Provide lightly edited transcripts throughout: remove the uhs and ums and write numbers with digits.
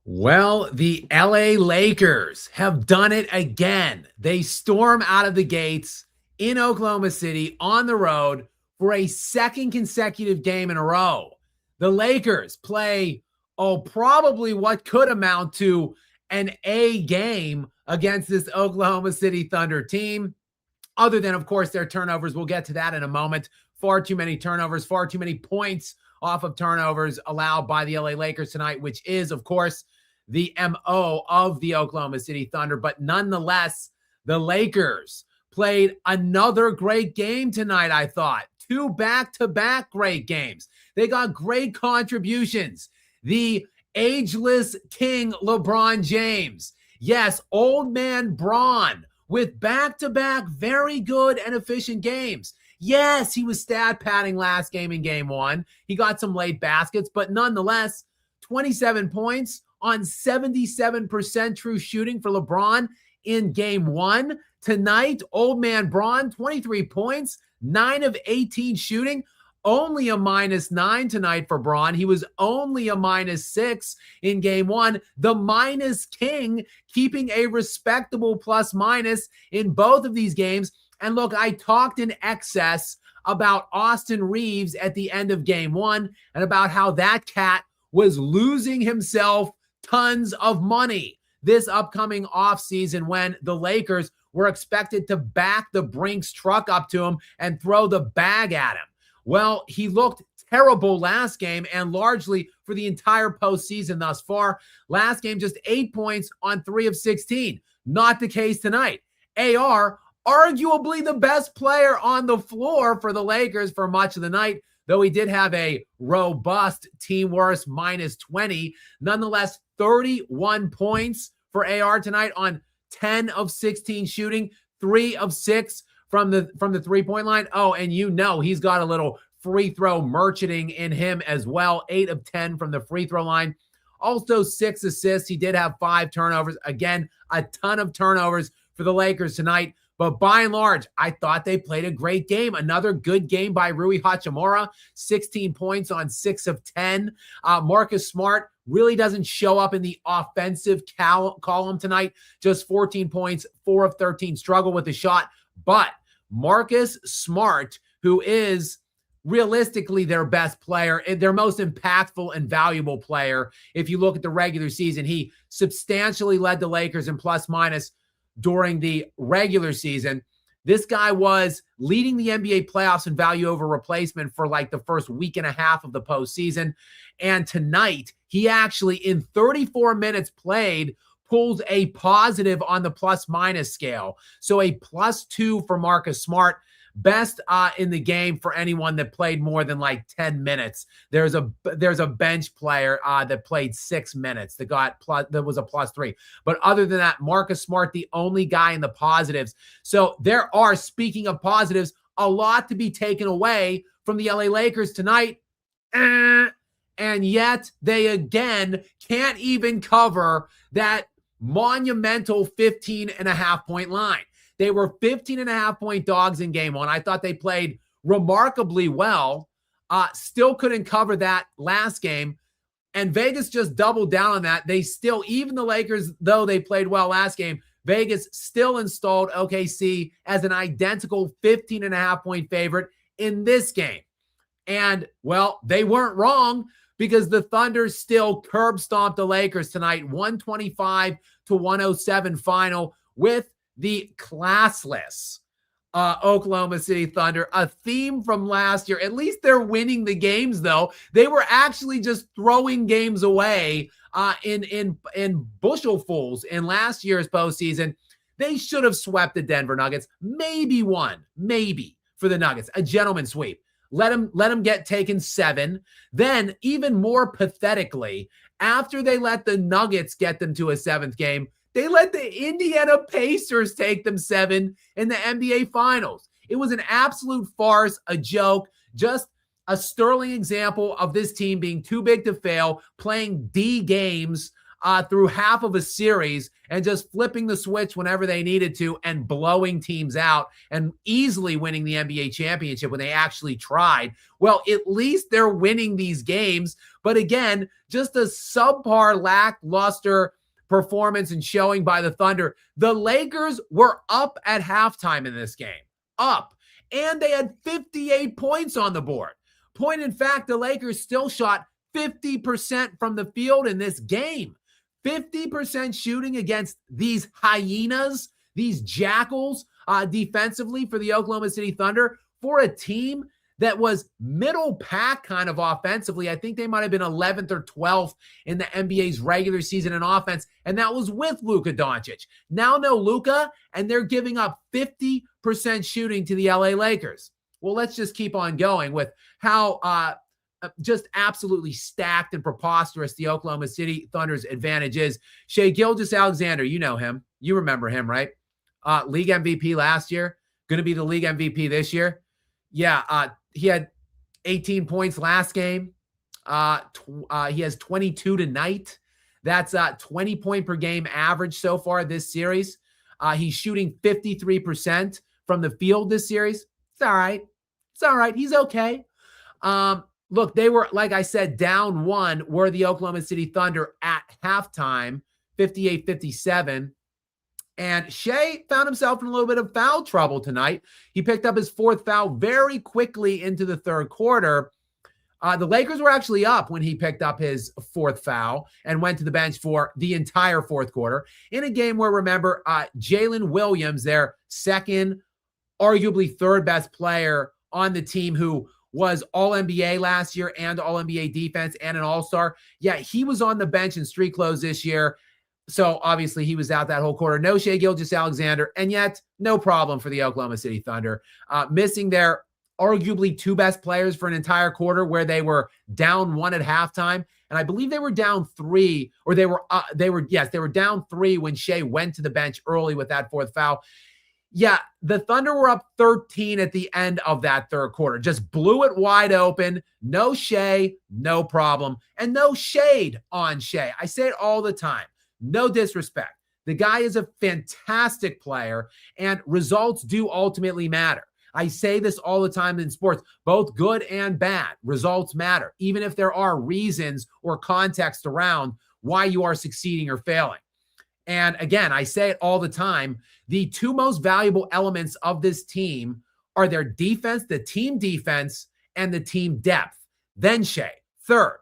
Well, the LA Lakers have done it again. They storm out of the gates in Oklahoma City on the road for a second consecutive game in a row. The Lakers play, probably what could amount to an A game against this Oklahoma City Thunder team. Other than, of course, their turnovers. We'll get to that in a moment. Far too many turnovers, far too many points off of turnovers allowed by the LA Lakers tonight, which is, of course, the MO of the Oklahoma City Thunder. But nonetheless, the Lakers played another great game tonight, I thought. Two back-to-back great games. They got great contributions. The ageless king LeBron James. Yes, old man Bron with back-to-back very good and efficient games. Yes, he was stat padding last game in game one. He got some late baskets, but nonetheless, 27 points on 77% true shooting for LeBron in game one. Tonight, old man Bron, 23 points, 9 of 18 shooting, only a -9 tonight for Bron. He was only a -6 in game one. The minus king keeping a respectable plus-minus in both of these games. And look, I talked in excess about Austin Reeves at the end of game one and about how that cat was losing himself tons of money this upcoming offseason when the Lakers were expected to back the Brinks truck up to him and throw the bag at him. Well, he looked terrible last game and largely for the entire postseason thus far. Last game, just 8 points on 3 of 16. Not the case tonight. AR, arguably the best player on the floor for the Lakers for much of the night, though he did have a robust team worst -20. Nonetheless, 31 points for AR tonight on 10 of 16 shooting, 3 of 6 from the three-point line. Oh, and he's got a little free throw merchanting in him as well. 8 of 10 from the free throw line. Also 6 assists. He did have 5 turnovers. Again, a ton of turnovers for the Lakers tonight. But by and large, I thought they played a great game. Another good game by Rui Hachimura, 16 points on 6 of 10. Marcus Smart really doesn't show up in the offensive column tonight. Just 14 points, 4 of 13, struggle with the shot. But Marcus Smart, who is realistically their best player, their most impactful and valuable player, if you look at the regular season, he substantially led the Lakers in plus-minus during the regular season. This guy was leading the NBA playoffs in value over replacement for like the first week and a half of the postseason. And tonight, he actually, in 34 minutes played, pulls a positive on the plus-minus scale. So a +2 for Marcus Smart. Best in the game for anyone that played more than like 10 minutes. There's a bench player that played 6 minutes that was a +3. But other than that, Marcus Smart, the only guy in the positives. So there are, speaking of positives, a lot to be taken away from the LA Lakers tonight. And yet they again can't even cover that monumental 15.5-point line. They were 15.5-point dogs in game one. I thought they played remarkably well. Still couldn't cover that last game. And Vegas just doubled down on that. They still, even the Lakers, though they played well last game, Vegas still installed OKC as an identical 15.5-point favorite in this game. And, well, they weren't wrong because the Thunder still curb stomped the Lakers tonight, 125-107 final with the classless Oklahoma City Thunder, a theme from last year. At least they're winning the games, though. They were actually just throwing games away in bushelsfuls in last year's postseason. They should have swept the Denver Nuggets. Maybe for the Nuggets, a gentleman's sweep. Let them get taken 7. Then, even more pathetically, after they let the Nuggets get them to a 7th game, they let the Indiana Pacers take them 7 in the NBA Finals. It was an absolute farce, a joke, just a sterling example of this team being too big to fail, playing D games through half of a series and just flipping the switch whenever they needed to and blowing teams out and easily winning the NBA championship when they actually tried. Well, at least they're winning these games. But again, just a subpar, lackluster performance and showing by the Thunder. The Lakers were up at halftime in this game. Up. And they had 58 points on the board. Point in fact, the Lakers still shot 50% from the field in this game. 50% shooting against these hyenas, these jackals defensively for the Oklahoma City Thunder, for a team that was middle pack kind of offensively. I think they might have been 11th or 12th in the NBA's regular season in offense, and that was with Luka Doncic. Now no Luka, and they're giving up 50% shooting to the LA Lakers. Well, let's just keep on going with how just absolutely stacked and preposterous the Oklahoma City Thunder's advantage is. Shai Gilgeous-Alexander, you know him. You remember him, right? League MVP last year. Going to be the league MVP this year. Yeah, he had 18 points last game. He has 22 tonight. That's 20 point per game average so far this series. He's shooting 53% from the field this series. It's all right. It's all right. He's okay. Look, they were, like I said, down one, were the Oklahoma City Thunder at halftime, 58-57. And Shai found himself in a little bit of foul trouble tonight. He picked up his fourth foul very quickly into the third quarter. The Lakers were actually up when he picked up his fourth foul and went to the bench for the entire fourth quarter in a game where, remember, Jalen Williams, their second, arguably third best player on the team, who was All-NBA last year and All-NBA defense and an All-Star. Yeah, he was on the bench in street clothes this year. So obviously he was out that whole quarter. No Shai Gilgeous-Alexander, and yet no problem for the Oklahoma City Thunder. Missing their arguably two best players for an entire quarter where they were down one at halftime. And I believe they were down three, or they were down three when Shai went to the bench early with that fourth foul. Yeah, the Thunder were up 13 at the end of that third quarter. Just blew it wide open. No Shai, no problem. And no shade on Shai. I say it all the time. No disrespect. The guy is a fantastic player, and results do ultimately matter. I say this all the time in sports, both good and bad. Results matter, even if there are reasons or context around why you are succeeding or failing. And again, I say it all the time. The two most valuable elements of this team are their defense, the team defense, and the team depth. Then Shai, third,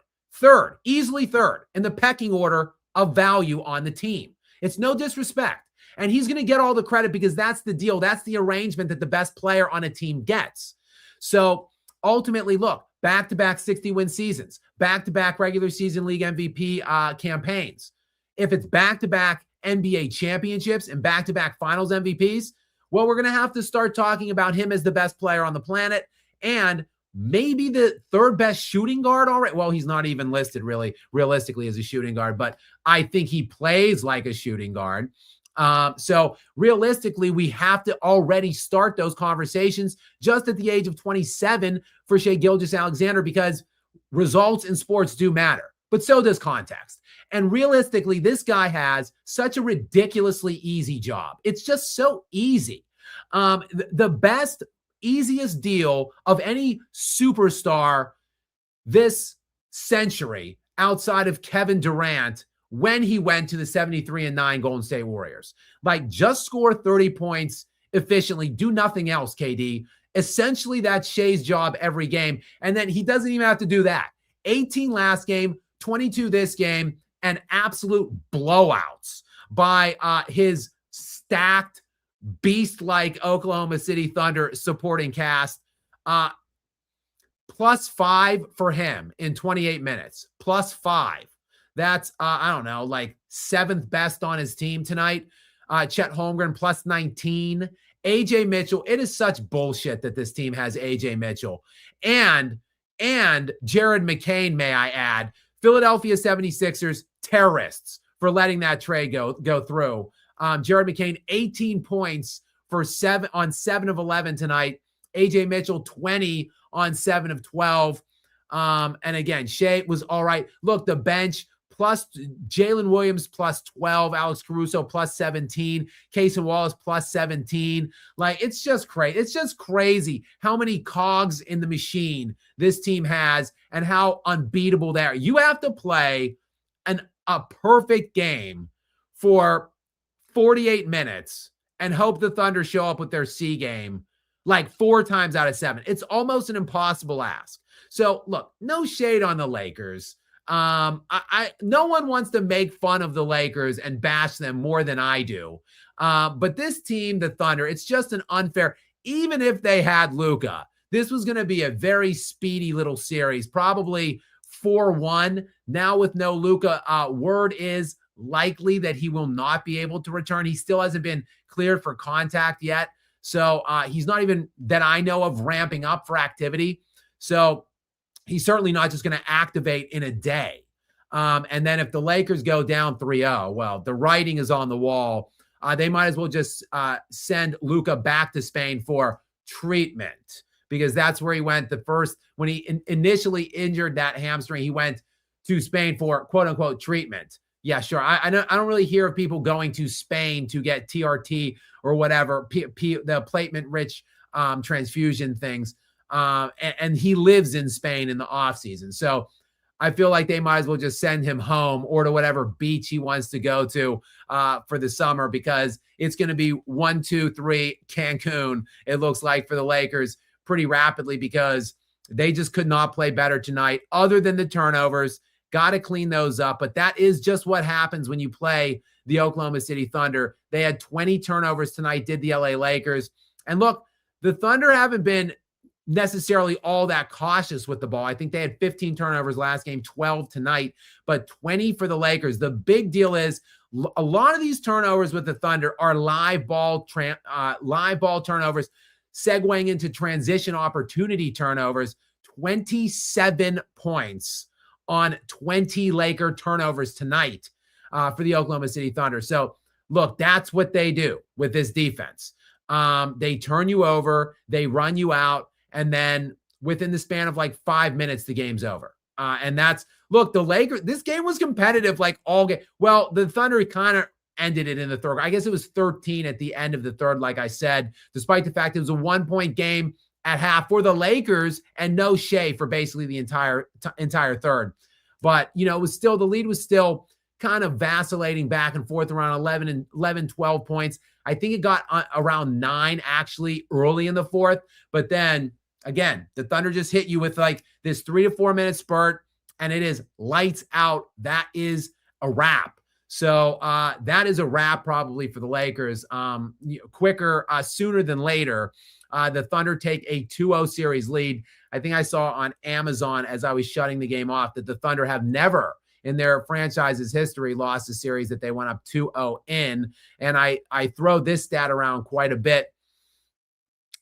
easily third in the pecking order of value on the team. It's no disrespect. And he's going to get all the credit because that's the deal. That's the arrangement that the best player on a team gets. So ultimately, look, back-to-back 60-win seasons, back-to-back regular season league MVP campaigns. If it's back-to-back NBA championships and back-to-back finals MVPs, well, we're going to have to start talking about him as the best player on the planet and maybe the third best shooting guard already. Well, he's not even listed really realistically as a shooting guard, but I think he plays like a shooting guard. So realistically, we have to already start those conversations just at the age of 27 for Shai Gilgeous-Alexander, because results in sports do matter, but so does context. And realistically, this guy has such a ridiculously easy job. It's just so easy. The best, easiest deal of any superstar this century outside of Kevin Durant when he went to the 73-9 Golden State Warriors. Like, just score 30 points efficiently, do nothing else, KD. Essentially, that's Shai's job every game. And then he doesn't even have to do that. 18 last game, 22 this game, and absolute blowouts by his stacked, beast-like Oklahoma City Thunder supporting cast. +5 for him in 28 minutes. +5. That's, I don't know, like 7th best on his team tonight. Chet Holmgren +19. AJ Mitchell. It is such bullshit that this team has AJ Mitchell. And Jared McCain, may I add. Philadelphia 76ers, terrorists for letting that trade go through. Jared McCain, 18 points for 7 of 11 tonight. AJ Mitchell, 20 on 7 of 12. And again, Shai was all right. Look, the bench plus Jalen Williams plus 12, Alex Caruso plus 17, Casey Wallace plus 17. Like, it's just crazy. It's just crazy how many cogs in the machine this team has and how unbeatable they are. You have to play a perfect game for 48 minutes and hope the Thunder show up with their C game like 4 times out of 7. It's almost an impossible ask. So look, no shade on the Lakers. No one wants to make fun of the Lakers and bash them more than I do. But this team, the Thunder, it's just an unfair. Even if they had Luka, this was going to be a very speedy little series, probably 4-1. Now with no Luka, word is likely that he will not be able to return. He still hasn't been cleared for contact yet. So he's not even, that I know of, ramping up for activity. So he's certainly not just going to activate in a day. And then if the Lakers go down 3-0, well, the writing is on the wall. They might as well just send Luka back to Spain for treatment, because that's where he went the first, when he initially injured that hamstring, he went to Spain for quote unquote treatment. Yeah, sure. I don't really hear of people going to Spain to get TRT or whatever, the platelet-rich transfusion things. And he lives in Spain in the offseason. So I feel like they might as well just send him home or to whatever beach he wants to go to for the summer, because it's going to be 1, 2, 3 Cancun, it looks like, for the Lakers pretty rapidly, because they just could not play better tonight other than the turnovers. Got to clean those up. But that is just what happens when you play the Oklahoma City Thunder. They had 20 turnovers tonight, did the LA Lakers. And look, the Thunder haven't been necessarily all that cautious with the ball. I think they had 15 turnovers last game, 12 tonight, but 20 for the Lakers. The big deal is a lot of these turnovers with the Thunder are live ball turnovers, segueing into transition opportunity turnovers. 27 points on 20 Laker turnovers tonight for the Oklahoma City Thunder. So look, that's what they do with this defense. They turn you over, they run you out, and then within the span of like 5 minutes, the game's over. And that's, look, the Lakers, this game was competitive like all game. Well, the Thunder kind of ended it in the third. I guess it was 13 at the end of the third, like I said, despite the fact it was a 1-point game at half for the Lakers and no Shai for basically the entire third. But, you know, it was still, the lead was still kind of vacillating back and forth around 11, 12 points. I think it got around 9 actually early in the fourth. But then again, the Thunder just hit you with like this 3 to 4 minute spurt, and it is lights out. That is a wrap. So that is a wrap probably for the Lakers. Quicker, sooner than later. The Thunder take a 2-0 series lead. I think I saw on Amazon as I was shutting the game off that the Thunder have never in their franchise's history lost a series that they went up 2-0 in. And I throw this stat around quite a bit.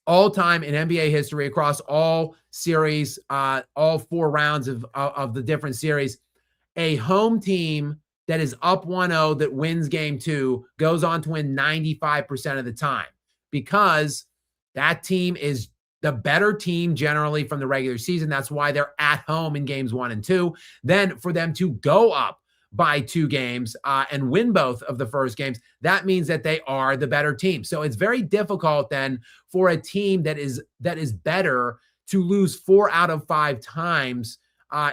All time in NBA history across all series, all 4 rounds of the different series, a home team that is up 1-0 that wins game 2 goes on to win 95% of the time, because that team is the better team generally from the regular season. That's why they're at home in games 1 and 2. Then for them to go up by 2 games and win both of the first games, that means that they are the better team. So it's very difficult then for a team that is better to lose 4 out of 5 times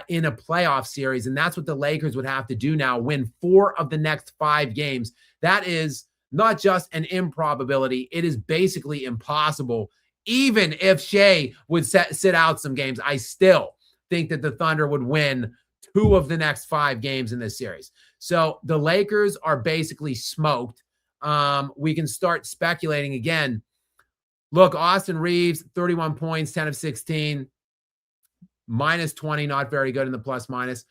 in a playoff series. And that's what the Lakers would have to do now, win 4 of the next 5 games. That is not just an improbability. It is basically impossible. Even if Shai would sit out some games, I still think that the Thunder would win 2 of the next 5 games in this series. So the Lakers are basically smoked. We can start speculating again. Look, Austin Reeves, 31 points, 10 of 16, minus 20, not very good in the plus minus.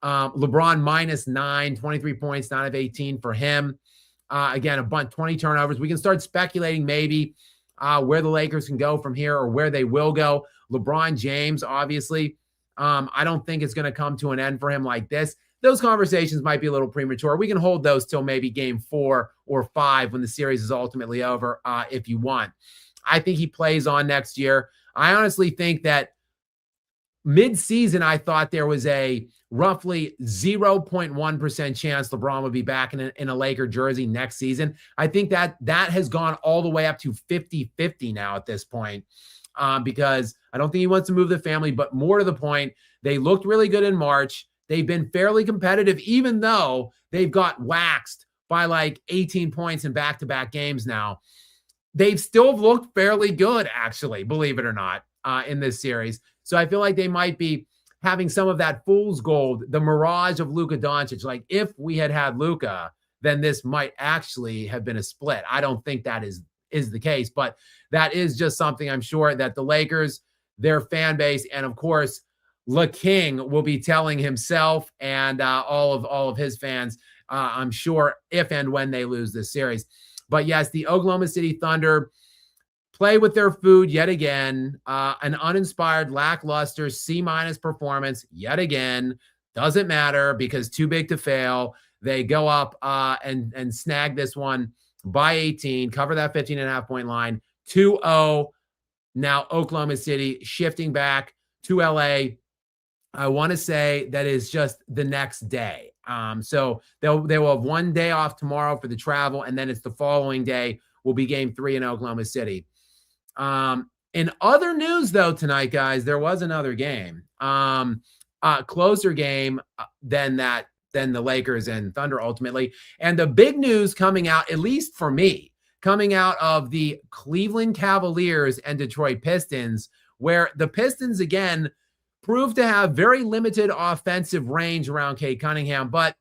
LeBron, minus 9, 23 points, 9 of 18 for him. Again, a bunch, 20 turnovers. We can start speculating maybe where the Lakers can go from here or where they will go. LeBron James, obviously, I don't think it's going to come to an end for him like this. Those conversations might be a little premature. We can hold those till maybe game 4 or 5 when the series is ultimately over, if you want. I think he plays on next year. I honestly think that mid-season, I thought there was a roughly 0.1% chance LeBron will be back in a Laker jersey next season. I think that has gone all the way up to 50-50 now at this point, because I don't think he wants to move the family. But more to the point, they looked really good in March. They've been fairly competitive, even though they've got waxed by like 18 points in back-to-back games now. They've still looked fairly good, actually, believe it or not, in this series. So I feel like they might be having some of that fool's gold, the mirage of Luka Doncic. Like, if we had Luka, then this might actually have been a split. I don't think that is the case, but that is just something I'm sure that the Lakers, their fan base, and of course, the King will be telling himself and all of his fans, I'm sure, if and when they lose this series. But yes, the Oklahoma City Thunder play with their food yet again. An uninspired, lackluster C- performance yet again. Doesn't matter because too big to fail. They go up and snag this one by 18, cover that 15.5-point line. 2-0. Now Oklahoma City shifting back to LA. I want to say that is just the next day. So they will have one day off tomorrow for the travel, and then it's the following day will be game 3 in Oklahoma City. In other news, though, tonight, guys, there was another game, closer game than the Lakers and Thunder ultimately. And the big news coming out, at least for me, coming out of the Cleveland Cavaliers and Detroit Pistons, where the Pistons again proved to have very limited offensive range around Cade Cunningham, but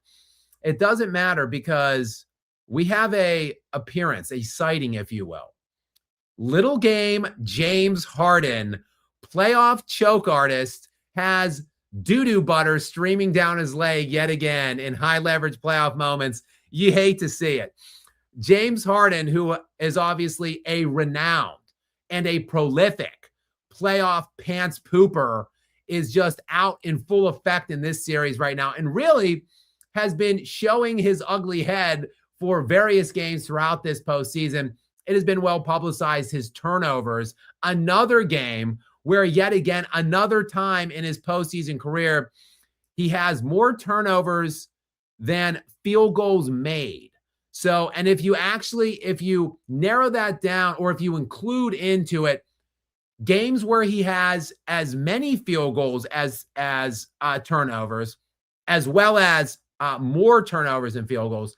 it doesn't matter because we have a sighting, if you will. Little Game James Harden, playoff choke artist, has doo-doo butter streaming down his leg yet again in high leverage playoff moments. You hate to see it. James Harden, who is obviously a renowned and a prolific playoff pants pooper, is just out in full effect in this series right now and really has been showing his ugly head for various games throughout this postseason. It has been well publicized, his turnovers. Another game where yet again, another time in his postseason career, he has more turnovers than field goals made. So, and if you narrow that down, or if you include into it games where he has as many field goals as turnovers, as well as more turnovers than field goals,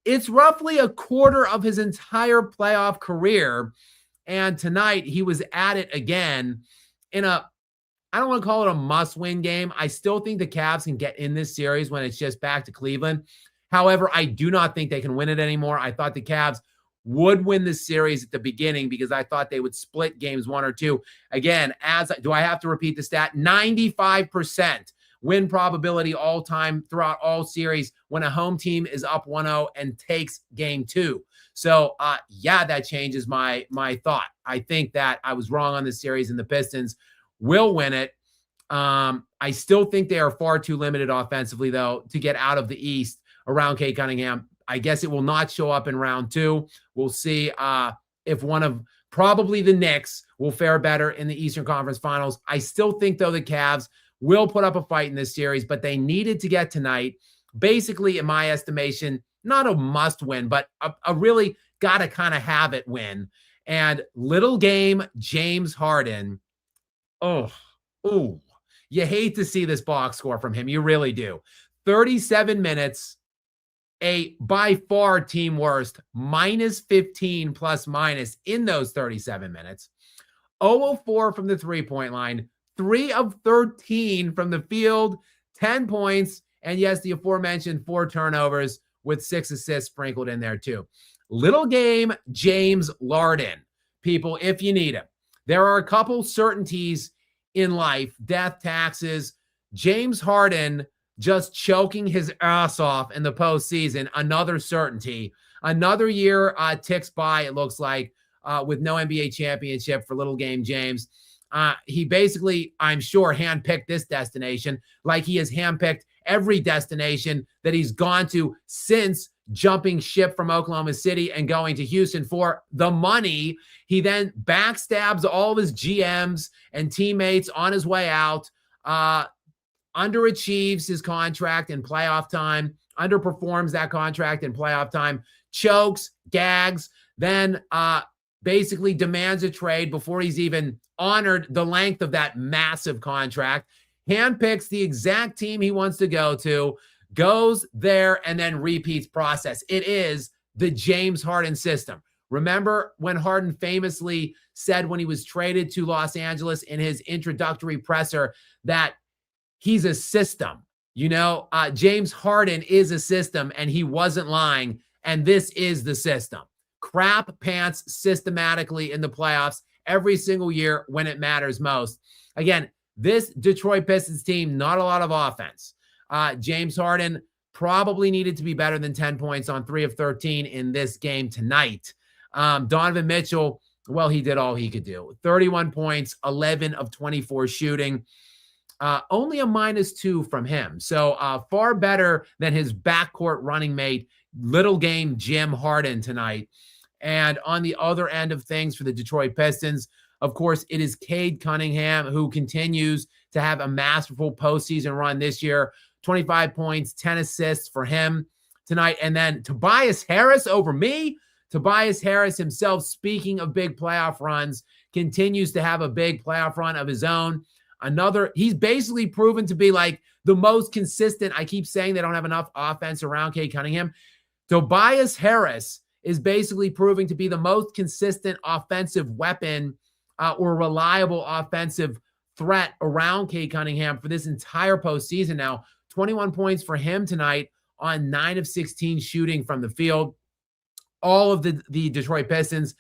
it's roughly a quarter of his entire playoff career. And tonight he was at it again in I don't want to call it a must-win game. I still think the Cavs can get in this series when it's just back to Cleveland. However, I do not think they can win it anymore. I thought the Cavs would win this series at the beginning because I thought they would split games 1 or 2. Again, do I have to repeat the stat? 95% win probability all time throughout all series when a home team is up 1-0 and takes game 2. So, yeah, that changes my thought. I think that I was wrong on this series and the Pistons will win it. I still think they are far too limited offensively, though, to get out of the East around Cade Cunningham. I guess it will not show up in round 2. We'll see if one of probably the Knicks will fare better in the Eastern Conference Finals. I still think, though, the Cavs will put up a fight in this series, but they needed to get tonight. Basically, in my estimation, not a must win, but a really got to kind of have it win. And Little Game James Harden, you hate to see this box score from him. You really do. 37 minutes. A by far team worst, -15 plus minus in those 37 minutes. 0 of 4 from the three-point line, 3 of 13 from the field, 10 points, and yes, the aforementioned 4 turnovers with 6 assists sprinkled in there too. Little Game James Harden, people, if you need him. There are a couple certainties in life, death, taxes. James Harden just choking his ass off in the postseason, another certainty. Another year ticks by, it looks like, with no NBA championship for Little Game James. He basically, I'm sure, handpicked this destination like he has handpicked every destination that he's gone to since jumping ship from Oklahoma City and going to Houston for the money. He then backstabs all of his GMs and teammates on his way out. underachieves his contract in playoff time, underperforms that contract in playoff time, chokes, gags, then basically demands a trade before he's even honored the length of that massive contract, handpicks the exact team he wants to go to, goes there, and then repeats process. It is the James Harden system. Remember when Harden famously said when he was traded to Los Angeles in his introductory presser that he's a system. James Harden is a system, and he wasn't lying, and this is the system. Crap pants systematically in the playoffs every single year when it matters most. Again, this Detroit Pistons team, not a lot of offense. James Harden probably needed to be better than 10 points on 3 of 13 in this game tonight. Donovan Mitchell, well, he did all he could do. 31 points, 11 of 24 shooting. Only a -2 from him. So far better than his backcourt running mate, Little Game Jim Harden tonight. And on the other end of things for the Detroit Pistons, of course, it is Cade Cunningham, who continues to have a masterful postseason run this year. 25 points, 10 assists for him tonight. And then Tobias Harris over me. Tobias Harris himself, speaking of big playoff runs, continues to have a big playoff run of his own. He's basically proven to be like the most consistent. I keep saying they don't have enough offense around Cade Cunningham. Tobias Harris is basically proving to be the most consistent offensive weapon or reliable offensive threat around Cade Cunningham for this entire postseason now. 21 points for him tonight on 9 of 16 shooting from the field. All of the Detroit Pistons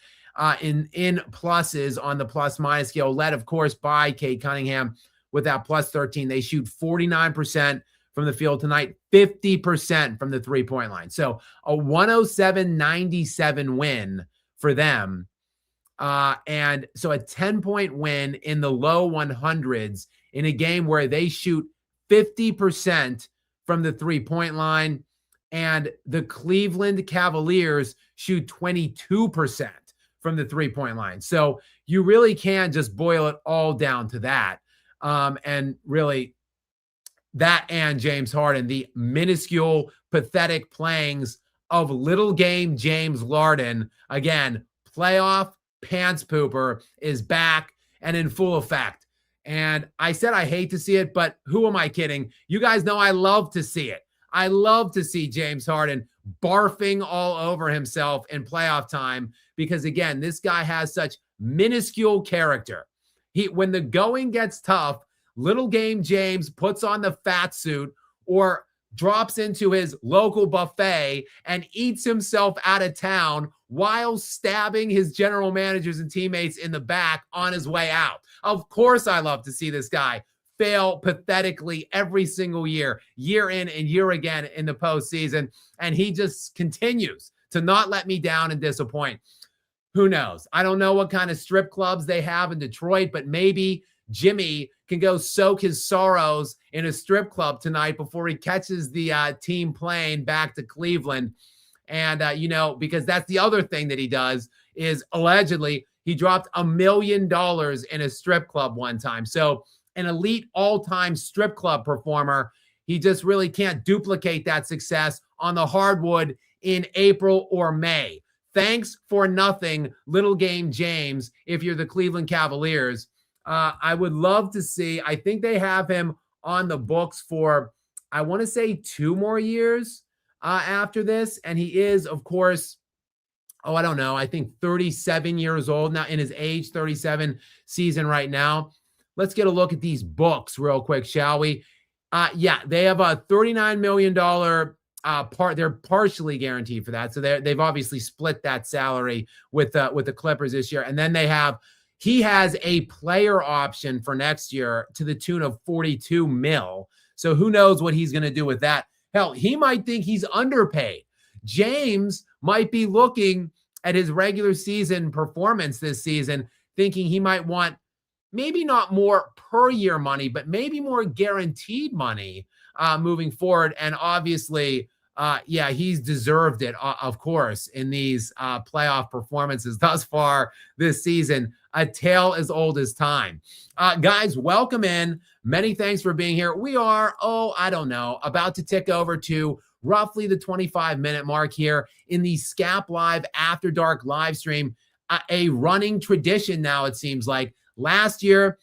in pluses on the plus-minus scale, led, of course, by Cade Cunningham with that plus 13. They shoot 49% from the field tonight, 50% from the three-point line. So a 107-97 win for them. And so a 10-point win in the low 100s in a game where they shoot 50% from the three-point line, and the Cleveland Cavaliers shoot 22% from the three-point line. So you really can just boil it all down to that. And really, that and James Harden, the minuscule, pathetic playings of Little Game James Harden. Again, playoff pants pooper is back and in full effect. And I said I hate to see it, but who am I kidding? You guys know I love to see it. I love to see James Harden barfing all over himself in playoff time because, again, this guy has such minuscule character. When the going gets tough, Little Game James puts on the fat suit or drops into his local buffet and eats himself out of town while stabbing his general managers and teammates in the back on his way out. Of course, I love to see this guy fail pathetically every single year in and year again in the postseason. And he just continues to not let me down and disappoint. Who knows? I don't know what kind of strip clubs they have in Detroit, but maybe Jimmy can go soak his sorrows in a strip club tonight before he catches the team plane back to Cleveland. And, because that's the other thing that he does is allegedly he dropped $1 million in a strip club one time. So an elite all-time strip club performer, he just really can't duplicate that success on the hardwood in April or May. Thanks for nothing, Little Game James, if you're the Cleveland Cavaliers. I would love to see, I think they have him on the books for, I want to say 2 more years after this. And he is, of course, I don't know, I think 37 years old now, in his age 37 season right now. Let's get a look at these books real quick, shall we? They have a $39 million part. They're partially guaranteed for that. So they've obviously split that salary with the Clippers this year. And then he has a player option for next year to the tune of $42 million. So who knows what he's going to do with that? Hell, he might think he's underpaid. James might be looking at his regular season performance this season, thinking he might want maybe not more per year money, but maybe more guaranteed money moving forward. And obviously, he's deserved it, of course, in these playoff performances thus far this season. a tale as old as time. Guys, welcome in. Many thanks for being here. We are, I don't know, about to tick over to roughly the 25-minute mark here in the Skap Live After Dark live stream. A running tradition now, it seems like. Last year,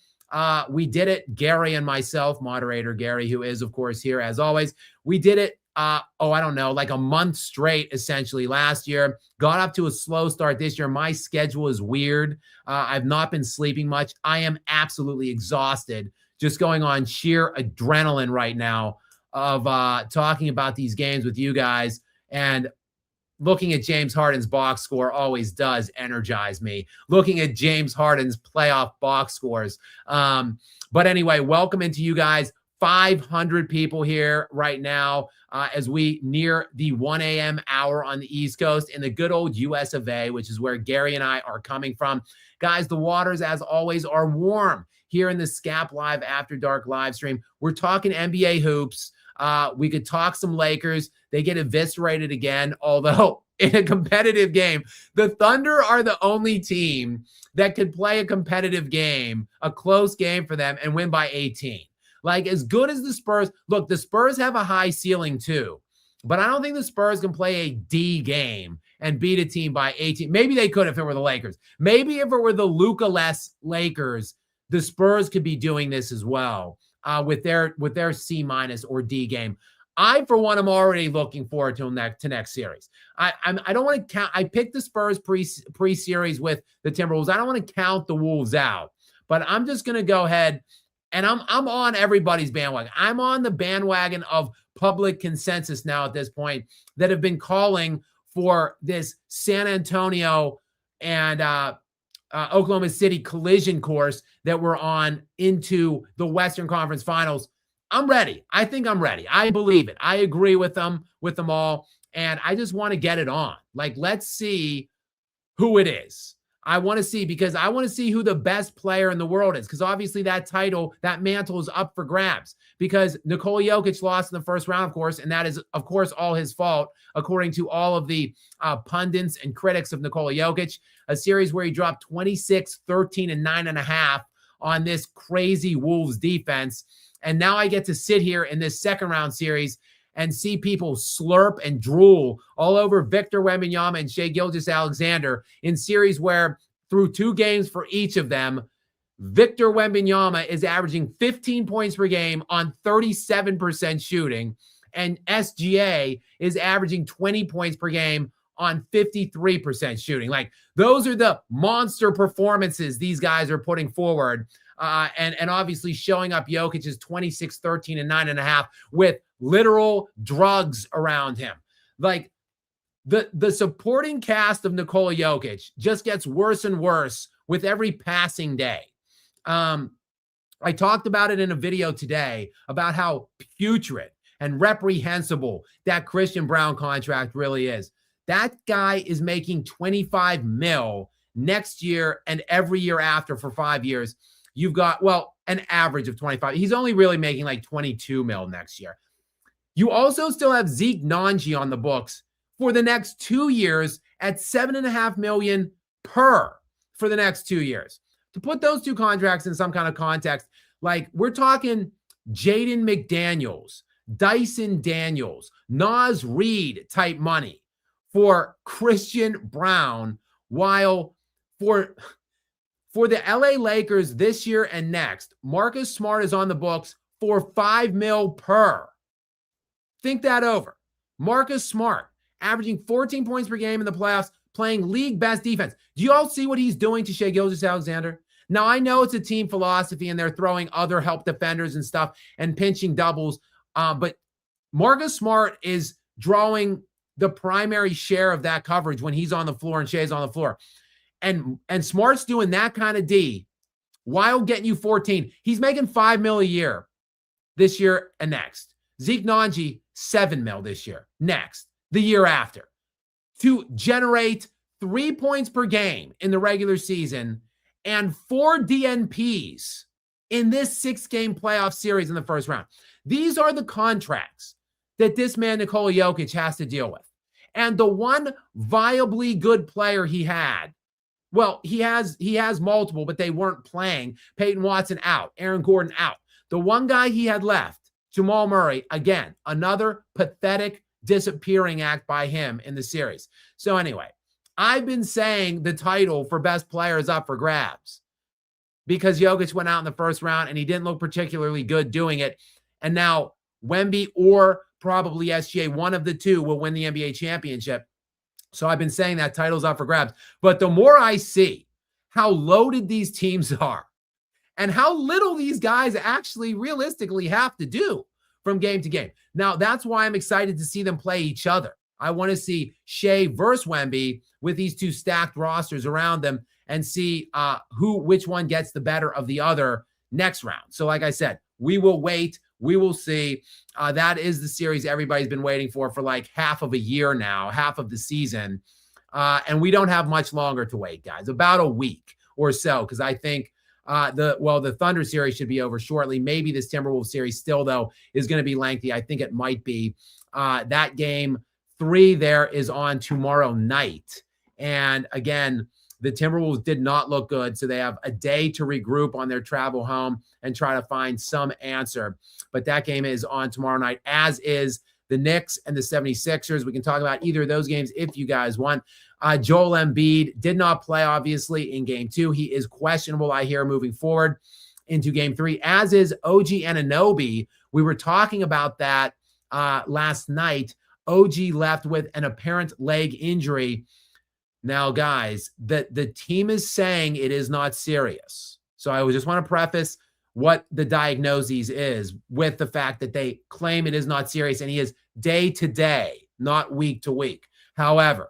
we did it, Gary and myself, moderator Gary, who is, of course, here as always. We did it, I don't know, like a month straight, essentially, last year. Got up to a slow start this year. My schedule is weird. I've not been sleeping much. I am absolutely exhausted, just going on sheer adrenaline right now of talking about these games with you guys. And looking at James Harden's box score always does energize me. Looking at James Harden's playoff box scores. But anyway, welcome into you guys. 500 people here right now as we near the 1 a.m. hour on the East Coast in the good old US of A, which is where Gary and I are coming from. Guys, the waters, as always, are warm here in the Skap Live After Dark live stream. We're talking NBA hoops. We could talk some Lakers. They get eviscerated again, although in a competitive game, the Thunder are the only team that could play a competitive game, a close game for them, and win by 18. Like, as good as the Spurs, look, the Spurs have a high ceiling too, but I don't think the Spurs can play a D game and beat a team by 18. Maybe they could if it were the Lakers. Maybe if it were the Luka-less Lakers, the Spurs could be doing this as well with their C- or D game. I, for one, am already looking forward to next series. I don't want to count. I picked the Spurs pre-series with the Timberwolves. I don't want to count the Wolves out, but I'm just going to go ahead. And I'm on everybody's bandwagon. I'm on the bandwagon of public consensus now at this point that have been calling for this San Antonio and Oklahoma City collision course that we're on into the Western Conference Finals. I'm ready. I think I'm ready. I believe it. I agree with them all. And I just want to get it on. Like, let's see who it is. I want to see, because I want to see who the best player in the world is, because obviously that title, that mantle is up for grabs, because Nikola Jokic lost in the first round, of course, and that is, of course, all his fault, according to all of the pundits and critics of Nikola Jokic, a series where he dropped 26, 13, and 9.5 on this crazy Wolves defense. And now I get to sit here in this second round series and see people slurp and drool all over Victor Wembanyama and Shai Gilgeous-Alexander in series where, through 2 games for each of them, Victor Wembanyama is averaging 15 points per game on 37% shooting, and SGA is averaging 20 points per game on 53% shooting. Like, those are the monster performances these guys are putting forward. And obviously showing up Jokic's 26, 13, and 9.5 with literal drugs around him. Like, the supporting cast of Nikola Jokic just gets worse and worse with every passing day. I talked about it in a video today about how putrid and reprehensible that Christian Brown contract really is. That guy is making $25 million next year and every year after for 5 years. You've got, well, an average of 25. He's only really making like $22 million next year. You also still have Zeke Nnaji on the books for the next 2 years at $7.5 million per for the next 2 years. To put those two contracts in some kind of context, like, we're talking Jaden McDaniels, Dyson Daniels, Naz Reid type money for Christian Brown, while for the LA Lakers this year and next, Marcus Smart is on the books for $5 million per. Think that over. Marcus Smart, averaging 14 points per game in the playoffs, playing league best defense. Do you all see what he's doing to Shai Gilgeous-Alexander? Now, I know it's a team philosophy and they're throwing other help defenders and stuff and pinching doubles, but Marcus Smart is drawing the primary share of that coverage when he's on the floor and Shai's on the floor. And Smart's doing that kind of D while getting you 14. He's making $5 million a year this year and next. Zeke Nnaji, $7 million this year, next, the year after, to generate 3 points per game in the regular season and 4 DNPs in this 6-game playoff series in the first round. These are the contracts that this man, Nikola Jokic, has to deal with. And the one viably good player he had Well, he has multiple, but they weren't playing. Peyton Watson out, Aaron Gordon out. The one guy he had left, Jamal Murray, again, another pathetic disappearing act by him in the series. So anyway, I've been saying the title for best player is up for grabs because Jokic went out in the first round and he didn't look particularly good doing it. And now Wemby or probably SGA, one of the two, will win the NBA championship. So I've been saying that title's up for grabs. But the more I see how loaded these teams are and how little these guys actually realistically have to do from game to game. Now, that's why I'm excited to see them play each other. I want to see Shai versus Wemby with these two stacked rosters around them and see which one gets the better of the other next round. So like I said, we will wait. We will see. That is the series everybody's been waiting for like half of a year now, half of the season. And we don't have much longer to wait, guys, about a week or so, because I think the Thunder series should be over shortly. Maybe this Timberwolves series still, though, is going to be lengthy. I think it might be. That game 3 there is on tomorrow night. And again, the Timberwolves did not look good, so they have a day to regroup on their travel home and try to find some answer. But that game is on tomorrow night, as is the Knicks and the 76ers. We can talk about either of those games if you guys want. Joel Embiid did not play, obviously, in Game 2. He is questionable, I hear, moving forward into Game 3, as is OG Anunoby. We were talking about that last night. OG left with an apparent leg injury. Now, guys, the team is saying it is not serious. So I just want to preface what the diagnosis is with the fact that they claim it is not serious, and he is day to day, not week to week. However,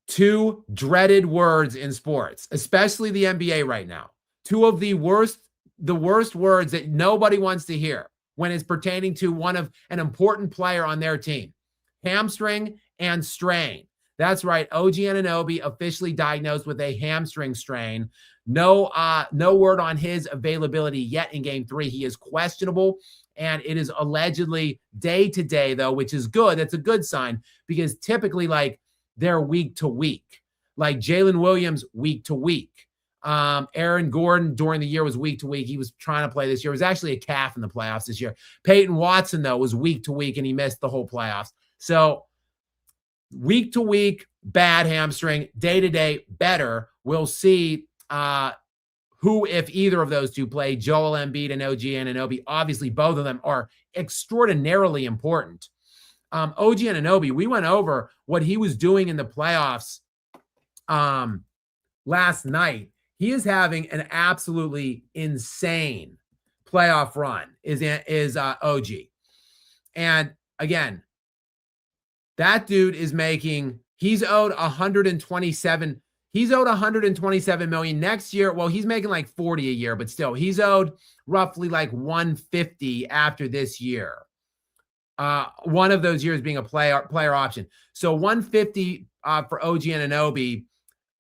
2 dreaded words in sports, especially the NBA right now. 2 of the worst words that nobody wants to hear when it's pertaining to an important player on their team: hamstring and strain. That's right. OG Anunoby officially diagnosed with a hamstring strain. No word on his availability yet in Game 3. He is questionable, and it is allegedly day to day, though, which is good. That's a good sign, because typically, like, they're week to week. Like Jalen Williams, week to week. Aaron Gordon during the year was week to week. He was trying to play this year. It was actually a calf in the playoffs this year. Peyton Watson, though, was week to week, and he missed the whole playoffs. So week to week, bad hamstring. Day to day, better. We'll see who, if either of those two play, Joel Embiid and OG Anunoby. Obviously, both of them are extraordinarily important. OG Anunoby, we went over what he was doing in the playoffs last night. He is having an absolutely insane playoff run, is OG. And again, that dude is he's owed 127. He's owed 127 million next year. Well, he's making like 40 a year, but still, he's owed roughly like 150 after this year. One of those years being a player option. So 150 for OG Anunoby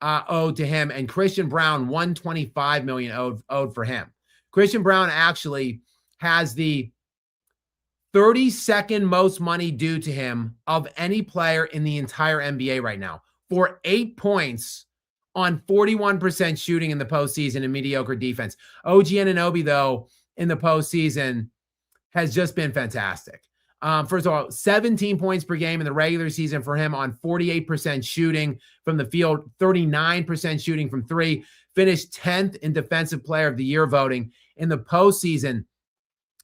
owed to him, and Christian Brown 125 million owed for him. Christian Brown actually has the 32nd most money due to him of any player in the entire NBA right now, for 8 points on 41% shooting in the postseason and mediocre defense. OG Anunoby, though, in the postseason has just been fantastic. First of all, 17 points per game in the regular season for him on 48% shooting from the field, 39% shooting from 3, finished 10th in Defensive Player of the Year voting in the postseason.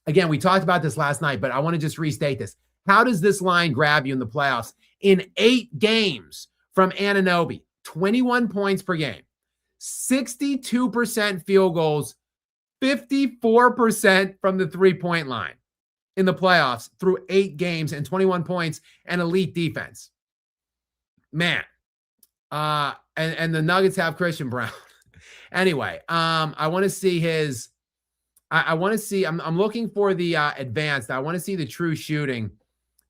Again, we talked about this last night, but I want to just restate this. How does this line grab you in the playoffs? In 8 games from Anunoby, 21 points per game, 62% field goals, 54% from the 3-point line in the playoffs through 8 games and 21 points and elite defense. Man. And the Nuggets have Christian Brown. Anyway, I want to see his... I want to see, I'm looking for the advanced. I want to see the true shooting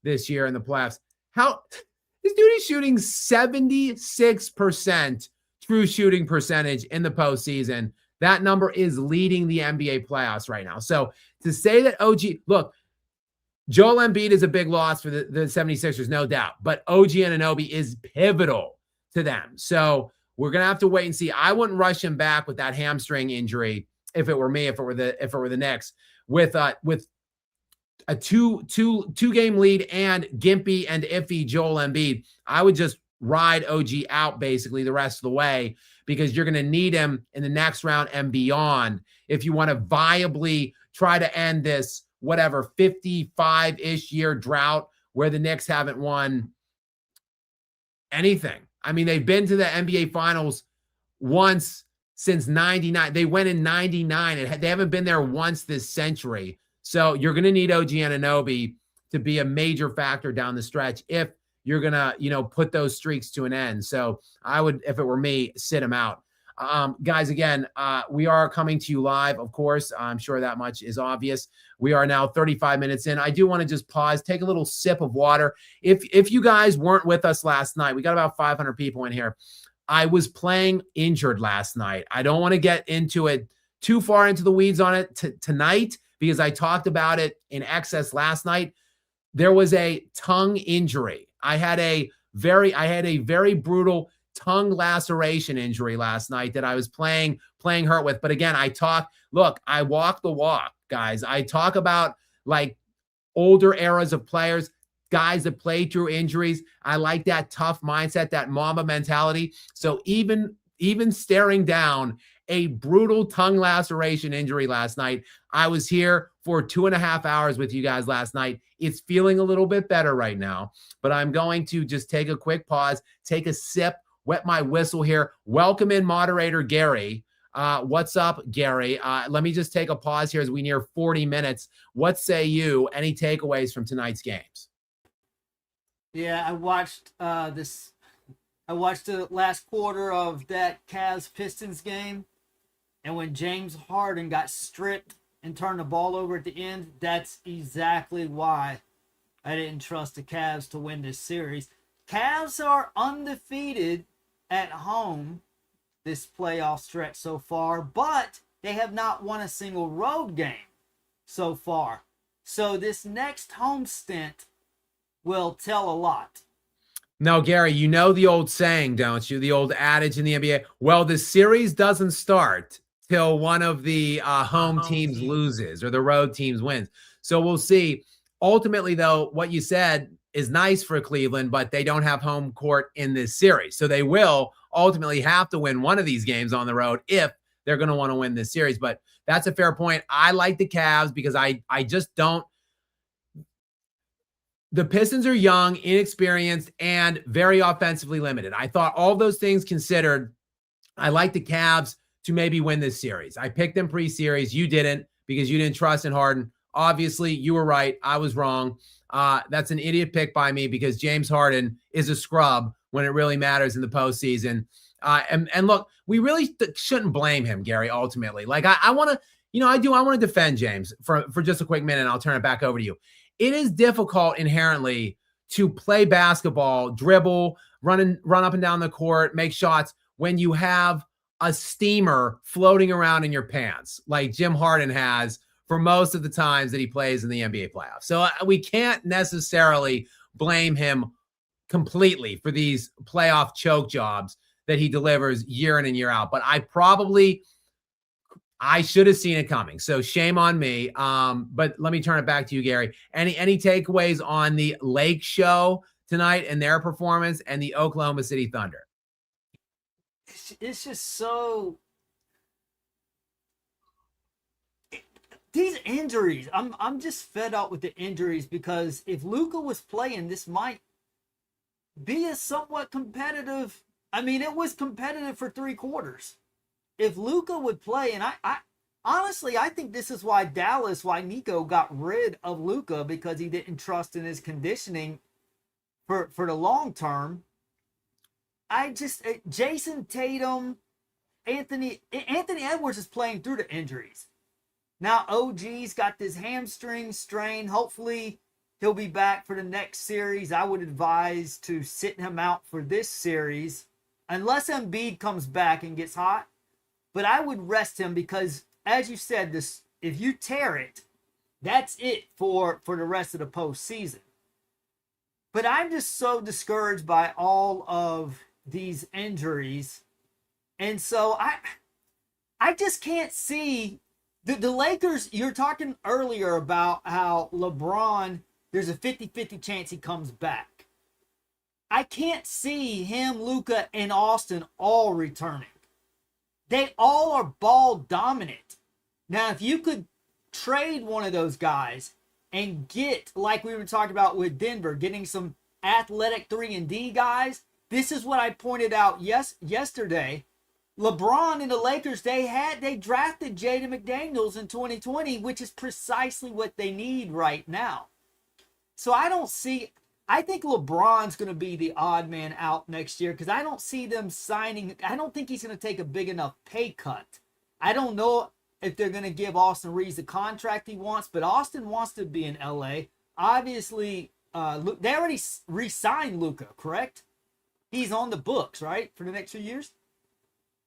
this year in the playoffs. How this dude is shooting 76% true shooting percentage in the postseason. That number is leading the NBA playoffs right now. So to say that look, Joel Embiid is a big loss for the 76ers, no doubt. But OG Anunoby is pivotal to them. So we're going to have to wait and see. I wouldn't rush him back with that hamstring injury if it were me, if it were the Knicks, with a two game lead and gimpy and iffy Joel Embiid. I would just ride OG out basically the rest of the way, because you're going to need him in the next round and beyond if you want to viably try to end this 55-ish year drought where the Knicks haven't won anything. I mean, they've been to the NBA Finals once since 99. They went in 99. They haven't been there once this century. So you're going to need OG Anunoby to be a major factor down the stretch if you're going to, put those streaks to an end. So I would, if it were me, sit him out. Guys, again, we are coming to you live, of course. I'm sure that much is obvious. We are now 35 minutes in. I do want to just pause, take a little sip of water. If you guys weren't with us last night, we got about 500 people in here. I was playing injured last night. I don't want to get into it too far into the weeds on it tonight, because I talked about it in excess last night. There was a tongue injury. I had a very brutal tongue laceration injury last night that I was playing hurt with. But again, I walk the walk, guys. I talk about like older eras of players, guys that played through injuries. I like that tough mindset, that Mamba mentality. So even staring down a brutal tongue laceration injury last night, I was here for 2.5 hours with you guys last night. It's feeling a little bit better right now, but I'm going to just take a quick pause, take a sip, wet my whistle here. Welcome in moderator Gary. What's up, Gary? Let me just take a pause here as we near 40 minutes. What say you? Any takeaways from tonight's games? Yeah, I watched I watched the last quarter of that Cavs-Pistons game, and when James Harden got stripped and turned the ball over at the end, that's exactly why I didn't trust the Cavs to win this series. Cavs are undefeated at home this playoff stretch so far, but they have not won a single road game so far. So this next home stint will tell a lot. No, Gary, you know the old saying, don't you? The old adage in the NBA. Well, the series doesn't start till one of the home teams loses or the road teams wins. So we'll see. Ultimately, though, what you said is nice for Cleveland, but they don't have home court in this series. So they will ultimately have to win one of these games on the road if they're going to want to win this series. But that's a fair point. I like the Cavs because I just don't. The Pistons are young, inexperienced, and very offensively limited. I thought all those things considered, I like the Cavs to maybe win this series. I picked them pre-series. You didn't because you didn't trust in Harden. Obviously, you were right. I was wrong. That's an idiot pick by me because James Harden is a scrub when it really matters in the postseason. And look, we really shouldn't blame him, Gary, ultimately. Like, I want to, I want to defend James for just a quick minute, and I'll turn it back over to you. It is difficult inherently to play basketball, dribble, run up and down the court, make shots when you have a steamer floating around in your pants like Jim Harden has for most of the times that he plays in the NBA playoffs. So we can't necessarily blame him completely for these playoff choke jobs that he delivers year in and year out. But I should have seen it coming. So shame on me. But let me turn it back to you, Gary. Any takeaways on the Lake Show tonight and their performance and the Oklahoma City Thunder? It's just so... These injuries, I'm just fed up with the injuries because if Luka was playing, this might be a somewhat competitive... I mean, it was competitive for 3 quarters. If Luka would play, and I honestly, I think this is why Nico got rid of Luka, because he didn't trust in his conditioning for the long term. Jason Tatum, Anthony Edwards is playing through the injuries. Now OG's got this hamstring strain. Hopefully he'll be back for the next series. I would advise to sit him out for this series, unless Embiid comes back and gets hot. But I would rest him because, as you said, if you tear it, that's it for the rest of the postseason. But I'm just so discouraged by all of these injuries. And so I just can't see the Lakers. You're talking earlier about how LeBron, there's a 50-50 chance he comes back. I can't see him, Luka, and Austin all returning. They all are ball dominant. Now, if you could trade one of those guys and get, like we were talking about with Denver, getting some athletic 3-and-D guys, this is what I pointed out yesterday. LeBron and the Lakers, they drafted Jaden McDaniels in 2020, which is precisely what they need right now. So I think LeBron's going to be the odd man out next year because I don't see them signing. I don't think he's going to take a big enough pay cut. I don't know if they're going to give Austin Reeves the contract he wants, but Austin wants to be in LA. Obviously, they already re-signed Luka, correct? He's on the books, right, for the next few years?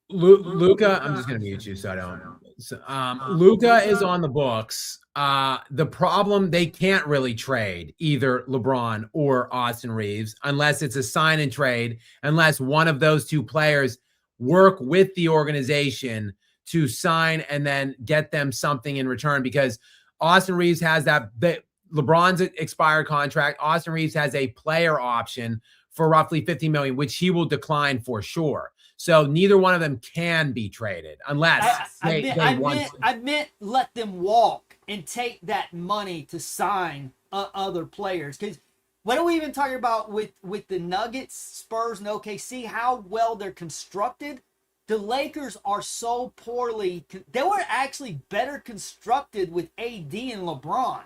Luka, I'm just going to mute you so I don't. Luka is on the books. The problem, they can't really trade either LeBron or Austin Reeves unless it's a sign and trade, unless one of those two players work with the organization to sign and then get them something in return, because Austin Reeves has LeBron's expired contract. Austin Reeves has a player option for roughly $50 million, which he will decline for sure. So neither one of them can be traded unless I meant let them walk and take that money to sign other players. Because what are we even talking about with the Nuggets, Spurs, and OKC, how well they're constructed? The Lakers are so poorly. They were actually better constructed with AD and LeBron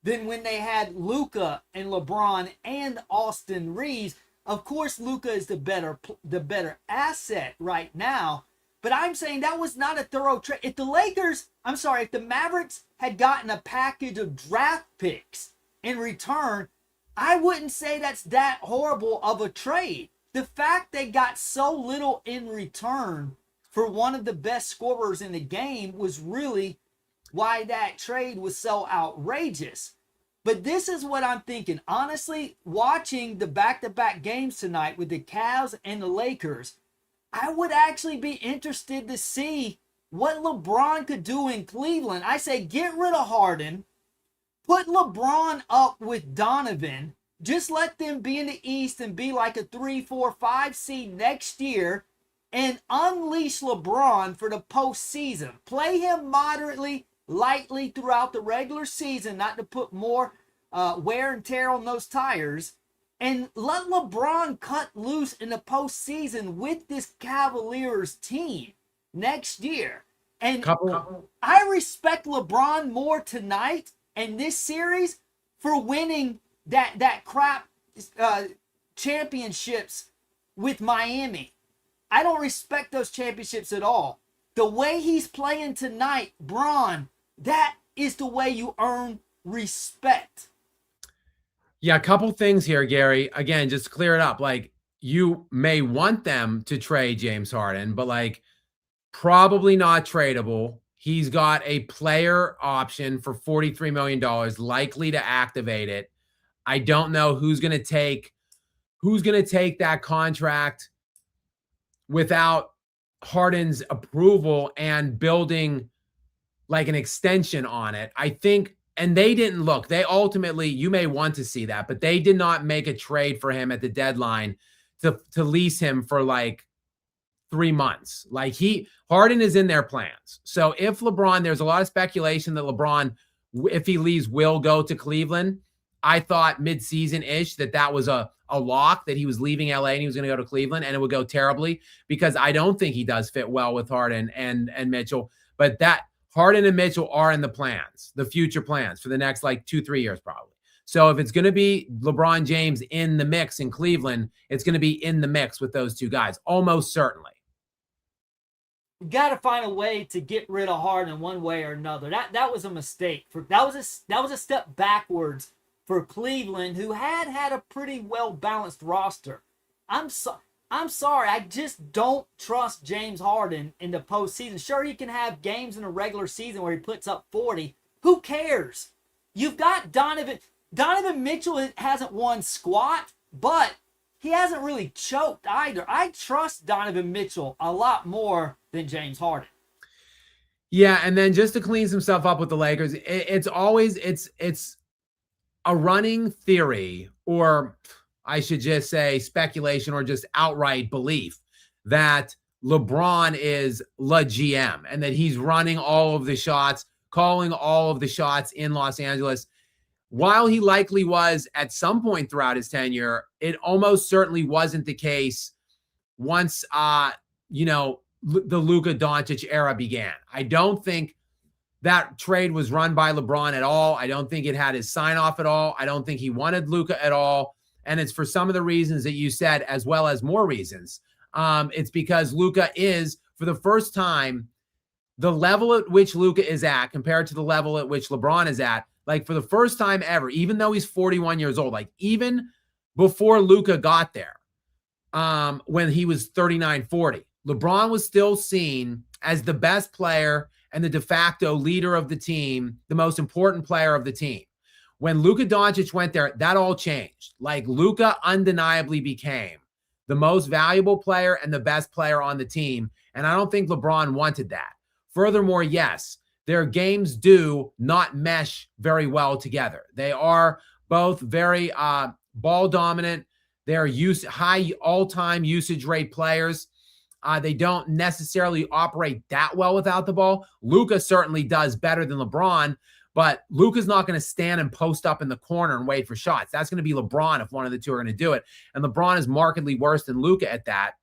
than when they had Luka and LeBron and Austin Reeves. Of course, Luka is the better asset right now, but I'm saying that was not a thorough trade. If the Mavericks had gotten a package of draft picks in return, I wouldn't say that's that horrible of a trade. The fact they got so little in return for one of the best scorers in the game was really why that trade was so outrageous. But this is what I'm thinking. Honestly, watching the back-to-back games tonight with the Cavs and the Lakers, I would actually be interested to see what LeBron could do in Cleveland. I say get rid of Harden, put LeBron up with Donovan, just let them be in the East and be like a 3, 4, 5 seed next year, and unleash LeBron for the postseason. Play him moderately, lightly throughout the regular season, not to put more wear and tear on those tires, and let LeBron cut loose in the postseason with this Cavaliers team next year. And I respect LeBron more tonight and this series for winning that crap championships with Miami. I don't respect those championships at all. The way he's playing tonight, Bron, that is the way you earn respect. Yeah, a couple things here, Gary. Again, just to clear it up. Like, you may want them to trade James Harden, but like probably not tradable. He's got a player option for $43 million, likely to activate it. I don't know who's going to take that contract without Harden's approval and building like an extension on it. I think, and they didn't look, they ultimately, you may want to see that, but they did not make a trade for him at the deadline to lease him for like 3 months. Like Harden is in their plans. So if LeBron, there's a lot of speculation that LeBron, if he leaves, will go to Cleveland. I thought mid-season-ish that was a lock, that he was leaving LA and he was going to go to Cleveland, and it would go terribly because I don't think he does fit well with Harden and Mitchell. But that Harden and Mitchell are in the plans, the future plans for the next like 2-3 years probably. So if it's going to be LeBron James in the mix in Cleveland, it's going to be in the mix with those two guys, almost certainly. You got to find a way to get rid of Harden one way or another. That was a mistake. That was a step backwards for Cleveland, who had a pretty well-balanced roster. I'm sorry, I just don't trust James Harden in the postseason. Sure, he can have games in a regular season where he puts up 40. Who cares? You've got Donovan Mitchell hasn't won squat, but he hasn't really choked either. I trust Donovan Mitchell a lot more than James Harden. Yeah, and then just to clean some stuff up with the Lakers, it's always a running theory, or I should just say speculation, or just outright belief that LeBron is the GM and that he's running all of the shots, calling all of the shots in Los Angeles. While he likely was at some point throughout his tenure, it almost certainly wasn't the case once, the Luka Doncic era began. I don't think that trade was run by LeBron at all. I don't think it had his sign off at all. I don't think he wanted Luka at all. And it's for some of the reasons that you said, as well as more reasons. It's because Luka is, for the first time, the level at which Luka is at compared to the level at which LeBron is at, like for the first time ever, even though he's 41 years old, like even before Luka got there, when he was 39, 40, LeBron was still seen as the best player and the de facto leader of the team, the most important player of the team. When Luka Doncic went there, that all changed. Like Luka undeniably became the most valuable player and the best player on the team. And I don't think LeBron wanted that. Furthermore, yes, their games do not mesh very well together. They are both very ball dominant. They're high all-time usage rate players. They don't necessarily operate that well without the ball. Luka certainly does better than LeBron, but Luka's not going to stand and post up in the corner and wait for shots. That's going to be LeBron if one of the two are going to do it. And LeBron is markedly worse than Luka at that.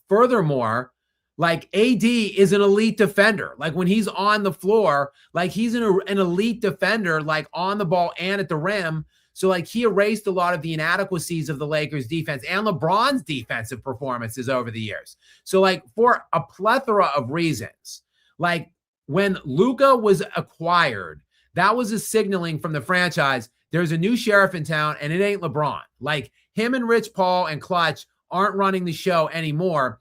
Furthermore, like AD is an elite defender. Like when he's on the floor, like he's an elite defender, like on the ball and at the rim. So like he erased a lot of the inadequacies of the Lakers defense and LeBron's defensive performances over the years. So like for a plethora of reasons, like when Luka was acquired, that was a signaling from the franchise. There's a new sheriff in town and it ain't LeBron. Like him and Rich Paul and Clutch aren't running the show anymore.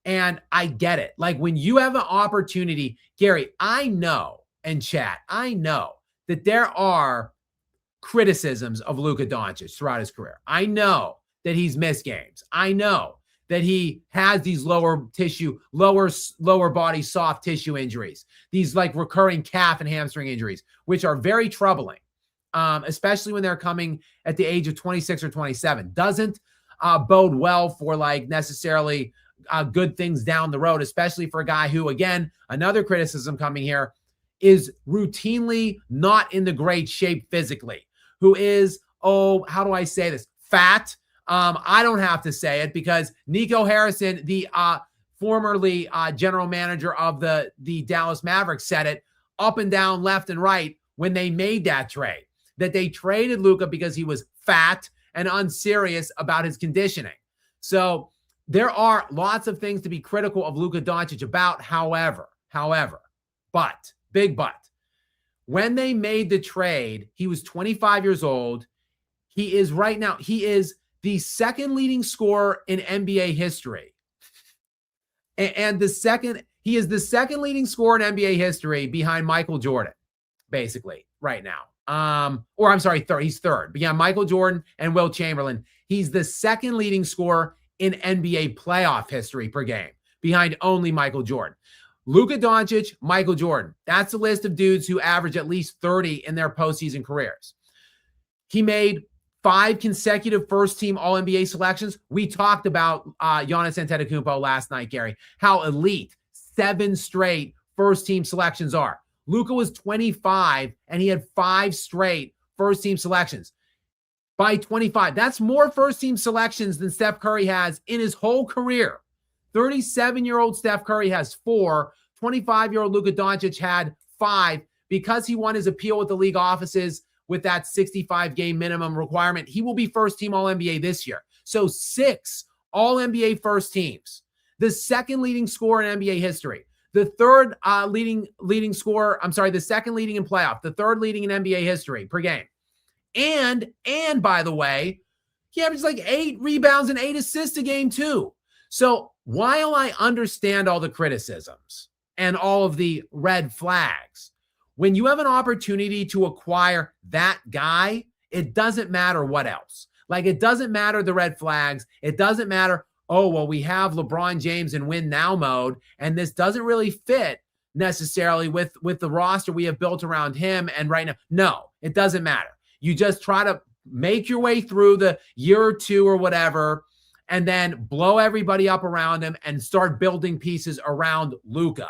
And I get it. Like when you have an opportunity, Gary, I know, and chat, I know that there are criticisms of Luka Doncic throughout his career. I know that he's missed games. I know that he has these lower body soft tissue injuries, these like recurring calf and hamstring injuries, which are very troubling, especially when they're coming at the age of 26 or 27. Doesn't bode well for like necessarily good things down the road, especially for a guy who, again, another criticism coming here, is routinely not in the great shape physically, who is, how do I say this? Fat. I don't have to say it because Nico Harrison, the formerly general manager of the Dallas Mavericks, said it up and down, left and right when they made that trade, that they traded Luka because he was fat and unserious about his conditioning. So there are lots of things to be critical of Luka Doncic about, however, big but, when they made the trade, he was 25 years old. He is right now, he is the second leading scorer in NBA history. And he is the second leading scorer in NBA history behind Michael Jordan, basically, right now. Or I'm sorry, he's third. Behind Michael Jordan and Wilt Chamberlain. He's the second leading scorer in NBA playoff history per game, behind only Michael Jordan. Luka Doncic, Michael Jordan. That's a list of dudes who average at least 30 in their postseason careers. He made 5 consecutive first-team All-NBA selections. We talked about Giannis Antetokounmpo last night, Gary, how elite 7 straight first-team selections are. Luka was 25, and he had 5 straight first-team selections. By 25, that's more first-team selections than Steph Curry has in his whole career. 37-year-old Steph Curry has 4. 25-year-old Luka Doncic had 5. Because he won his appeal with the league offices with that 65-game minimum requirement, he will be first-team All-NBA this year. So 6 All-NBA first teams. The second leading scorer in NBA history. The third leading scorer, the second leading in playoff. The third leading in NBA history per game. And by the way, he averages like 8 rebounds and 8 assists a game too. So while I understand all the criticisms and all of the red flags, when you have an opportunity to acquire that guy, it doesn't matter what else. Like, it doesn't matter the red flags. It doesn't matter, oh, well, we have LeBron James in win now mode, and this doesn't really fit necessarily with the roster we have built around him. And right now, no, it doesn't matter. You just try to make your way through the year or two or whatever, and then blow everybody up around him and start building pieces around Luka.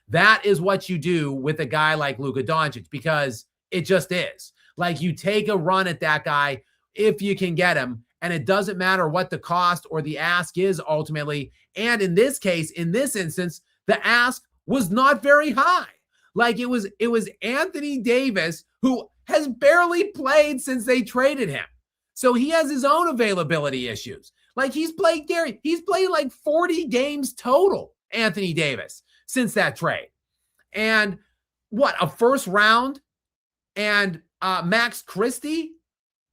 That is what you do with a guy like Luka Doncic, because it just is. Like, you take a run at that guy if you can get him, and it doesn't matter what the cost or the ask is ultimately. And in this case, in this instance, the ask was not very high. Like, it was Anthony Davis, who has barely played since they traded him. So he has his own availability issues. Like, he's played like 40 games total, Anthony Davis, since that trade. And what, a first round and Max Christie?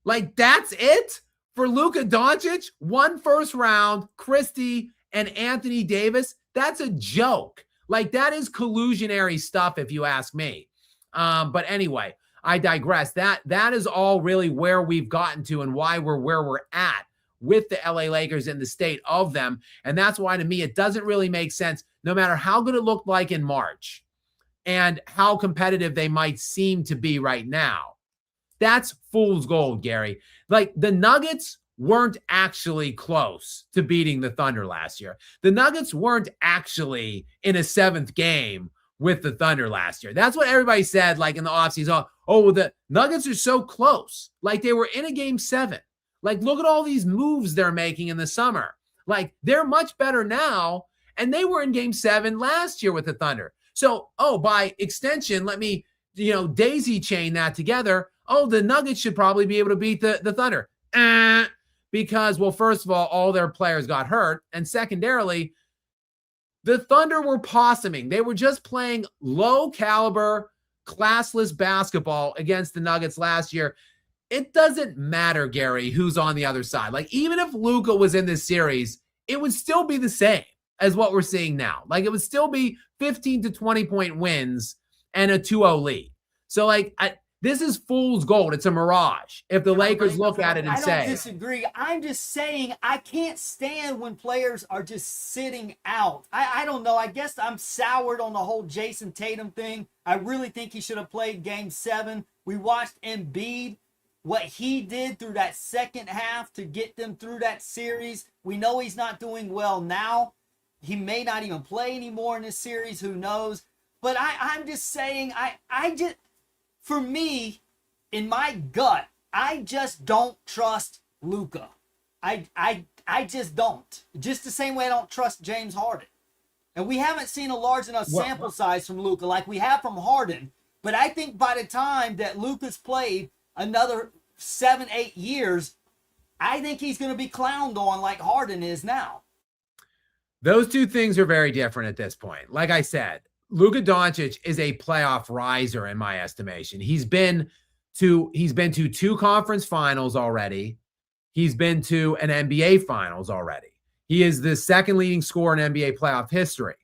Like, that's it for Luka Doncic? One first round, Christie and Anthony Davis? That's a joke. Like, that is collusionary stuff, if you ask me. But anyway, I digress. That is all really where we've gotten to and why we're where we're at with the LA Lakers and the state of them. And that's why, to me, it doesn't really make sense, no matter how good it looked like in March and how competitive they might seem to be right now. That's fool's gold, Gary. Like, the Nuggets weren't actually close to beating the Thunder last year. The Nuggets weren't actually in a seventh game with the Thunder last year. That's what everybody said, like, in the offseason. Oh, well, the Nuggets are so close. Like, they were in a game 7. Like, look at all these moves they're making in the summer. Like, they're much better now, and they were in game 7 last year with the Thunder. So, by extension, let me, daisy chain that together. Oh, the Nuggets should probably be able to beat the Thunder. Because, well, first of all their players got hurt. And secondarily, the Thunder were possuming. They were just playing low caliber, classless basketball against the Nuggets last year. It doesn't matter, Gary, who's on the other side. Like, even if Luka was in this series, it would still be the same as what we're seeing now. Like, it would still be 15 to 20 point wins and a 2-0 lead. So, like, this is fool's gold. It's a mirage. If the Lakers look at it and say, I don't disagree. I'm just saying I can't stand when players are just sitting out. I don't know. I guess I'm soured on the whole Jason Tatum thing. I really think he should have played game 7. We watched Embiid, what he did through that second half to get them through that series. We know he's not doing well now. He may not even play anymore in this series. Who knows? But I'm just saying, for me, in my gut, I just don't trust Luka. I just don't. Just the same way I don't trust James Harden. And we haven't seen a large enough sample size from Luka like we have from Harden. But I think by the time that Luka's played another 7-8 years, I think he's going to be clowned on like Harden is now. Those two things are very different at this point. Like I said, Luka Doncic is a playoff riser in my estimation. He's been to 2 conference finals already. He's been to an NBA finals already. He is the second leading scorer in NBA playoff history.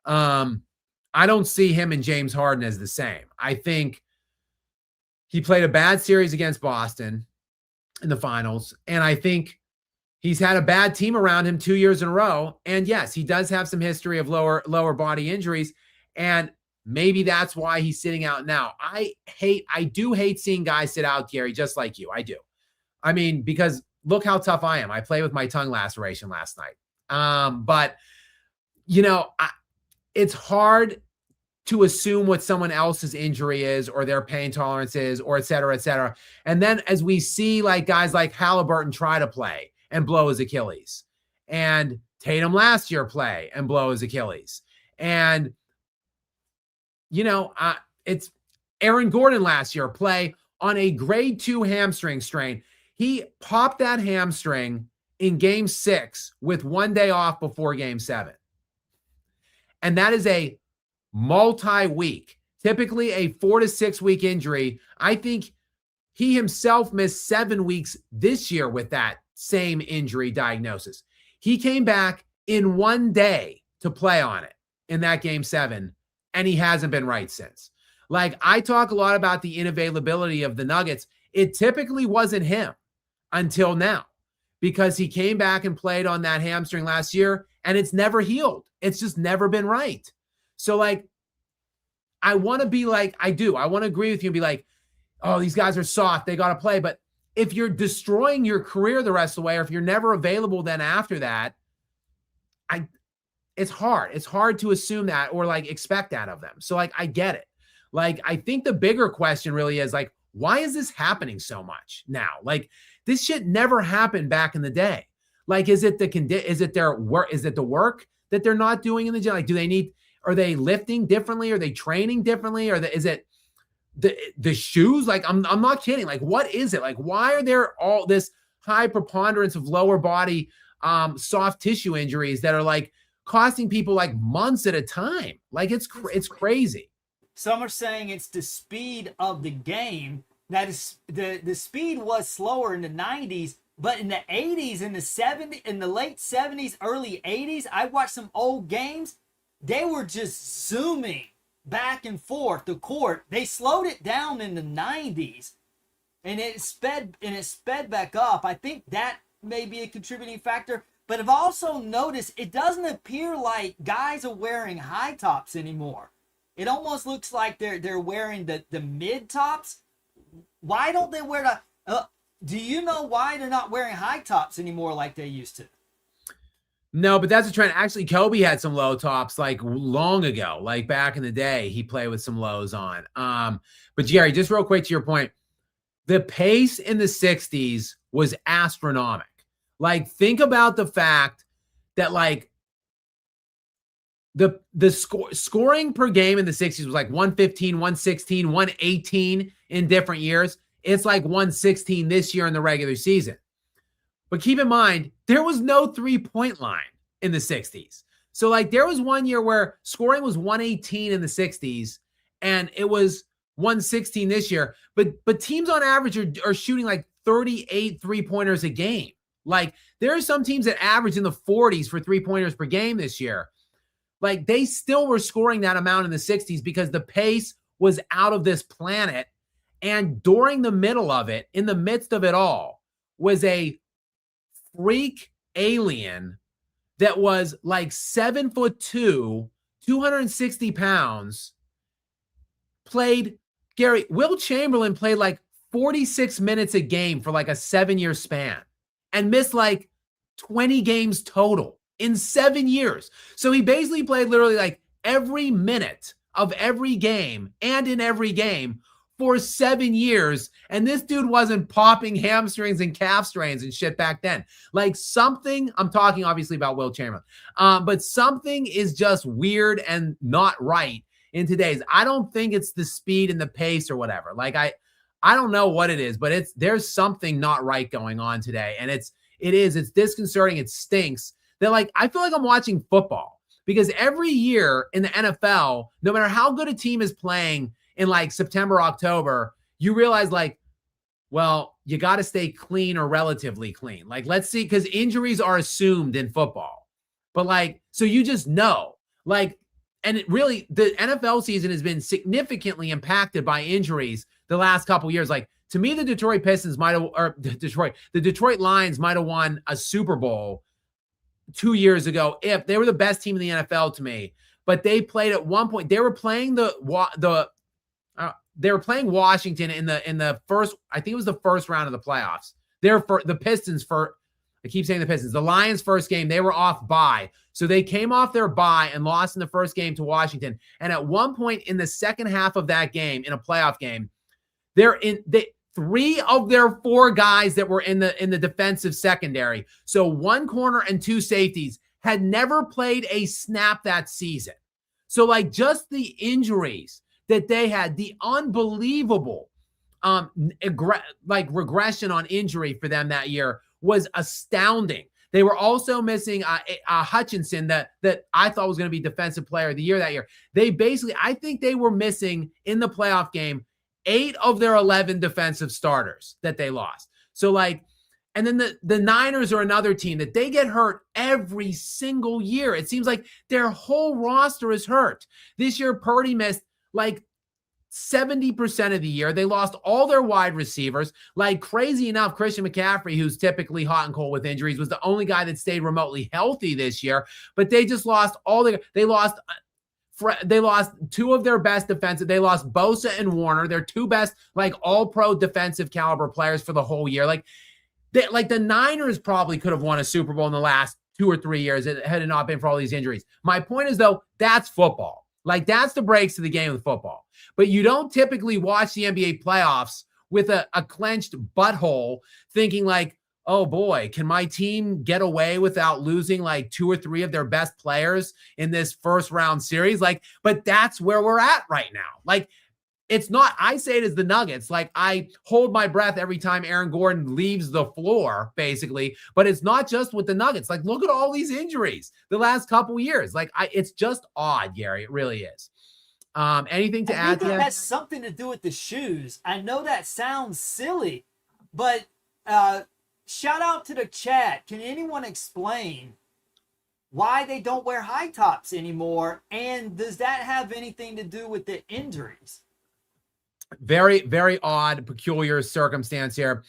I don't see him and James Harden as the same. I think he played a bad series against Boston in the finals, and I think he's had a bad team around him 2 years in a row. And yes, he does have some history of lower body injuries. And maybe that's why he's sitting out now. I do hate seeing guys sit out, Gary, just like you. I do. I mean, because look how tough I am. I played with my tongue laceration last night. But it's hard to assume what someone else's injury is or their pain tolerance is, or et cetera, et cetera. And then as we see like guys like Halliburton try to play and blow his Achilles, and Tatum last year play and blow his Achilles, and it's Aaron Gordon last year play on a grade 2 hamstring strain. He popped that hamstring in game 6 with 1 day off before game 7. And that is a multi-week, typically a 4 to 6 week injury. I think he himself missed 7 weeks this year with that same injury diagnosis. He came back in 1 day to play on it in that game 7. And he hasn't been right since. Like, I talk a lot about the inavailability of the Nuggets. It typically wasn't him. until now, because he came back and played on that hamstring last year and it's never healed. It's just never been right. So like, I want to be like, I want to agree with you and be like, oh, these guys are soft, they got to play. But if you're destroying your career the rest of the way, or if you're never available then after that, it's hard. It's hard to assume that or like expect that of them. So like, I get it. Like, I think the bigger question really is like, why is this happening so much now? Like, this shit never happened back in the day. Like, is it their work? Is it the work that they're not doing in the gym? Like, are they lifting differently? Are they training differently? Is it the shoes? Like, I'm not kidding. Like, what is it? Like, why are there all this high preponderance of lower body soft tissue injuries that are like costing people like months at a time? Like, it's crazy. Some are saying it's the speed of the game. That is, the speed was slower in the 90s, but in the 80s, in the 70s, in the late 70s, early 80s, I watched some old games. They were just zooming back and forth the court. They slowed it down in the 90s, and it sped back up. I think that may be a contributing factor. But I've also noticed it doesn't appear like guys are wearing high tops anymore. It almost looks like they're wearing the mid tops. Why don't they wear the? Do you know why they're not wearing high tops anymore like they used to? No, but that's a trend. Actually, Kobe had some low tops like long ago, like back in the day. He played with some lows on. But Jerry, just real quick to your point, the pace in the 60s was astronomical. Like, think about the fact that like the scoring per game in the 60s was like 115, 116, 118 in different years. It's like 116 this year in the regular season. But keep in mind, there was no 3-point line in the 60s. So like, there was one year where scoring was 118 in the 60s and it was 116 this year. But teams on average are shooting like 38 3-pointers a game. Like, there are some teams that average in the 40s for 3-pointers per game this year. Like, they still were scoring that amount in the 60s because the pace was out of this planet. And during the middle of it, in the midst of it all, was a freak alien that was like 7'2", 260 pounds, Will Chamberlain played like 46 minutes a game for like a 7-year span and missed like 20 games total in 7 years. So he basically played literally like every minute of every game and in every game for 7 years. And this dude wasn't popping hamstrings and calf strains and shit back then. Like, something, I'm talking obviously about Will Chamberlain, but something is just weird and not right in today's. I don't think it's the speed and the pace or whatever. Like, I don't know what it is, but there's something not right going on today. And it's disconcerting. It stinks that, like, I feel like I'm watching football, because every year in the NFL, no matter how good a team is playing in like September, October, you realize like, well, you got to stay clean or relatively clean. Like, let's see, because injuries are assumed in football. But like, so you just know, like, and it really, the NFL season has been significantly impacted by injuries the last couple years. Like, to me, the Detroit Pistons the Detroit Lions might have won a Super Bowl 2 years ago if they were the best team in the NFL to me. But they played at one point, they were playing they were playing Washington in the first, I think it was the first round of the playoffs. The Pistons I keep saying the Pistons, the Lions' first game, they were off bye. So they came off their bye and lost in the first game to Washington. And at one point in the second half of that game, in a playoff game, 3 of their 4 guys that were in the defensive secondary, so 1 corner and 2 safeties, had never played a snap that season. So like, just the injuries that they had, the unbelievable regression on injury for them that year was astounding. They were also missing Hutchinson that I thought was going to be Defensive Player of the Year that year. I think they were missing in the playoff game 8 of their 11 defensive starters that they lost. So like, and then the Niners are another team that they get hurt every single year. It seems like their whole roster is hurt. This year, Purdy missed like 70% of the year. They lost all their wide receivers. Like, crazy enough, Christian McCaffrey, who's typically hot and cold with injuries, was the only guy that stayed remotely healthy this year. But they just lost they lost two of their best defensive. They lost Bosa and Warner, their two best, like, all-pro defensive caliber players for the whole year. Like the Niners probably could have won a Super Bowl in the last 2 or 3 years had it not been for all these injuries. My point is, though, that's football. Like, that's the breaks to the game of football. But you don't typically watch the NBA playoffs with a clenched butthole thinking like, oh boy, can my team get away without losing like 2 or 3 of their best players in this first round series? Like, but that's where we're at right now. Like, it's not, I say it as the Nuggets. Like, I hold my breath every time Aaron Gordon leaves the floor, basically. But it's not just with the Nuggets. Like, look at all these injuries the last couple years. Like, it's just odd, Gary. It really is. Anything to add to that? It has something to do with the shoes. I know that sounds silly, but shout out to the chat. Can anyone explain why they don't wear high tops anymore? And does that have anything to do with the injuries? Very, very odd, peculiar circumstance here.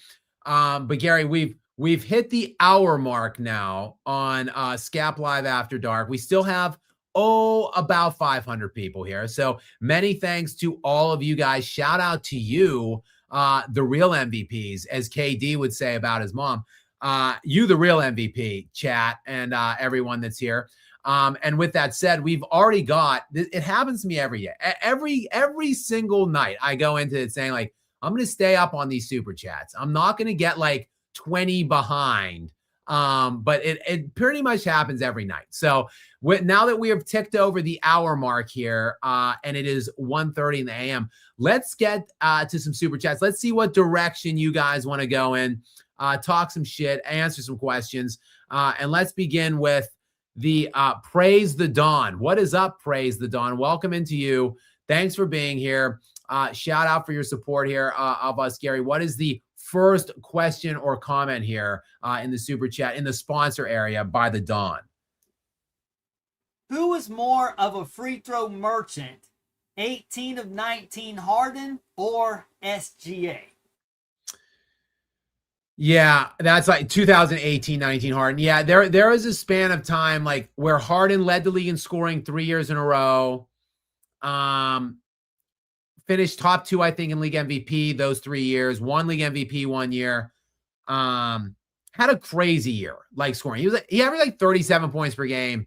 But Gary, we've hit the hour mark now on Skap Live After Dark. We still have about 500 people here. So many thanks to all of you guys. Shout out to you, the real MVPs, as KD would say about his mom. You, the real MVP, chat, and everyone that's here. And with that said, we've already got, it happens to me every year. Every single night I go into it saying like, I'm going to stay up on these super chats. I'm not going to get like 20 behind. But it pretty much happens every night. So now that we have ticked over the hour mark here, and it is 1:30 in the AM, let's get to some super chats. Let's see what direction you guys want to go in, talk some shit, answer some questions. And let's begin with the Praise the Dawn. What is up, Praise the Dawn? Welcome into you. Thanks for being here. Shout out for your support here of us, Gary. What is the first question or comment here in the super chat in the sponsor area by the Dawn? Who is more of a free throw merchant, 18 of 19 Harden or SGA? Yeah, that's like 2018-19 Harden. Yeah, there is a span of time like where Harden led the league in scoring 3 years in a row. Finished top 2, I think, in league MVP those 3 years. Won league MVP 1 year. Had a crazy year, like scoring. He averaged like 37 points per game,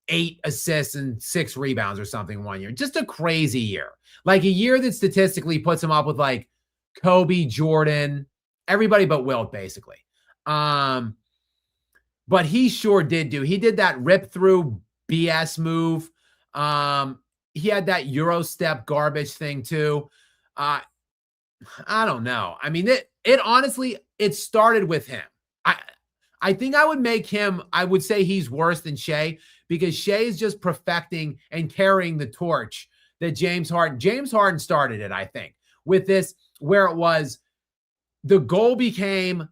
8 assists and 6 rebounds or something 1 year. Just a crazy year. Like a year that statistically puts him up with like Kobe, Jordan, everybody but Wilt, basically. But he sure did he did that rip through BS move. He had that Euro step garbage thing too. I don't know. I mean, it honestly, it started with him. I think I would say he's worse than Shai, because Shai is just perfecting and carrying the torch that James Harden started it, I think, with this, where it was the goal became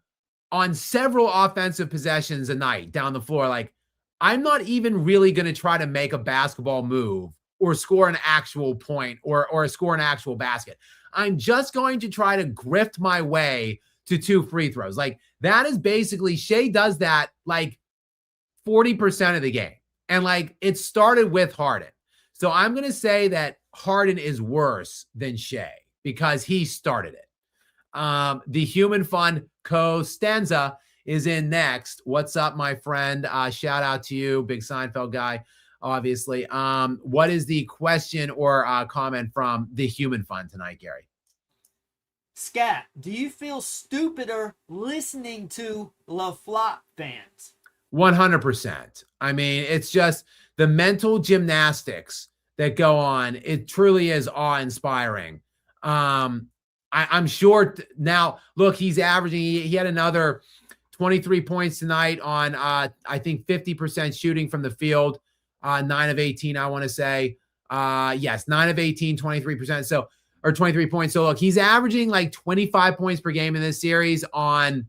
on several offensive possessions a night down the floor. Like, I'm not even really going to try to make a basketball move or score an actual point or score an actual basket. I'm just going to try to grift my way to 2 free throws. Like, that is basically, Shai does that like 40% of the game. And like, it started with Harden. So I'm going to say that Harden is worse than Shai because he started it. The Human Fund Costanza is in next. What's up, my friend? Shout out to you, big Seinfeld guy, obviously. What is the question or comment from the Human Fund tonight, Gary? Skap, do you feel stupider listening to LaFlop fans? 100%. I mean, it's just the mental gymnastics that go on. It truly is awe-inspiring. I'm sure now, look, he's averaging, he had another 23 points tonight on, I think, 50% shooting from the field, 9 of 18, I want to say. Yes, 9 of 18, 23%. So, or 23 points. So, look, he's averaging like 25 points per game in this series on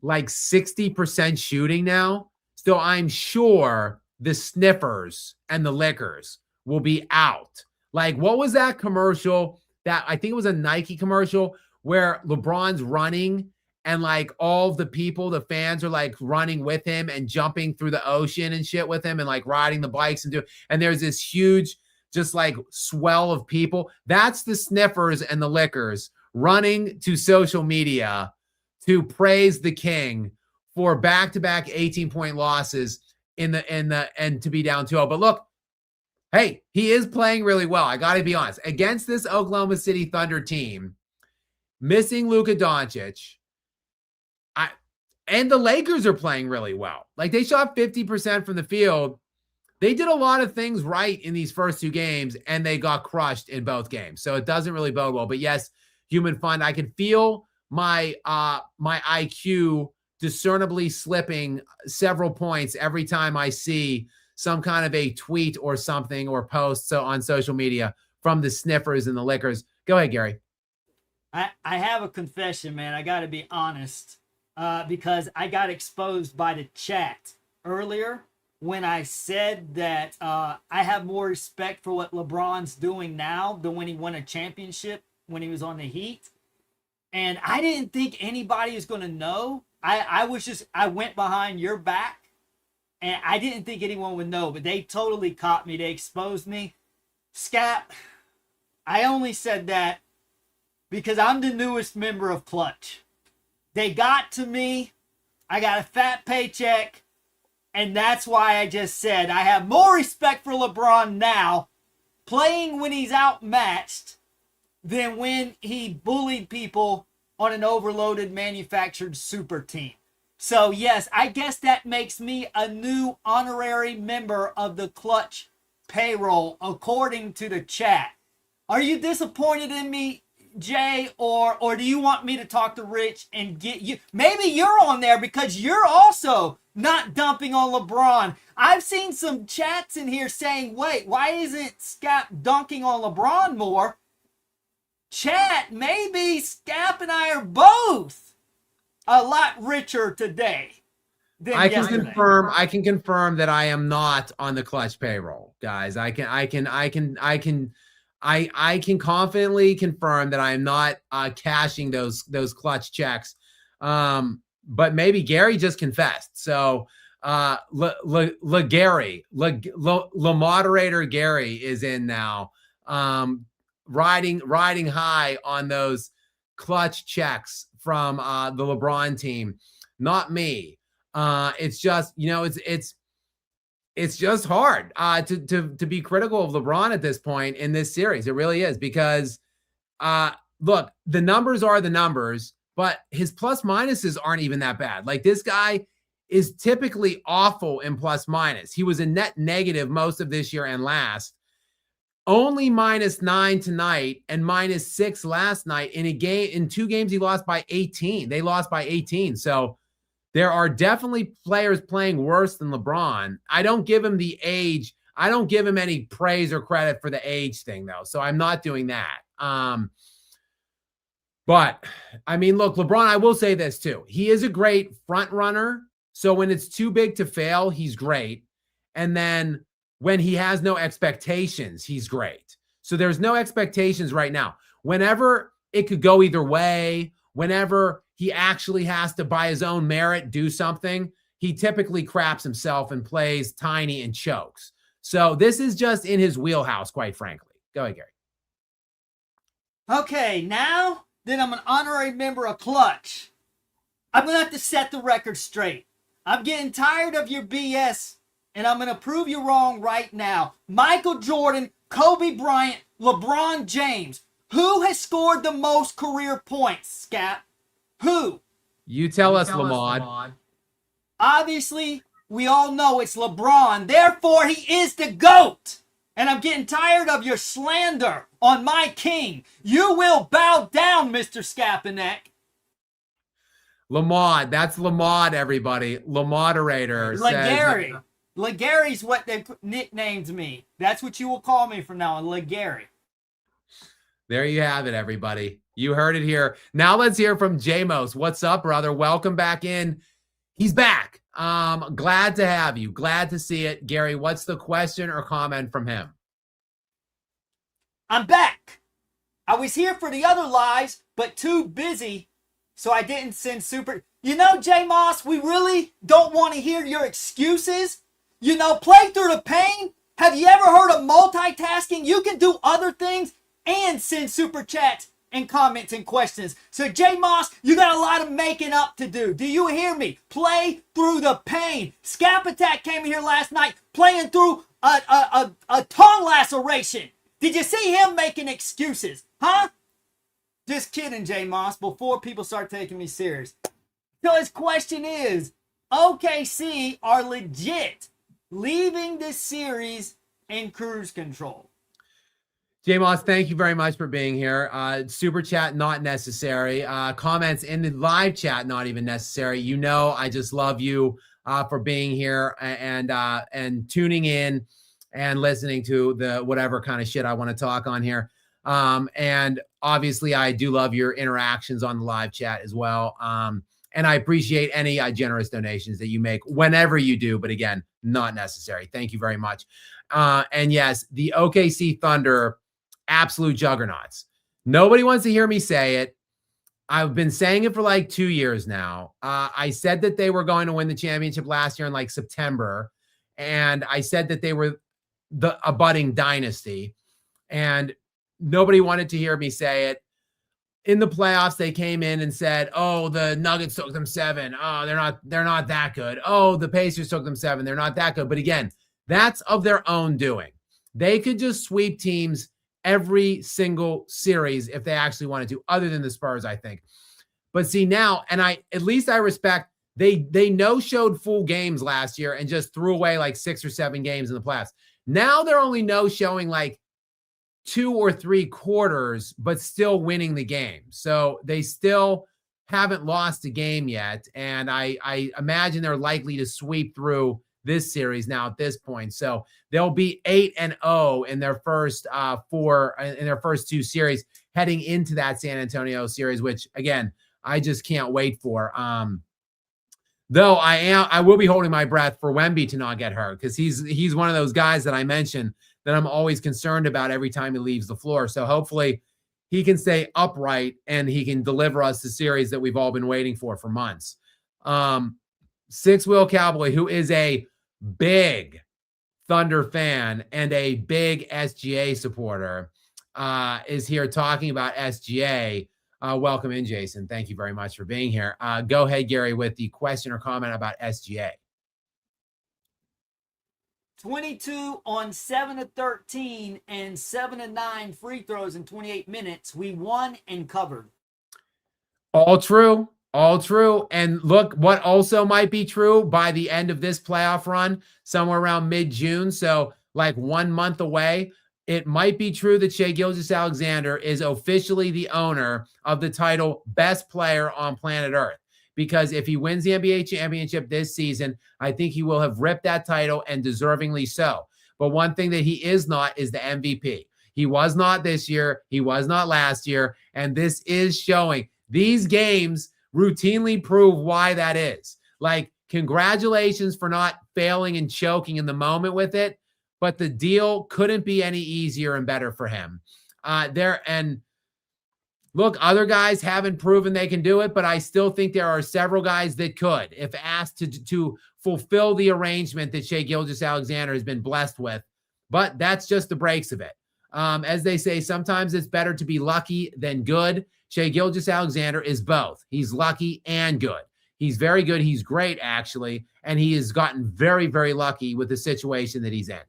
like 60% shooting now. So, I'm sure the sniffers and the lickers will be out Like, what was that commercial that I think it was a Nike commercial where LeBron's running and like all the people, the fans are like running with him and jumping through the ocean and shit with him and like riding the bikes and there's this huge, just like swell of people. That's the Sniffers and the Lickers running to social media to praise the king for back-to-back 18-point losses and to be down 2-0. But look, hey, he is playing really well. I got to be honest. Against this Oklahoma City Thunder team, missing Luka Doncic, and the Lakers are playing really well. Like, they shot 50% from the field. They did a lot of things right in these first 2 games, and they got crushed in both games. So it doesn't really bode well. But yes, human fun. I can feel my IQ discernibly slipping several points every time I see some kind of a tweet or something or post on social media from the Sniffers and the Lickers. Go ahead, Gary. I have a confession, man. I got to be honest. Because I got exposed by the chat earlier when I said that I have more respect for what LeBron's doing now than when he won a championship when he was on the Heat. And I didn't think anybody was going to know. I went behind your back and I didn't think anyone would know, but they totally caught me. They exposed me. Skap, I only said that because I'm the newest member of Clutch. They got to me. I got a fat paycheck. And that's why I just said I have more respect for LeBron now playing when he's outmatched than when he bullied people on an overloaded manufactured super team. So, yes, I guess that makes me a new honorary member of the Clutch payroll, according to the chat. Are you disappointed in me, Jay, or do you want me to talk to Rich and get you? Maybe you're on there because you're also not dumping on LeBron. I've seen some chats in here saying, wait, why isn't Skap dunking on LeBron more? Chat, maybe Skap and I are both a lot richer today than yesterday. I can confirm that I am not on the Clutch payroll, guys. I can confidently confirm that I am not cashing those Clutch checks. But maybe Gary just confessed. So Gary, moderator Gary is in now, riding high on those Clutch checks from the LeBron team. Not me. It's just, it's just hard to be critical of LeBron at this point in this series. It really is, because look, the numbers are the numbers, but his plus minuses aren't even that bad. Like, this guy is typically awful in plus minus. He was a net negative most of this year and last. Only -9 tonight and -6 last night. In 2 games, he lost by 18. They lost by 18. So there are definitely players playing worse than LeBron. I don't give him the age. I don't give him any praise or credit for the age thing, though. So I'm not doing that. But I mean, look, LeBron, I will say this too. He is a great front runner. So when it's too big to fail, he's great. And then when he has no expectations, he's great. So there's no expectations right now. Whenever it could go either way, whenever he actually has to, by his own merit, do something, he typically craps himself and plays tiny and chokes. So this is just in his wheelhouse, quite frankly. Go ahead, Gary. Okay, now that I'm an honorary member of Clutch, I'm going to have to set the record straight. I'm getting tired of your BS, and I'm going to prove you wrong right now. Michael Jordan, Kobe Bryant, LeBron James. Who has scored the most career points, Skap? Who? You tell us, Lamad. Obviously, we all know it's LeBron. Therefore, he is the GOAT. And I'm getting tired of your slander on my king. You will bow down, Mr. Skapanek. Lamad. That's Lamad, everybody. Lamoderator. LeGary. LeGary's what they nicknamed me. That's what you will call me from now on, LeGary. There you have it, everybody. You heard it here. Now let's hear from Jamos. What's up, brother? Welcome back in. He's back. Glad to have you. Glad to see it. Gary, what's the question or comment from him? I'm back. I was here for the other lives, but too busy, so I didn't send super. You know, J Moss, we really don't want to hear your excuses. You know, play through the pain. Have you ever heard of multitasking? You can do other things and send super chats and comments and questions. So, J Moss, you got a lot of making up to do. Do you hear me? Play through the pain. Skap Attack came in here last night playing through a tongue laceration. Did you see him making excuses? Huh? Just kidding, J Moss, before people start taking me serious. So his question is, OKC are legit leaving this series in cruise control. J Moss, thank you very much for being here. Super chat, not necessary. Comments in the live chat, not even necessary. You know, I just love you for being here and tuning in and listening to the whatever kind of shit I want to talk on here. And obviously, I do love your interactions on the live chat as well. And I appreciate any generous donations that you make whenever you do. But again, not necessary. Thank you very much. And yes, the OKC Thunder, absolute juggernauts. Nobody wants to hear me say it. I've been saying it for like 2 years now. I said that they were going to win the championship last year in like September. And I said that they were a budding dynasty. And nobody wanted to hear me say it. In the playoffs, they came in and said, "Oh, the Nuggets took them 7. Oh, they're not that good. Oh, the Pacers took them 7. They're not that good." But again, that's of their own doing. They could just sweep teams every single series if they actually wanted to, other than the Spurs, I think. But see now, and at least I respect they no-showed full games last year and just threw away like 6 or 7 games in the playoffs. Now they're only no-showing like 2 or 3 quarters, but still winning the game. So they still haven't lost a game yet. And I imagine they're likely to sweep through this series now at this point. So they'll be 8-0 in their first 2 series heading into that San Antonio series, which again, I just can't wait for. Though I will be holding my breath for Wemby to not get hurt, because he's one of those guys that I mentioned that I'm always concerned about every time he leaves the floor. So hopefully he can stay upright and he can deliver us the series that we've all been waiting for months. Six Wheel Cowboy, who is a big Thunder fan and a big SGA supporter, is here talking about SGA. Welcome in, Jason. Thank you very much for being here. Go ahead, Gary, with the question or comment about SGA. 22 on 7 of 13 and 7 of 9 free throws in 28 minutes. We won and covered. All true. All true. And look, what also might be true by the end of this playoff run, somewhere around mid-June, so like 1 month away, it might be true that Shai Gilgeous-Alexander is officially the owner of the title Best Player on Planet Earth. Because if he wins the NBA championship this season, I think he will have ripped that title, and deservingly so. But one thing that he is not is the MVP. He was not this year. He was not last year. And this is showing. These games routinely prove why that is. Like, congratulations for not failing and choking in the moment with it. But the deal couldn't be any easier and better for him. Look, other guys haven't proven they can do it, but I still think there are several guys that could, if asked to fulfill the arrangement that Shai Gilgeous-Alexander has been blessed with. But that's just the breaks of it. As they say, sometimes it's better to be lucky than good. Shai Gilgeous-Alexander is both. He's lucky and good. He's very good. He's great, actually. And he has gotten very, very lucky with the situation that he's in.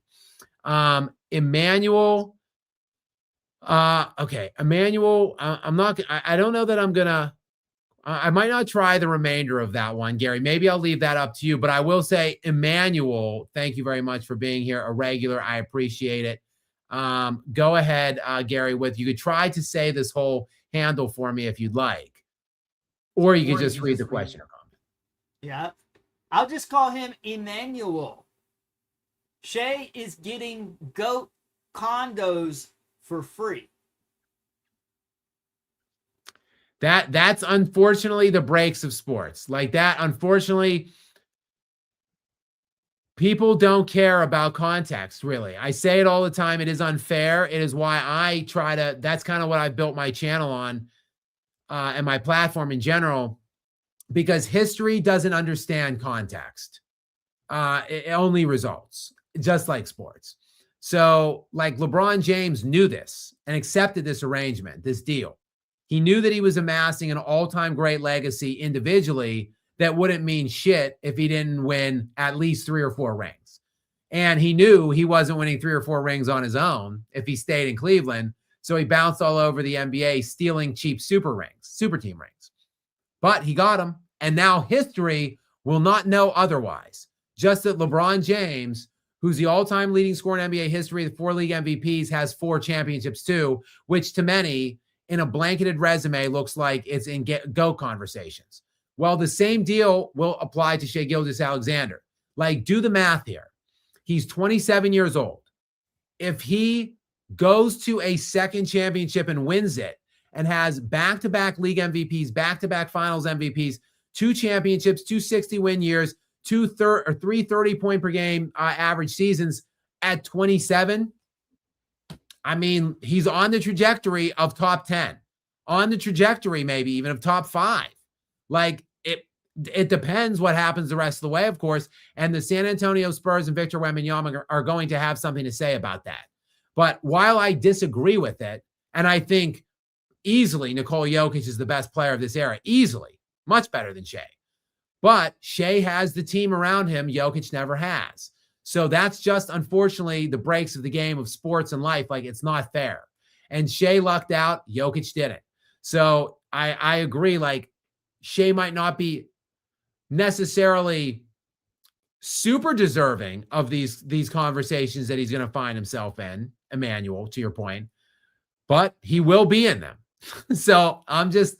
Emmanuel. Okay. Emmanuel, I don't know that I'm going to, I might not try the remainder of that one, Gary. Maybe I'll leave that up to you, but I will say, Emmanuel, thank you very much for being here, a regular. I appreciate it. Go ahead, Gary, you could try to say this whole handle for me if you'd like, or you could just read the question or comment. Yeah. I'll just call him Emmanuel. Shai is getting GOAT condos for free. That's unfortunately the breaks of sports. Like that, unfortunately, people don't care about context, really. I say it all the time. It is unfair. It is why I try to, that's kind of what I built my channel on and my platform in general, because history doesn't understand context. It only results, just like sports. So, like LeBron James knew this and accepted this arrangement, this deal. He knew that he was amassing an all-time great legacy individually that wouldn't mean shit if he didn't win at least 3 or 4 rings. And he knew he wasn't winning 3 or 4 rings on his own if he stayed in Cleveland. So he bounced all over the NBA, stealing cheap super team rings. But he got them. And now history will not know otherwise. Just that LeBron James, who's the all-time leading scorer in NBA history, the 4 league MVPs, has 4 championships too, which to many in a blanketed resume looks like it's in GOAT conversations. Well, the same deal will apply to Shai Gilgeous-Alexander. Like, do the math here. He's 27 years old. If he goes to a second championship and wins it and has back-to-back league MVPs, back-to-back finals MVPs, 2 championships, 2 60-win years, 3 30-point per game average seasons at 27, I mean, he's on the trajectory of top 10, on the trajectory maybe even of top 5. Like, it depends what happens the rest of the way, of course. And the San Antonio Spurs and Victor Wembanyama are going to have something to say about that. But while I disagree with it, and I think easily Nikola Jokic is the best player of this era, easily, much better than Shai. But Shai has the team around him Jokic never has. So that's just, unfortunately, the breaks of the game of sports and life. Like, it's not fair. And Shai lucked out. Jokic didn't. So I agree. Like, Shai might not be necessarily super deserving of these conversations that he's going to find himself in, Emmanuel, to your point, but he will be in them. So I'm just,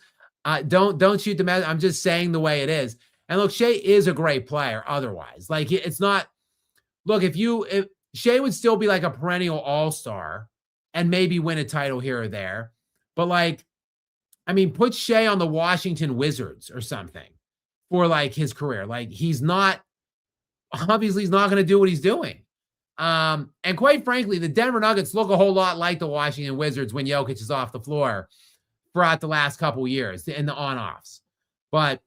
don't shoot the message. I'm just saying the way it is. And look, Shai is a great player otherwise. Like, it's not, look, if Shai would still be like a perennial all-star and maybe win a title here or there, but like, I mean, put Shai on the Washington Wizards or something for like his career. Like, obviously he's not going to do what he's doing. And quite frankly, the Denver Nuggets look a whole lot like the Washington Wizards when Jokic is off the floor throughout the last couple of years in the on-offs. But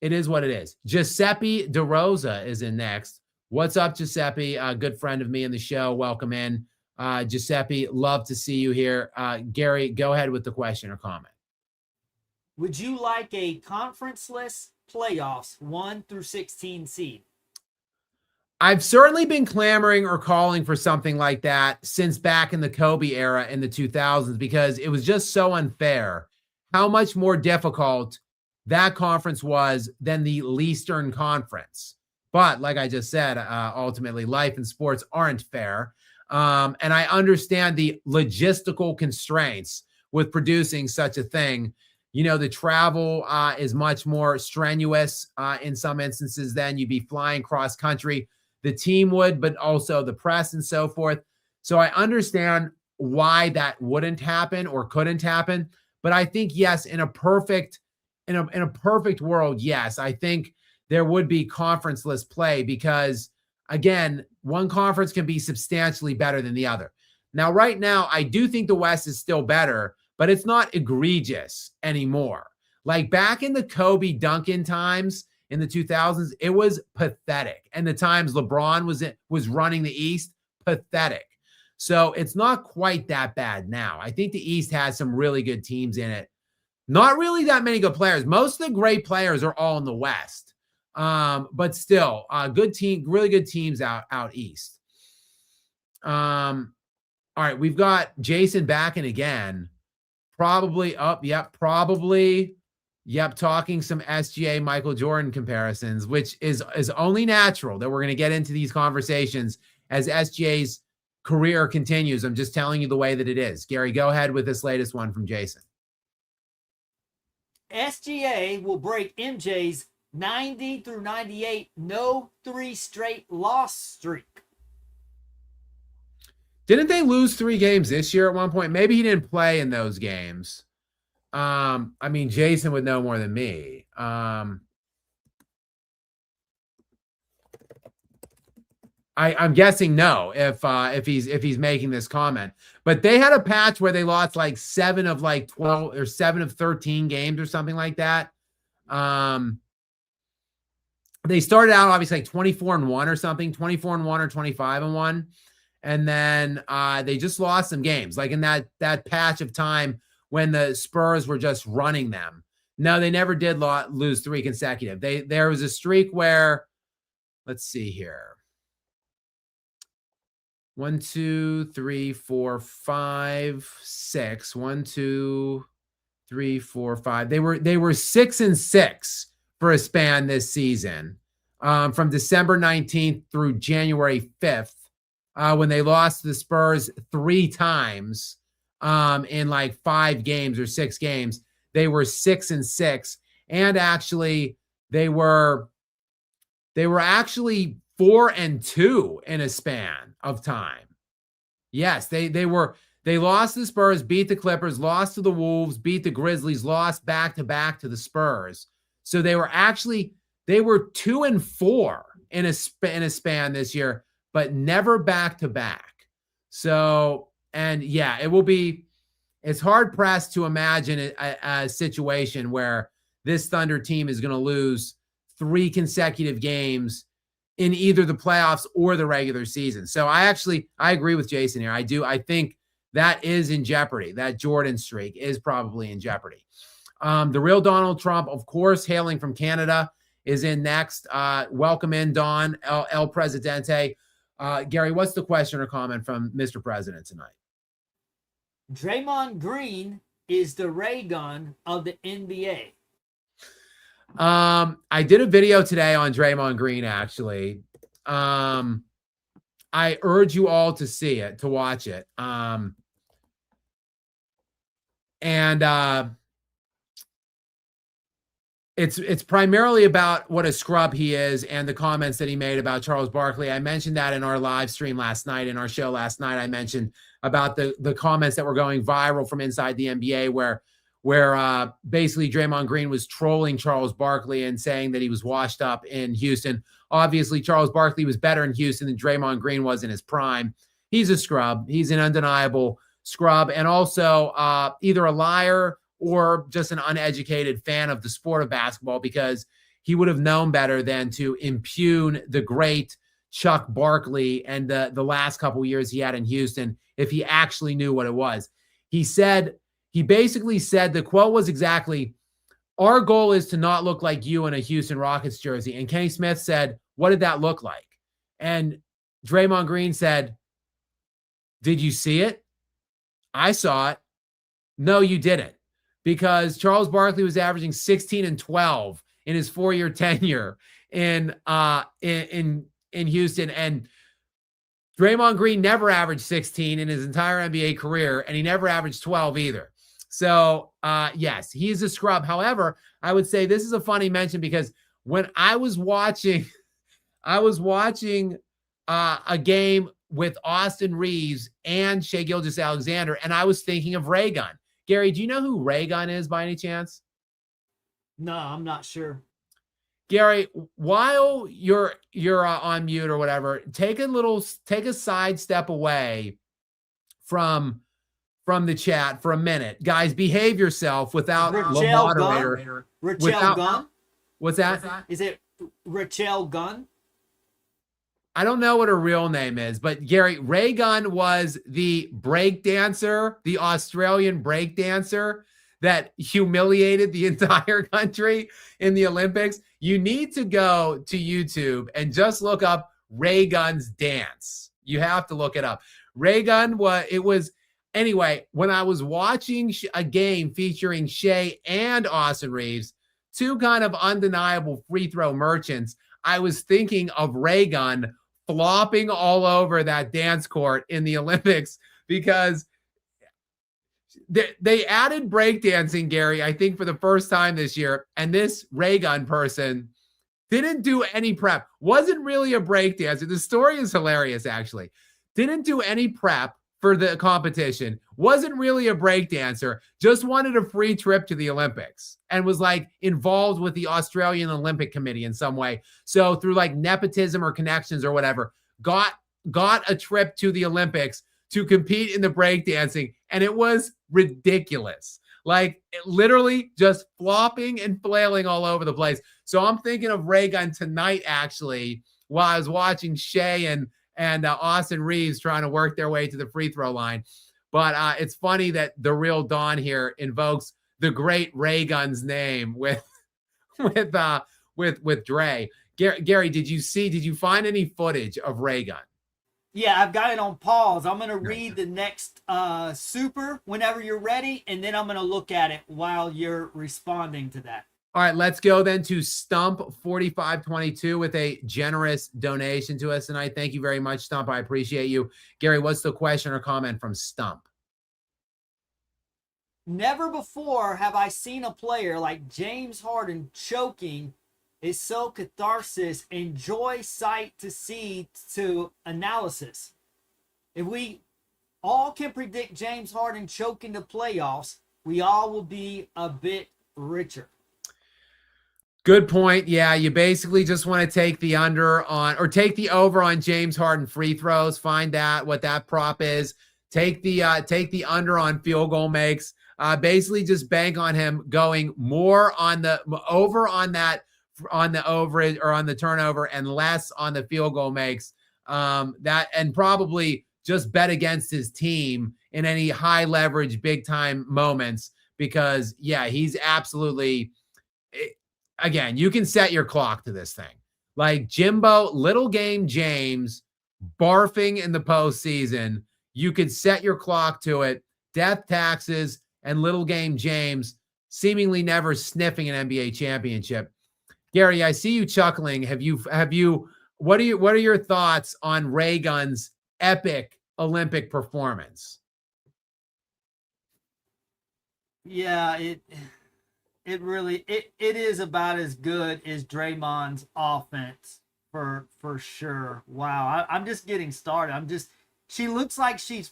it is what it is. Giuseppe DeRosa is in next. What's up, Giuseppe? A good friend of me in the show. Welcome in. Giuseppe, love to see you here. Gary, go ahead with the question or comment. Would you like a conference-less playoffs 1 through 16 seed? I've certainly been clamoring or calling for something like that since back in the Kobe era in the 2000s, because it was just so unfair how much more difficult that conference was than the Eastern Conference. But like I just said, ultimately life and sports aren't fair. And I understand the logistical constraints with producing such a thing. You know, the travel is much more strenuous in some instances than you'd be flying cross country. The team would, but also the press and so forth. So I understand why that wouldn't happen or couldn't happen. But I think, yes, in a perfect world, yes, I think there would be conferenceless play because, again, one conference can be substantially better than the other. Now, right now, I do think the West is still better, but it's not egregious anymore. Like back in the Kobe Duncan times in the 2000s, it was pathetic. And the times LeBron was running the East, pathetic. So it's not quite that bad now. I think the East has some really good teams in it. Not really that many good players. Most of the great players are all in the West. But still, good team, really good teams out East. All right, we've got Jason back in again. Probably talking some SGA Michael Jordan comparisons, which is only natural that we're going to get into these conversations as SGA's career continues. I'm just telling you the way that it is. Gary, go ahead with this latest one from Jason. SGA will break MJ's 90 through 98 no 3 straight loss streak. Didn't they lose 3 games this year at one point? Maybe he didn't play in those games. I mean, Jason would know more than me. I'm guessing no, if he's making this comment. But they had a patch where they lost like 7 of like 12 or 7 of 13 games or something like that. They started out obviously like 24-1 or something, 24-1 or 25-1. And then they just lost some games, like in that patch of time when the Spurs were just running them. No, they never did lose 3 consecutive. There was a streak where, let's see here. 1, 2, 3, 4, 5, 6. 1, 2, 3, 4, 5. They were 6-6 for a span this season, from December 19th through January 5th, when they lost to the Spurs 3 times in like 5 games or 6 games. They were 6-6, and actually they were actually 4-2 in a span of time. Yes, they lost to the Spurs, beat the Clippers, lost to the Wolves, beat the Grizzlies, lost back-to-back to the Spurs. So they were 2-4 in a span this year, but never back-to-back. So, and yeah, it's hard pressed to imagine a situation where this Thunder team is going to lose 3 consecutive games in either the playoffs or the regular season. So I agree with Jason here. I think that is in jeopardy. That Jordan streak is probably in jeopardy. The real Donald Trump, of course, hailing from Canada, is in next. Welcome in, Don, El Presidente. Gary, what's the question or comment from Mr. President tonight? Draymond Green is the ray gun of the NBA. I did a video today on Draymond Green, actually. I urge you all to see it, to watch it. It's primarily about what a scrub he is and the comments that he made about Charles Barkley. I mentioned that in our live stream last night, in our show last night. I mentioned about the comments that were going viral from inside the NBA where basically Draymond Green was trolling Charles Barkley and saying that he was washed up in Houston. Obviously, Charles Barkley was better in Houston than Draymond Green was in his prime. He's a scrub. He's an undeniable scrub, and also either a liar or just an uneducated fan of the sport of basketball, because he would have known better than to impugn the great Chuck Barkley and the last couple years he had in Houston if he actually knew what it was. He basically said, the quote was exactly, "Our goal is to not look like you in a Houston Rockets jersey." And Kenny Smith said, "What did that look like?" And Draymond Green said, "Did you see it? I saw it." No, you didn't, because Charles Barkley was averaging 16 and 12 in his 4-year tenure in Houston, and Draymond Green never averaged 16 in his entire NBA career, and he never averaged 12 either. So, yes, he's a scrub. However, I would say this is a funny mention, because when I was watching a game with Austin Reeves and Shai Gilgeous-Alexander, and I was thinking of Ray Gun. Gary, do you know who Ray Gun is by any chance? No, I'm not sure. Gary, while you're on mute or whatever, take a side step away from the chat for a minute. Guys, behave yourself without the moderator. Rachel Gunn? What's that? Is it Rachel Gunn? I don't know what her real name is, but Gary, Ray Gunn was the break dancer, the Australian break dancer that humiliated the entire country in the Olympics. You need to go to YouTube and just look up Ray Gunn's dance. You have to look it up. Ray Gunn anyway, when I was watching a game featuring Shai and Austin Reeves, 2 kind of undeniable free throw merchants, I was thinking of Ray Gunn flopping all over that dance court in the Olympics, because they added breakdancing, Gary, I think for the first time this year, and this Ray Gun person didn't do any prep, wasn't really a breakdancer. The story is hilarious, actually. Didn't do any prep for the competition, wasn't really a breakdancer, just wanted a free trip to the Olympics, and was like involved with the Australian Olympic Committee in some way. So through like nepotism or connections or whatever, got a trip to the Olympics to compete in the breakdancing, and it was ridiculous. Like literally just flopping and flailing all over the place. So I'm thinking of Ray Gun tonight, actually, while I was watching Shai and Austin Reeves trying to work their way to the free throw line. But it's funny that the real Don here invokes the great Ray Gun's name with Dre. Gary, did you find any footage of Ray Gun? Yeah, I've got it on pause. I'm going to read the next super whenever you're ready, and then I'm going to look at it while you're responding to that. All right, let's go then to Stump 4522 with a generous donation to us tonight. Thank you very much, Stump. I appreciate you. Gary, what's the question or comment from Stump? Never before have I seen a player like James Harden choking is so catharsis and joy sight to see to analysis. If we all can predict James Harden choking the playoffs, we all will be a bit richer. Good point. Yeah, you basically just want to take the under on, or take the over on James Harden free throws. Find out what that prop is. Take the under on field goal makes. Basically, just bank on him going more on the over on that, on the overage or on the turnover, and less on the field goal makes. That, and probably just bet against his team in any high leverage, big time moments, because yeah, he's absolutely. Again, you can set your clock to this thing. Like Jimbo, Little Game James barfing in the postseason, you could set your clock to it. Death taxes and Little Game James seemingly never sniffing an NBA championship. Gary, I see you chuckling. What are your thoughts on Ray Gun's epic Olympic performance? Yeah, it really is about as good as Draymond's offense for sure. Wow, I'm just getting started. She looks like she's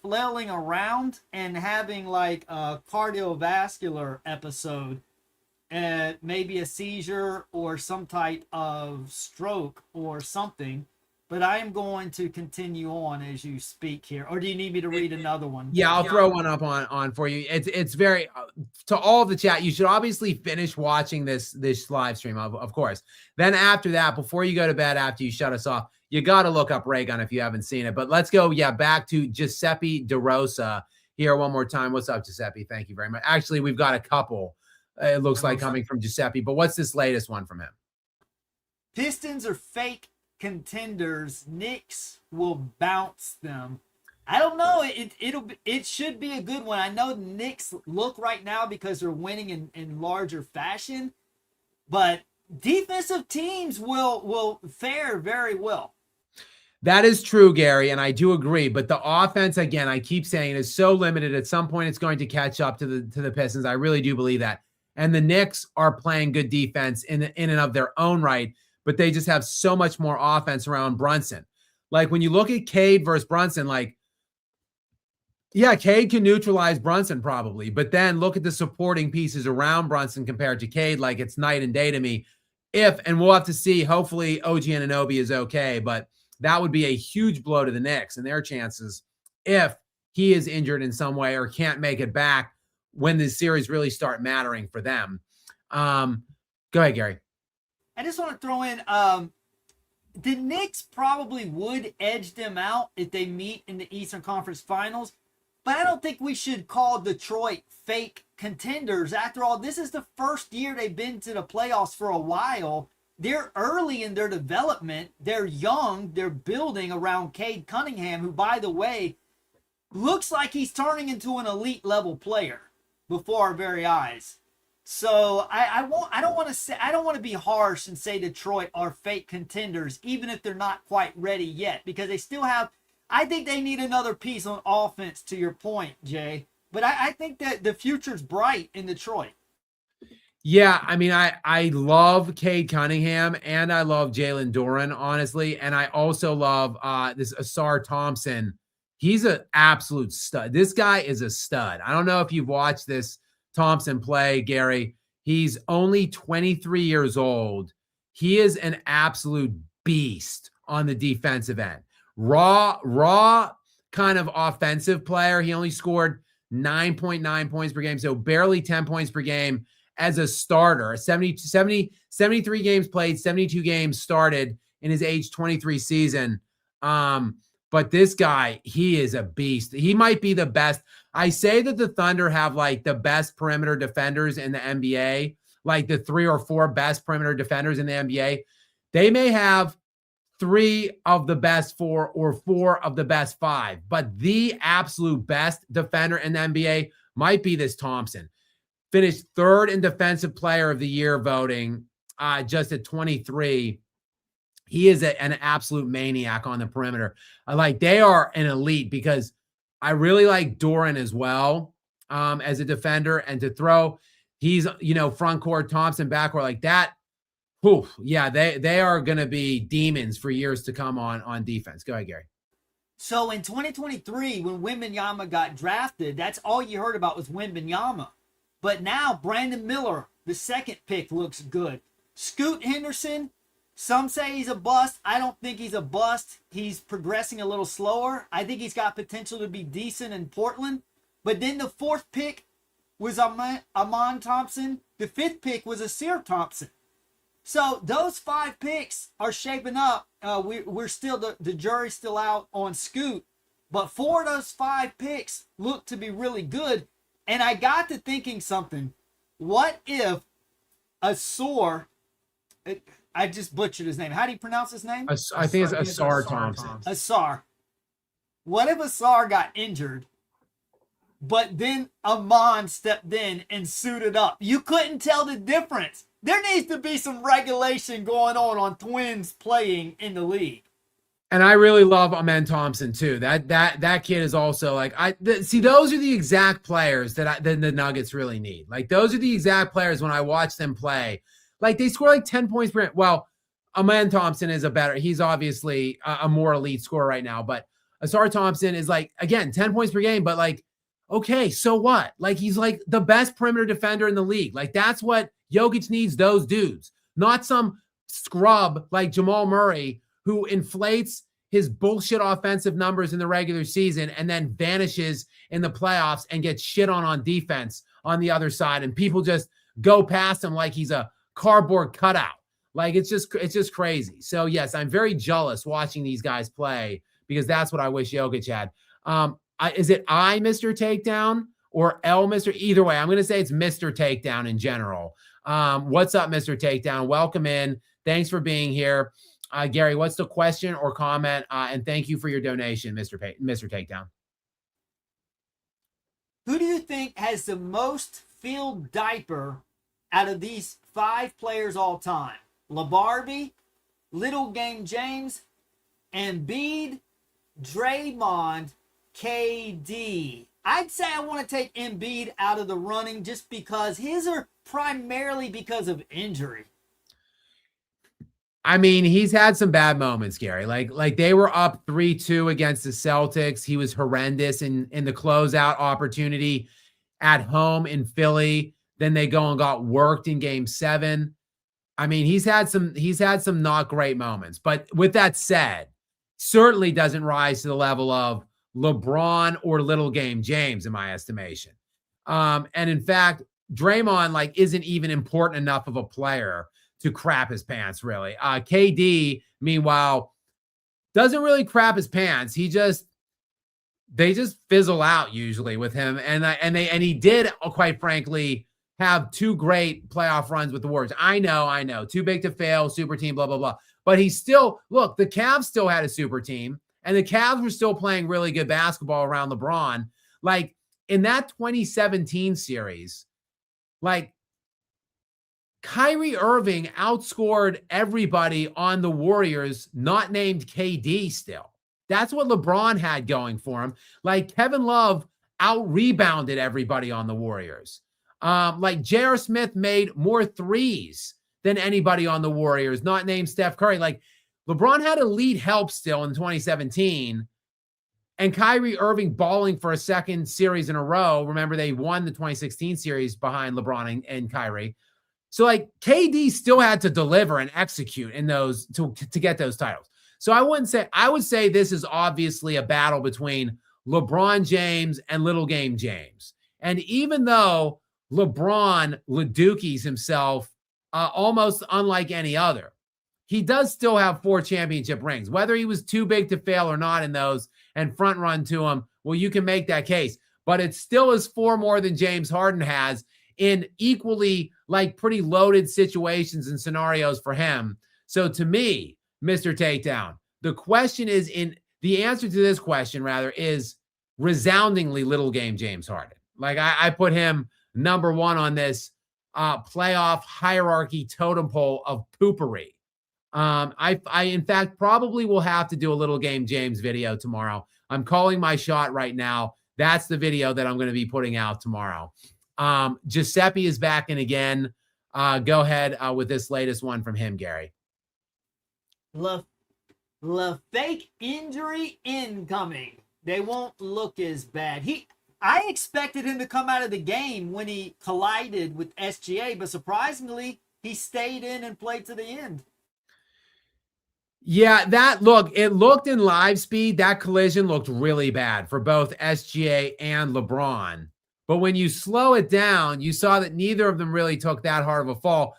flailing around and having like a cardiovascular episode, maybe a seizure or some type of stroke or something. But I am going to continue on as you speak here. Or do you need me to read another one? Yeah, I'll throw one up on for you. It's very to all of the chat. You should obviously finish watching this live stream, of course. Then after that, before you go to bed, after you shut us off, you got to look up Ray Gun if you haven't seen it. But let's go, back to Giuseppe DeRosa here one more time. What's up, Giuseppe? Thank you very much. Actually, we've got a couple. It looks like coming from Giuseppe. But what's this latest one from him? Pistons are fake contenders. Knicks will bounce them. I don't know. It should be a good one. I know the Knicks look right now because they're winning in larger fashion, but defensive teams will fare very well. That is true, Gary, and I do agree. But the offense, again, I keep saying, is so limited. At some point, it's going to catch up to the Pistons. I really do believe that. And the Knicks are playing good defense in and of their own right, but they just have so much more offense around Brunson. Like when you look at Cade versus Brunson, like, yeah, Cade can neutralize Brunson probably, but then look at the supporting pieces around Brunson compared to Cade. Like it's night and day to me. And we'll have to see, hopefully OG Anunoby is okay, but that would be a huge blow to the Knicks and their chances if he is injured in some way or can't make it back when the series really start mattering for them. Go ahead, Gary. I just want to throw in, the Knicks probably would edge them out if they meet in the Eastern Conference Finals, but I don't think we should call Detroit fake contenders. After all, this is the first year they've been to the playoffs for a while. They're early in their development. They're young. They're building around Cade Cunningham, who, by the way, looks like he's turning into an elite level player before our very eyes. So I don't want to be harsh and say Detroit are fake contenders, even if they're not quite ready yet, because they still have. I think they need another piece on offense. To your point, Jay, but I think that the future's bright in Detroit. Yeah, I mean, I love Cade Cunningham and I love Jalen Duren, honestly, and I also love this Asar Thompson. He's an absolute stud. This guy is a stud. I don't know if you've watched this Thompson play, Gary. He's only 23 years old. He is an absolute beast on the defensive end. Raw kind of offensive player. He only scored 9.9 points per game, so barely 10 points per game as a starter. 73 games played, 72 games started in his age 23 season. But this guy, he is a beast. He might be the best. I say that the Thunder have like the best perimeter defenders in the NBA, like the 3 or 4 best perimeter defenders in the NBA. They may have 3 of the best 4 or 4 of the best 5, but the absolute best defender in the NBA might be this Thompson. Finished 3rd in Defensive Player of the Year voting, just at 23. He is an absolute maniac on the perimeter. They are an elite, because I really like Doran as well, as a defender, and to throw, he's, front court, Thompson backcourt like that. Whew, yeah, they are going to be demons for years to come on defense. Go ahead, Gary. So in 2023, when Wembanyama got drafted, that's all you heard about was Wembanyama. But now Brandon Miller, the 2nd pick, looks good. Scoot Henderson, some say he's a bust. I don't think he's a bust. He's progressing a little slower. I think he's got potential to be decent in Portland. But then the 4th pick was Amon Thompson. The 5th pick was Asir Thompson. So those 5 picks are shaping up. We're still, the jury's still out on Scoot. But 4 of those 5 picks look to be really good. And I got to thinking something. What if Asir... I just butchered his name. How do you pronounce his name? I think it's Asar Thompson. Asar. What if Asar got injured, but then Amon stepped in and suited up? You couldn't tell the difference. There needs to be some regulation going on twins playing in the league. And I really love Amen Thompson too. That kid is also like, see, those are the exact players that the Nuggets really need. Like, those are the exact players when I watch them play. Like, they score like 10 points per game. Well, Amen Thompson is he's obviously a more elite scorer right now, but Asar Thompson is like, again, 10 points per game, but like, okay, so what? Like, he's like the best perimeter defender in the league. Like, that's what Jokic needs, those dudes, not some scrub like Jamal Murray who inflates his bullshit offensive numbers in the regular season and then vanishes in the playoffs and gets shit on defense on the other side. And people just go past him like he's a cardboard cutout. Like, it's just crazy. So yes, I'm very jealous watching these guys play, because that's what I wish Jokic had. Is it Mr. Takedown or L Mr.? Either way, I'm going to say it's Mr. Takedown in general. What's up, Mr. Takedown? Welcome in. Thanks for being here. Gary, what's the question or comment? And thank you for your donation, Mr. Takedown. Who do you think has the most field diaper out of these 5 players all time? LaBarbie, Little Game James, Embiid, Draymond, KD. I'd say I want to take Embiid out of the running just because his are primarily because of injury. I mean, he's had some bad moments, Gary. Like they were up 3-2 against the Celtics. He was horrendous in the closeout opportunity at home in Philly. Then they go and got worked in Game 7. I mean, he's had some not great moments. But with that said, certainly doesn't rise to the level of LeBron or Little Game James, in my estimation. And in fact, Draymond isn't even important enough of a player to crap his pants, really. KD, meanwhile, doesn't really crap his pants. They just fizzle out usually with him. And he did, quite frankly, have 2 great playoff runs with the Warriors. I know. Too big to fail, super team, blah, blah, blah. But he still, look, the Cavs still had a super team, and the Cavs were still playing really good basketball around LeBron. Like, in that 2017 series, Kyrie Irving outscored everybody on the Warriors, not named KD still. That's what LeBron had going for him. Kevin Love out-rebounded everybody on the Warriors. J.R. Smith made more threes than anybody on the Warriors, not named Steph Curry. LeBron had elite help still in 2017, and Kyrie Irving balling for a second series in a row. Remember, they won the 2016 series behind LeBron and Kyrie. So KD still had to deliver and execute in those to get those titles. So I would say this is obviously a battle between LeBron James and Little Game James. And even though LeBron Ledookies himself almost unlike any other, he does still have 4 championship rings. Whether he was too big to fail or not in those and front run to him, well, you can make that case. But it still is 4 more than James Harden has in equally like pretty loaded situations and scenarios for him. So to me, Mr. Takedown, the answer to this question rather is resoundingly Little Game James Harden. Like I put him number 1 on this playoff hierarchy totem pole of poopery. I in fact probably will have to do a Little Game James video tomorrow. I'm calling my shot right now. That's the video that I'm going to be putting out tomorrow. Giuseppe is back in again. Go ahead with this latest one from him, Gary. Fake injury incoming. They won't look as bad. I expected him to come out of the game when he collided with SGA, but surprisingly, he stayed in and played to the end. Yeah, it looked in live speed, that collision looked really bad for both SGA and LeBron. But when you slow it down, you saw that neither of them really took that hard of a fall.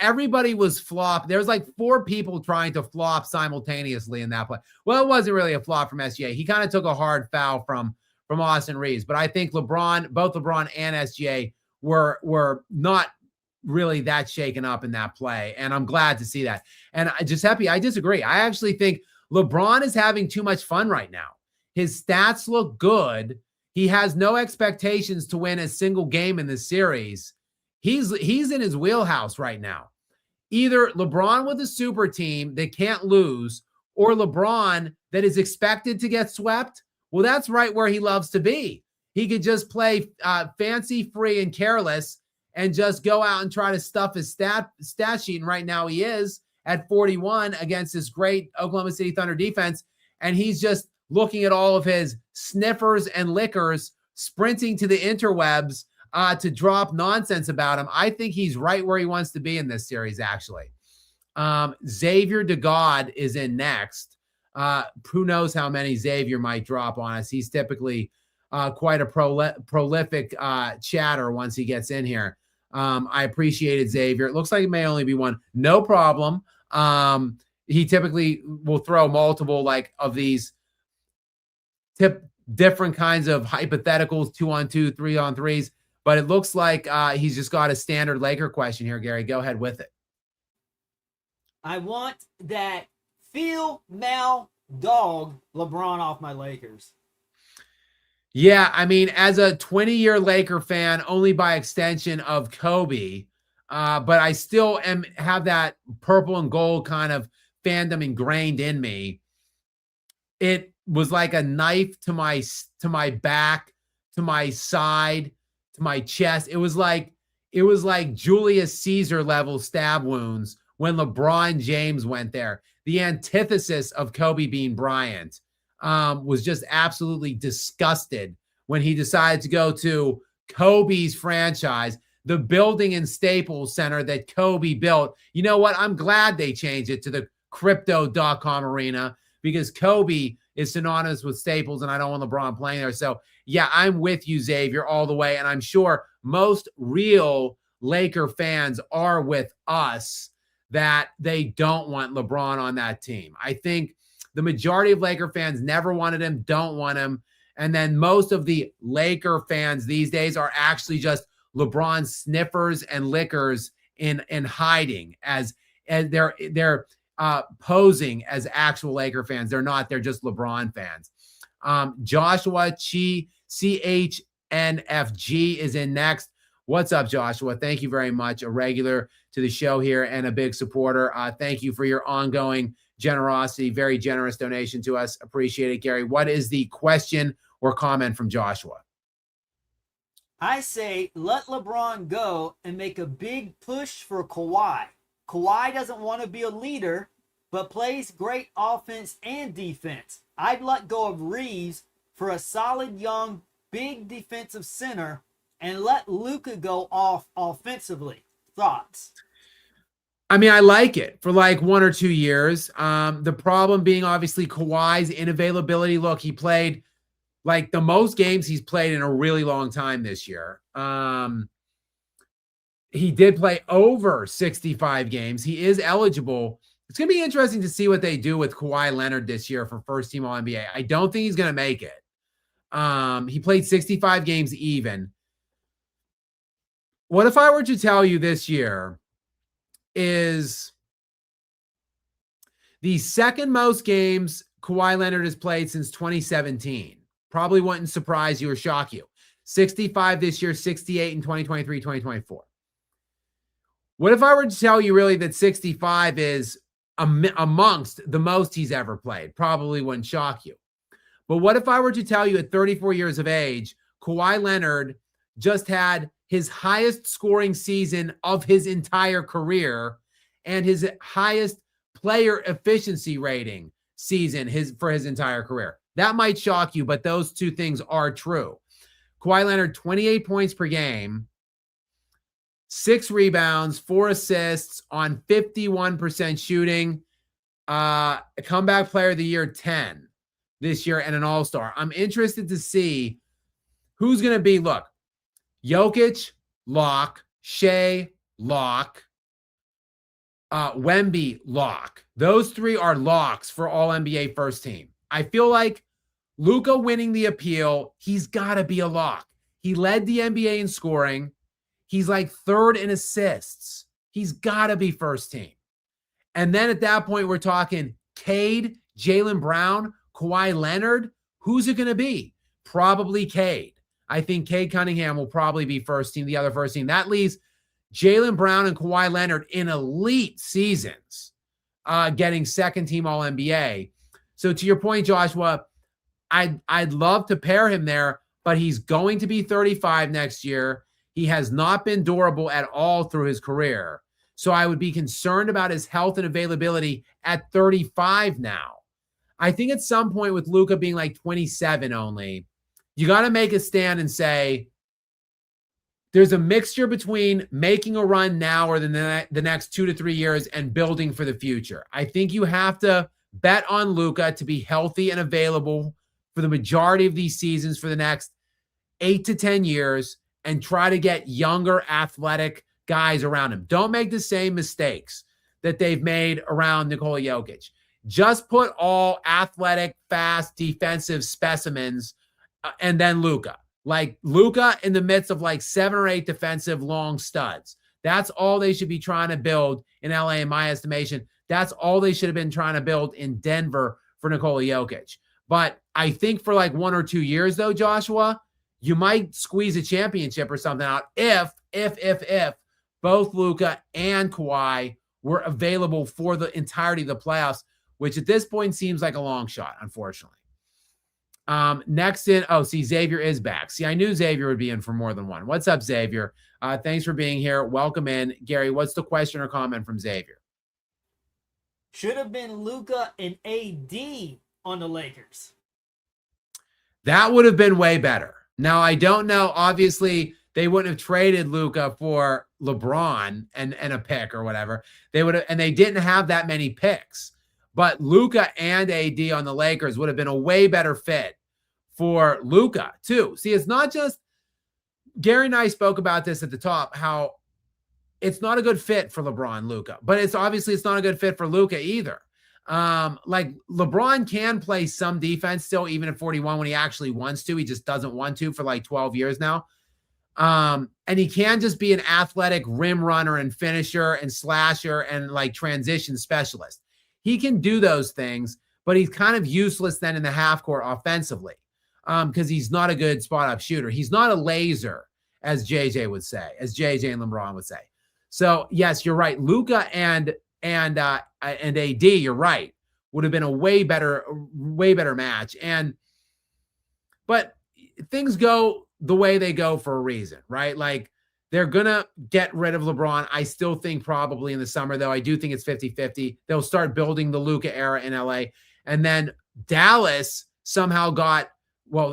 Everybody was flop. There was like 4 people trying to flop simultaneously in that play. Well, it wasn't really a flop from SGA. He kind of took a hard foul from Austin Reeves. But I think both LeBron and SGA were not really that shaken up in that play. And I'm glad to see that. And Giuseppe, I disagree. I actually think LeBron is having too much fun right now. His stats look good. He has no expectations to win a single game in this series. He's in his wheelhouse right now. Either LeBron with a super team that can't lose, or LeBron that is expected to get swept. Well, that's right where he loves to be. He could just play fancy, free, and careless and just go out and try to stuff his stat sheet. And right now he is at 41 against this great Oklahoma City Thunder defense. And he's just looking at all of his sniffers and lickers sprinting to the interwebs to drop nonsense about him. I think he's right where he wants to be in this series, actually. Xavier DeGod is in next. Who knows how many Xavier might drop on us. He's typically quite a prolific chatter once he gets in here. I appreciated Xavier. It looks like it may only be one. No problem. He typically will throw multiple like of these different kinds of hypotheticals, 2-on-2, 3-on-3s. But it looks like he's just got a standard Laker question here, Gary. Go ahead with it. I want that female dog LeBron off my Lakers. Yeah, I mean, as a 20-year Laker fan, only by extension of Kobe, but I still have that purple and gold kind of fandom ingrained in me. It was like a knife to my back, to my side, to my chest. It was like Julius Caesar level stab wounds when LeBron James went there. The antithesis of Kobe being Bryant. Was just absolutely disgusted when he decided to go to Kobe's franchise, the building in Staples Center that Kobe built. You know what? I'm glad they changed it to the Crypto.com arena because Kobe is synonymous with Staples, and I don't want LeBron playing there. So, yeah, I'm with you, Xavier, all the way. And I'm sure most real Laker fans are with us that they don't want LeBron on that team. I think the majority of Laker fans never wanted him, don't want him. And then most of the Laker fans these days are actually just LeBron sniffers and lickers in hiding as they're posing as actual Laker fans. They're not. They're just LeBron fans. Joshua CHNFG is in next. What's up, Joshua? Thank you very much. A regular to the show here and a big supporter. Thank you for your ongoing generosity, very generous donation to us. Appreciate it, Gary. What is the question or comment from Joshua? I say let LeBron go and make a big push for Kawhi. Kawhi doesn't want to be a leader, but plays great offense and defense. I'd let go of Reeves for a solid, young, big defensive center and let Luka go off offensively. Thoughts? I mean, I like it for like 1 or 2 years. The problem being obviously Kawhi's inavailability. Look, he played like the most games he's played in a really long time this year. He did play over 65 games. He is eligible. It's going to be interesting to see what they do with Kawhi Leonard this year for first team All NBA. I don't think he's going to make it. He played 65 games even. What if I were to tell you this year is the second most games Kawhi Leonard has played since 2017? Probably wouldn't surprise you or shock you. 65 this year, 68 in 2023, 2024. What if I were to tell you really that 65 is amongst the most he's ever played? Probably wouldn't shock you. But what if I were to tell you at 34 years of age, Kawhi Leonard just had his highest scoring season of his entire career and his highest player efficiency rating season for his entire career? That might shock you, but those two things are true. Kawhi Leonard, 28 points per game, 6 rebounds, 4 assists on 51% shooting, a comeback player of the year 10 this year, and an all-star. I'm interested to see who's going to be. Look, Jokic, lock. Shai, lock. Wemby, lock. Those 3 are locks for all NBA first team. I feel like Luka winning the appeal, he's got to be a lock. He led the NBA in scoring. He's like 3rd in assists. He's got to be first team. And then at that point, we're talking Cade, Jaylen Brown, Kawhi Leonard. Who's it going to be? Probably Cade. I think Cade Cunningham will probably be first team, the other first team. That leaves Jaylen Brown and Kawhi Leonard in elite seasons, getting second team All NBA. So to your point, Joshua, I'd love to pair him there, but he's going to be 35 next year. He has not been durable at all through his career. So I would be concerned about his health and availability at 35 now. I think at some point with Luka being like 27 only, you got to make a stand and say, there's a mixture between making a run now or the next 2 to 3 years and building for the future. I think you have to bet on Luka to be healthy and available for the majority of these seasons for the next 8 to 10 years and try to get younger, athletic guys around him. Don't make the same mistakes that they've made around Nikola Jokic. Just put all athletic, fast, defensive specimens and then Luka. Like Luka in the midst of like 7 or 8 defensive long studs. That's all they should be trying to build in LA, in my estimation. That's all they should have been trying to build in Denver for Nikola Jokic. But I think for like 1 or 2 years, though, Joshua, you might squeeze a championship or something out if both Luka and Kawhi were available for the entirety of the playoffs, which at this point seems like a long shot, unfortunately. Next in, Xavier is back. See, I knew Xavier would be in for more than one. What's up, Xavier? Thanks for being here. Welcome in. Gary, what's the question or comment from Xavier? Should have been Luka and AD on the Lakers. That would have been way better. Now, I don't know. Obviously, they wouldn't have traded Luka for LeBron and a pick or whatever. They would have, and they didn't have that many picks. But Luka and AD on the Lakers would have been a way better fit for Luka, too. See, it's not just Gary and I spoke about this at the top, how it's not a good fit for LeBron, Luka, but it's not a good fit for Luka either. Like LeBron can play some defense still, even at 41 when he actually wants to. He just doesn't want to for like 12 years now. And he can just be an athletic rim runner and finisher and slasher and like transition specialist. He can do those things, but he's kind of useless then in the half court offensively because he's not a good spot up shooter. He's not a laser, as JJ would say, as JJ and LeBron would say. So yes, you're right. Luka and AD, you're right, would have been a way better match. But things go the way they go for a reason, right? Like they're going to get rid of LeBron. I still think probably in the summer, though. I do think it's 50-50. They'll start building the Luka era in LA. And then Dallas somehow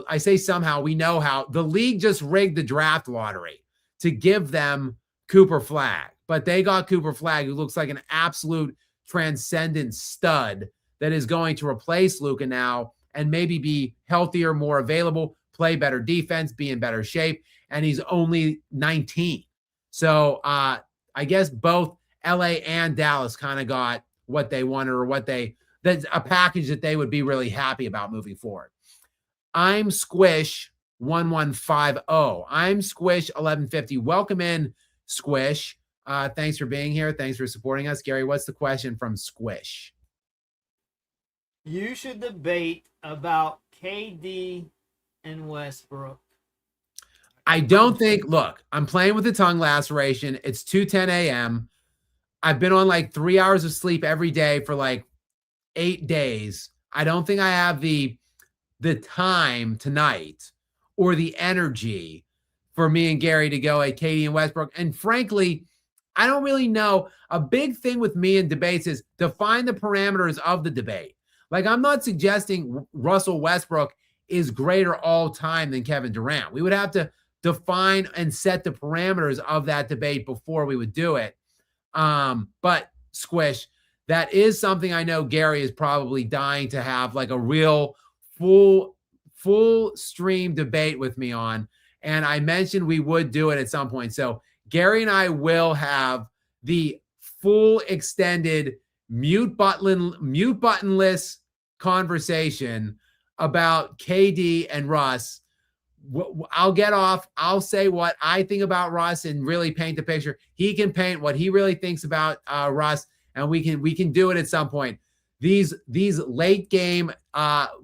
I say somehow, we know how. The league just rigged the draft lottery to give them Cooper Flagg. but they got Cooper Flag, who looks like an absolute transcendent stud that is going to replace Luka now and maybe be healthier, more available, play better defense, be in better shape. And he's only 19. So I guess both LA and Dallas kind of got what they wanted, or that's a package that they would be really happy about moving forward. I'm Squish 1150. I'm Squish 1150. Welcome in, Squish. Thanks for being here. Thanks for supporting us. Gary, what's the question from Squish? You should debate about KD and Westbrook. I don't think, look, I'm playing with a tongue laceration. It's 2:10 a.m. I've been on like 3 hours of sleep every day for like 8 days. I don't think I have the time tonight or the energy for me and Gary to go at KD and Westbrook. And frankly, I don't really know. A big thing with me in debates is define the parameters of the debate. Like, I'm not suggesting Russell Westbrook is greater all time than Kevin Durant. We would have to define and set the parameters of that debate before we would do it. But Squish, that is something I know Gary is probably dying to have, like a real full stream debate with me on. And I mentioned we would do it at some point. So Gary and I will have the full extended mute buttonless conversation about KD and Russ. I'll get off. I'll say what I think about Russ and really paint the picture. He can paint what he really thinks about Russ, and we can do it at some point. These late game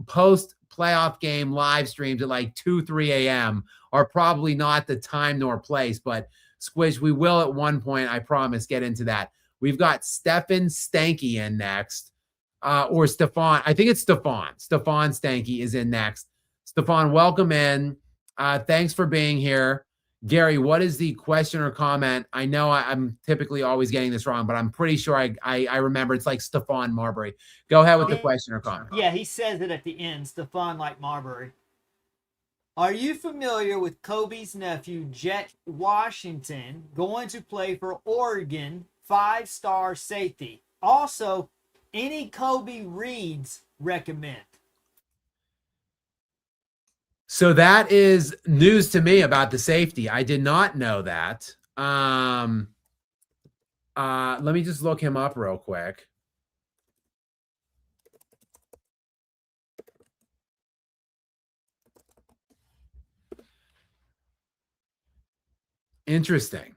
post playoff game live streams at like 2-3 a.m. are probably not the time nor place, but Squish, we will at one point, I promise, get into that. We've got Stefan Stanky in next, or Stefan. I think it's Stefan. Stefan Stanky is in next. Stefan, welcome in. Thanks for being here. Gary, what is the question or comment? I know I'm typically always getting this wrong, but I'm pretty sure I remember it's like Stephon Marbury. Go ahead with the question or comment. Yeah, he says it at the end, Stephon like Marbury. Are you familiar with Kobe's nephew, Jet Washington, going to play for Oregon, 5-star safety? Also, any Kobe reads recommend? So that is news to me about the safety. I did not know that. Let me just look him up real quick. Interesting.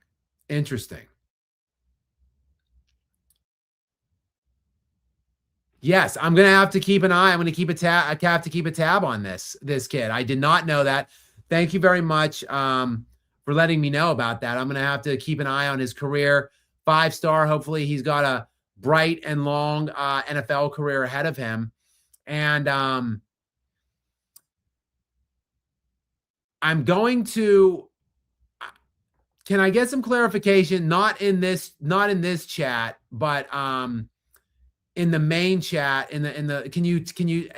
Yes, I'm gonna have to keep an eye. I'm gonna keep a tab. I have to keep a tab on this kid. I did not know that. Thank you very much for letting me know about that. I'm gonna have to keep an eye on his career. 5-star. Hopefully, he's got a bright and long NFL career ahead of him. And I'm going to. Can I get some clarification? Not in this chat, but in the main chat, in the can you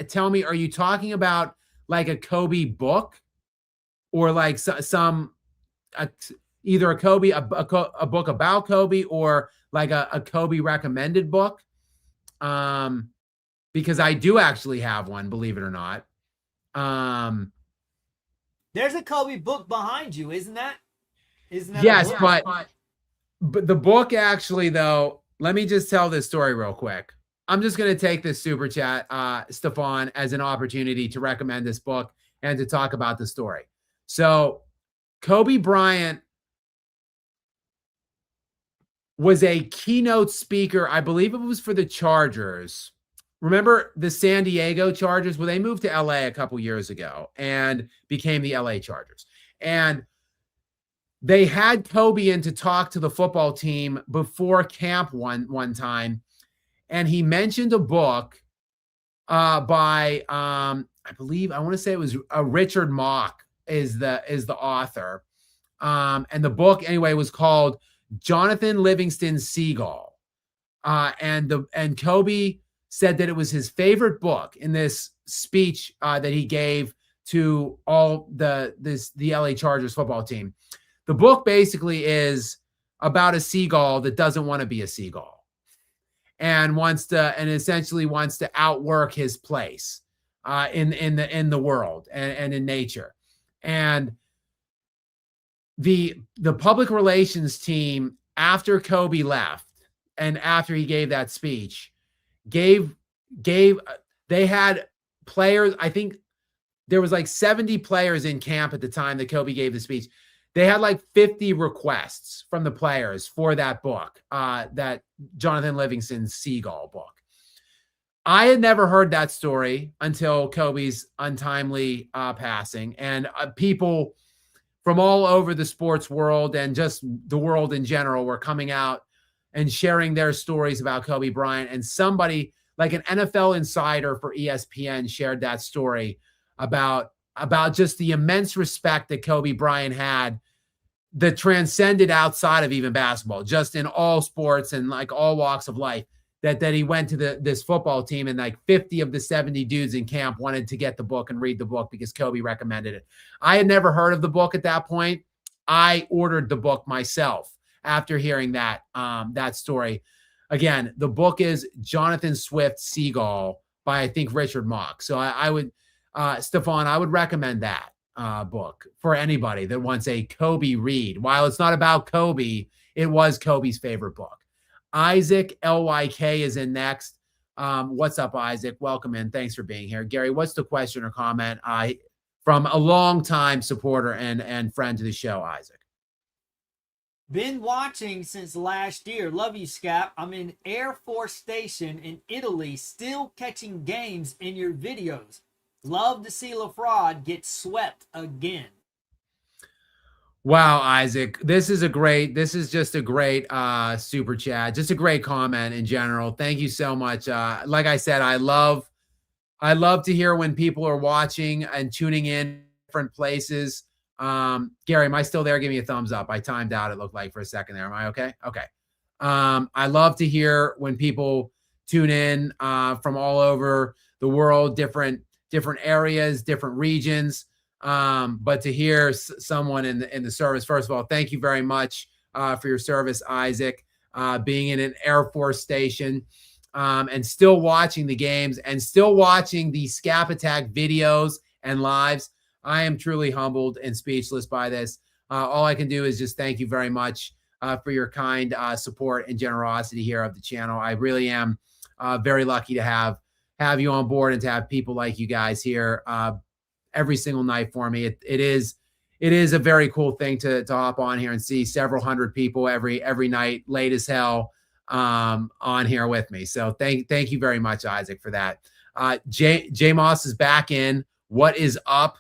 tell me, are you talking about like a Kobe book, or like either a Kobe a book about Kobe, or like a Kobe recommended book? Because I do actually have one, believe it or not. There's a Kobe book behind you, isn't that? Yes, but the book actually, though, let me just tell this story real quick. I'm just going to take this super chat, Stefan, as an opportunity to recommend this book and to talk about the story. So Kobe Bryant was a keynote speaker. I believe it was for the Chargers. Remember the San Diego Chargers? Well, they moved to LA a couple years ago and became the LA Chargers. And they had Kobe in to talk to the football team before camp one time. And he mentioned a book by I believe, I want to say it was Richard Mock is the author. And the book anyway was called Jonathan Livingston Seagull. And Kobe said that it was his favorite book in this speech that he gave to all the LA Chargers football team. The book basically is about a seagull that doesn't want to be a seagull and essentially wants to outwork his place in the world and in nature. And the public relations team, after Kobe left and after he gave that speech, they had players. I think there was like 70 players in camp at the time that Kobe gave the speech. They had like 50 requests from the players for that book, that Jonathan Livingston's Seagull book. I had never heard that story until Kobe's untimely passing, and people from all over the sports world and just the world in general were coming out and sharing their stories about Kobe Bryant. And somebody like an NFL insider for ESPN shared that story about just the immense respect that Kobe Bryant had that transcended outside of even basketball, just in all sports and like all walks of life, that he went to this football team and like 50 of the 70 dudes in camp wanted to get the book and read the book because Kobe recommended it. I had never heard of the book at that point. I ordered the book myself after hearing that story. Again, the book is Jonathan Swift's Seagull by, I think, Richard Mock. So I would, Stefan, I would recommend that book for anybody that wants a Kobe read. While it's not about Kobe, it was Kobe's favorite book. Isaac LYK is in next. What's up, Isaac? Welcome in. Thanks for being here. Gary, what's the question or comment from a longtime supporter and friend to the show, Isaac? Been watching since last year. Love you, Skap. I'm in Air Force Station in Italy, still catching games in your videos. Love to see LaFraud get swept again. Wow, Isaac, this is just a great super chat, just a great comment in general. Thank you so much. Like I said, I love to hear when people are watching and tuning in different places. Gary, am I still there? Give me a thumbs up. I timed out, it looked like, for a second there. Am I okay? Okay. I love to hear when people tune in from all over the world, different areas, different regions. But to hear someone in the service, first of all, thank you very much for your service, Isaac, being in an Air Force station and still watching the games and still watching the Skap Attack videos and lives. I am truly humbled and speechless by this. All I can do is just thank you very much for your kind support and generosity here of the channel. I really am very lucky to have you on board and to have people like you guys here every single night for me. It is a very cool thing to hop on here and see several hundred people every night, late as hell, on here with me. So thank you very much, Isaac, for that. J Moss is back in. What is up?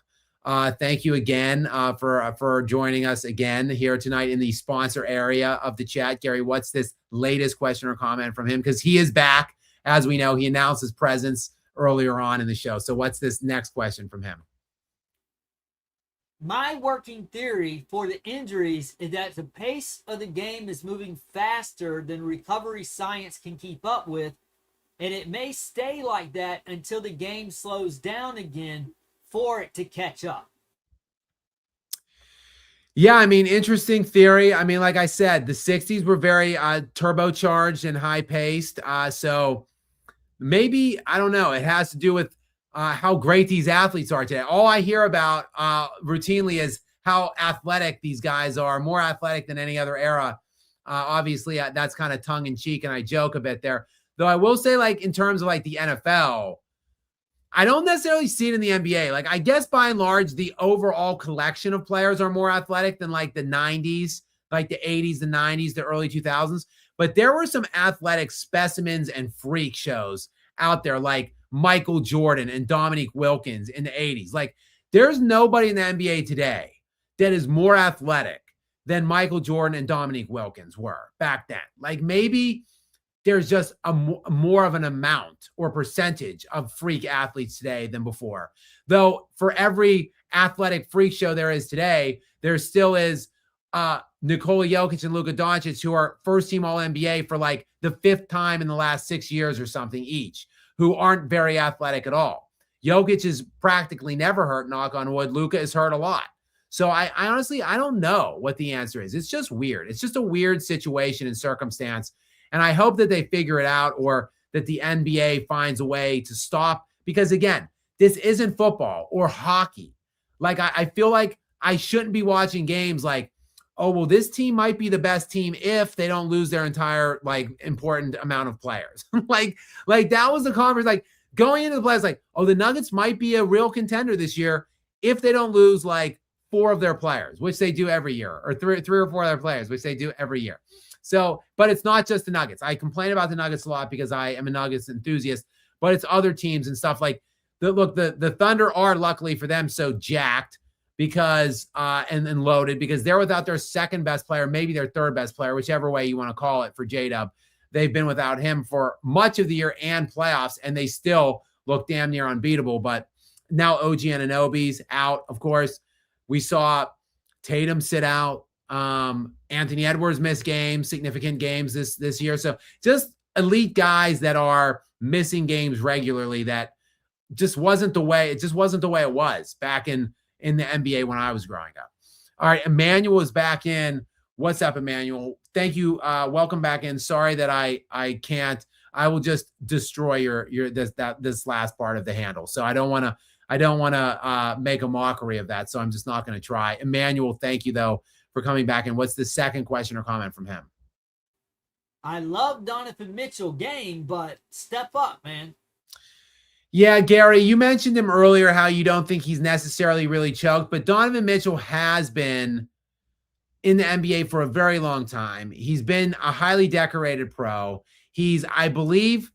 Thank you again for joining us again here tonight in the sponsor area of the chat. Gary, what's this latest question or comment from him? Because he is back. As we know, he announced his presence earlier on in the show. So what's this next question from him? My working theory for the injuries is that the pace of the game is moving faster than recovery science can keep up with, and it may stay like that until the game slows down again for it to catch up. Yeah, I mean, interesting theory. I mean, like I said, the 60s were very turbocharged and high-paced. So maybe, I don't know, it has to do with how great these athletes are today. All I hear about routinely is how athletic these guys are, more athletic than any other era. Obviously, that's kind of tongue-in-cheek, and I joke a bit there. Though I will say, like, in terms of, like, the NFL, I don't necessarily see it in the NBA. Like, I guess by and large, the overall collection of players are more athletic than, like, the 90s, like the 80s, the 90s, the early 2000s. But there were some athletic specimens and freak shows out there, like Michael Jordan and Dominique Wilkins in the 80s. Like, there's nobody in the NBA today that is more athletic than Michael Jordan and Dominique Wilkins were back then. Like, maybe there's just more of an amount or percentage of freak athletes today than before. Though for every athletic freak show there is today, there still is Nikola Jokic and Luka Doncic, who are first-team All-NBA for like the 5th time in the last 6 years or something each, who aren't very athletic at all. Jokic is practically never hurt, knock on wood. Luka is hurt a lot. So I honestly, I don't know what the answer is. It's just weird. It's just a weird situation and circumstance. And I hope that they figure it out, or that the NBA finds a way to stop, because again, this isn't football or hockey. Like I feel like I shouldn't be watching games like, oh, well, this team might be the best team if they don't lose their entire like important amount of players. like that was the conference, like going into the playoffs, like, oh, the Nuggets might be a real contender this year if they don't lose like 4 of their players, which they do every year, or three or 4 of their players, which they do every year. So, but it's not just the Nuggets. I complain about the Nuggets a lot because I am a Nuggets enthusiast, but it's other teams and stuff like the Thunder are, luckily for them, so jacked because and loaded because they're without their second best player, maybe their third best player, whichever way you want to call it for J-Dub. They've been without him for much of the year and playoffs, and they still look damn near unbeatable. But now OG Anunoby's out, of course. We saw Tatum sit out. Anthony Edwards missed games, significant games this year. So just elite guys that are missing games regularly. That just wasn't the way. It just wasn't the way it was back in the NBA when I was growing up. All right, Emmanuel is back in. What's up, Emmanuel? Thank you. Welcome back in. Sorry that I can't. I will just destroy your this last part of the handle. So I don't want to make a mockery of that. So I'm just not going to try. Emmanuel, thank you though for coming back in. What's the second question or comment from him? I love Donovan Mitchell game, but step up, man. Yeah, Gary, you mentioned him earlier, how you don't think he's necessarily really choked, but Donovan Mitchell has been in the NBA for a very long time. He's been a highly decorated pro. He's, I believe,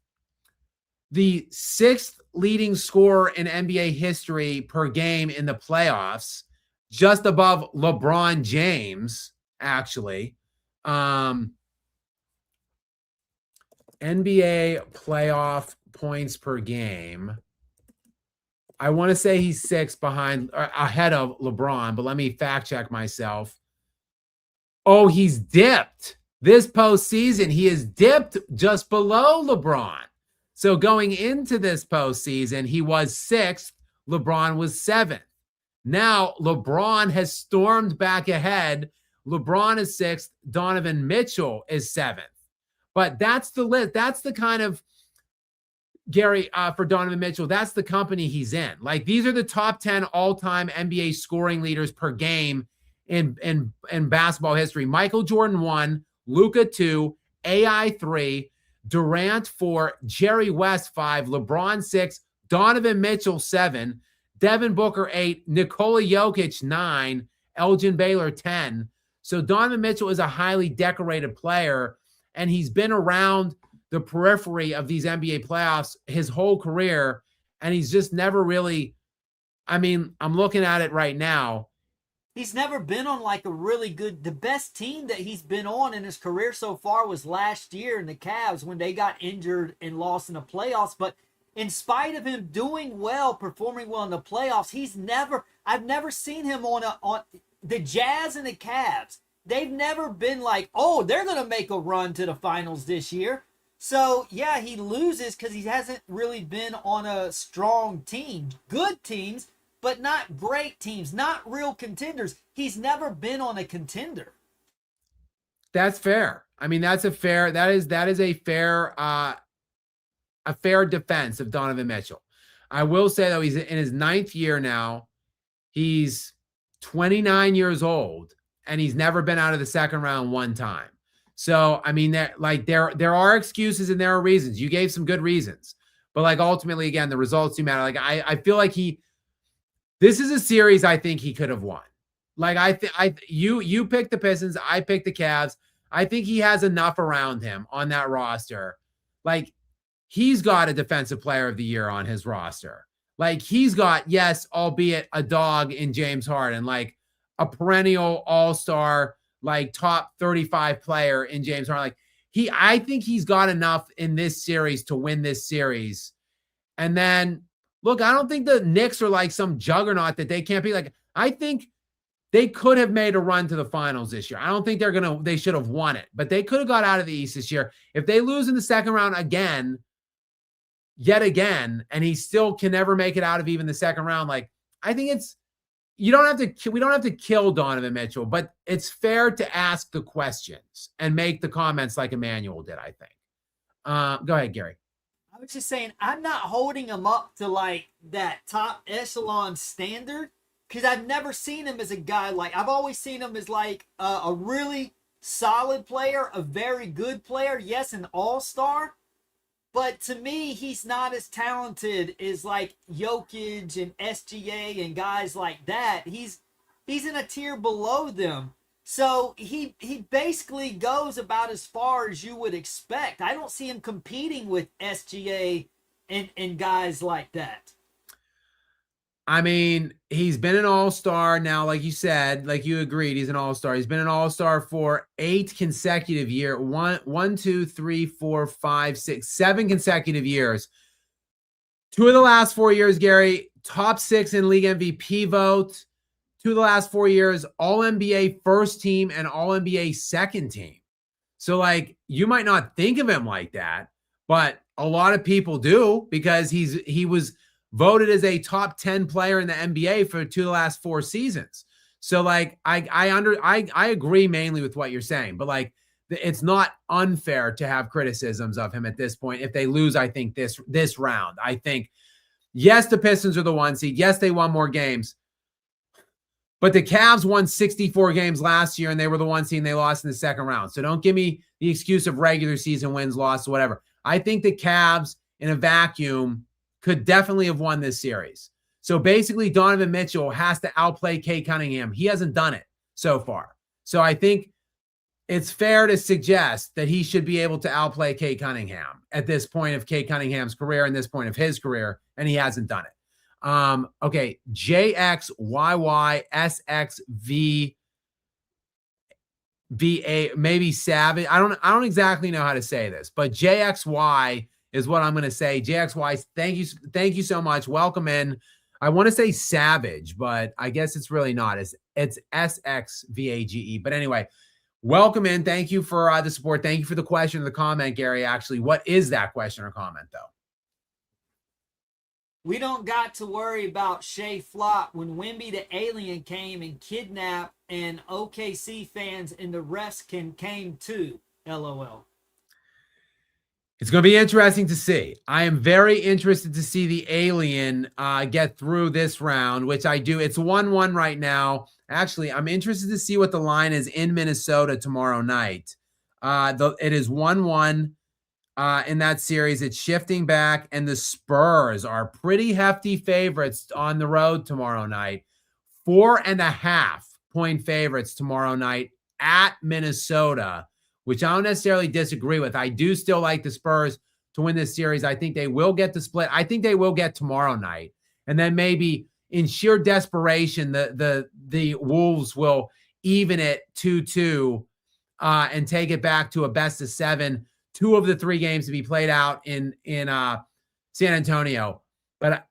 the 6th leading scorer in NBA history per game in the playoffs, just above LeBron James, actually. NBA playoff points per game. I want to say he's 6th behind, ahead of LeBron, but let me fact check myself. Oh, he's dipped this postseason. He is dipped just below LeBron. So going into this postseason, he was 6th. LeBron was 7th. Now LeBron has stormed back ahead. LeBron is 6th. Donovan Mitchell is 7th. But that's the list. That's the kind of, Gary, for Donovan Mitchell, that's the company he's in. Like, these are the top 10 all-time NBA scoring leaders per game in basketball history. Michael Jordan 1, Luka 2, AI 3, Durant 4, Jerry West 5, LeBron 6, Donovan Mitchell 7, Devin Booker 8, Nikola Jokic 9, Elgin Baylor 10. So Donovan Mitchell is a highly decorated player, and he's been around the periphery of these NBA playoffs his whole career, and he's just never really, I mean, I'm looking at it right now. He's never been on like a really good, the best team that he's been on in his career so far was last year in the Cavs when they got injured and lost in the playoffs. But in spite of him doing well, performing well in the playoffs, I've never seen him on the Jazz and the Cavs. They've never been like, oh, they're going to make a run to the finals this year. So, yeah, he loses because he hasn't really been on a strong team. Good teams, but not great teams, not real contenders. He's never been on a contender. That's fair. I mean, that is a fair defense of Donovan Mitchell. I will say, though, he's in his 9th year now. He's 29 years old, and he's never been out of the second round one time. So, I mean, there are excuses and there are reasons. You gave some good reasons. But, like, ultimately, again, the results do matter. Like, I feel like this is a series I think he could have won. Like, you picked the Pistons, I picked the Cavs. I think he has enough around him on that roster. Like, he's got a defensive player of the year on his roster. Like, he's got, yes, albeit a dog in James Harden, like a perennial all-star, like top 35 player in James Harden. Like, I think he's got enough in this series to win this series. And then, look, I don't think the Knicks are like some juggernaut that they can't be. Like, I think they could have made a run to the finals this year. I don't think they should have won it, but they could have got out of the East this year. If they lose in the second round yet again, and he still can never make it out of even the second round, like, I think we don't have to kill Donovan Mitchell, but it's fair to ask the questions and make the comments like Emmanuel did, I think. Go ahead, Gary. I was just saying, I'm not holding him up to like that top echelon standard because I've never seen him as a guy like, I've always seen him as like a really solid player, a very good player. Yes, an all-star. But to me, he's not as talented as like Jokic and SGA and guys like that. He's in a tier below them. So he basically goes about as far as you would expect. I don't see him competing with SGA and guys like that. I mean, he's been an all-star now, like you said, like you agreed, he's an all-star. He's been an all-star for 8 consecutive years. 1, 2, 3, 4, 5, 6, 7 consecutive years. 2 of the last 4 years, Gary, top 6 in league MVP vote. 2 of the last 4 years, All-NBA first team and All-NBA second team. So, like, you might not think of him like that, but a lot of people do because he was voted as a top 10 player in the NBA for 2 of the last 4 seasons. So like, I agree mainly with what you're saying, but like, it's not unfair to have criticisms of him at this point. If they lose, I think this round, I think, yes, the Pistons are the 1 seed. Yes, they won more games, but the Cavs won 64 games last year and they were the 1 seed and they lost in the second round. So don't give me the excuse of regular season wins, loss, whatever. I think the Cavs in a vacuum could definitely have won this series. So basically, Donovan Mitchell has to outplay Cade Cunningham. He hasn't done it so far. So I think it's fair to suggest that he should be able to outplay Cade Cunningham at this point of Cade Cunningham's career and this point of his career, and he hasn't done it. Okay, JXYYSXV VA, maybe Savage. I don't exactly know how to say this, but JXY is what I'm going to say. JXY, thank you so much. Welcome in. I want to say Savage, but I guess it's really not. It's SXVAGE. But anyway, welcome in. Thank you for the support. Thank you for the question or the comment, Gary. Actually, what is that question or comment, though? We don't got to worry about Shea Flop when Wemby the alien came and kidnapped, and OKC fans and the refs came too. LOL. It's going to be interesting to see. I am very interested to see the alien get through this round, which I do. It's 1-1 right now. Actually, I'm interested to see what the line is in Minnesota tomorrow night. It is 1-1 in that series. It's shifting back, and the Spurs are pretty hefty favorites on the road tomorrow night. 4.5-point favorites tomorrow night at Minnesota, which I don't necessarily disagree with. I do still like the Spurs to win this series. I think they will get the split. I think they will get tomorrow night. And then maybe in sheer desperation, the Wolves will even it 2-2 and take it back to a best of 7. 2 of the 3 games to be played out in San Antonio. But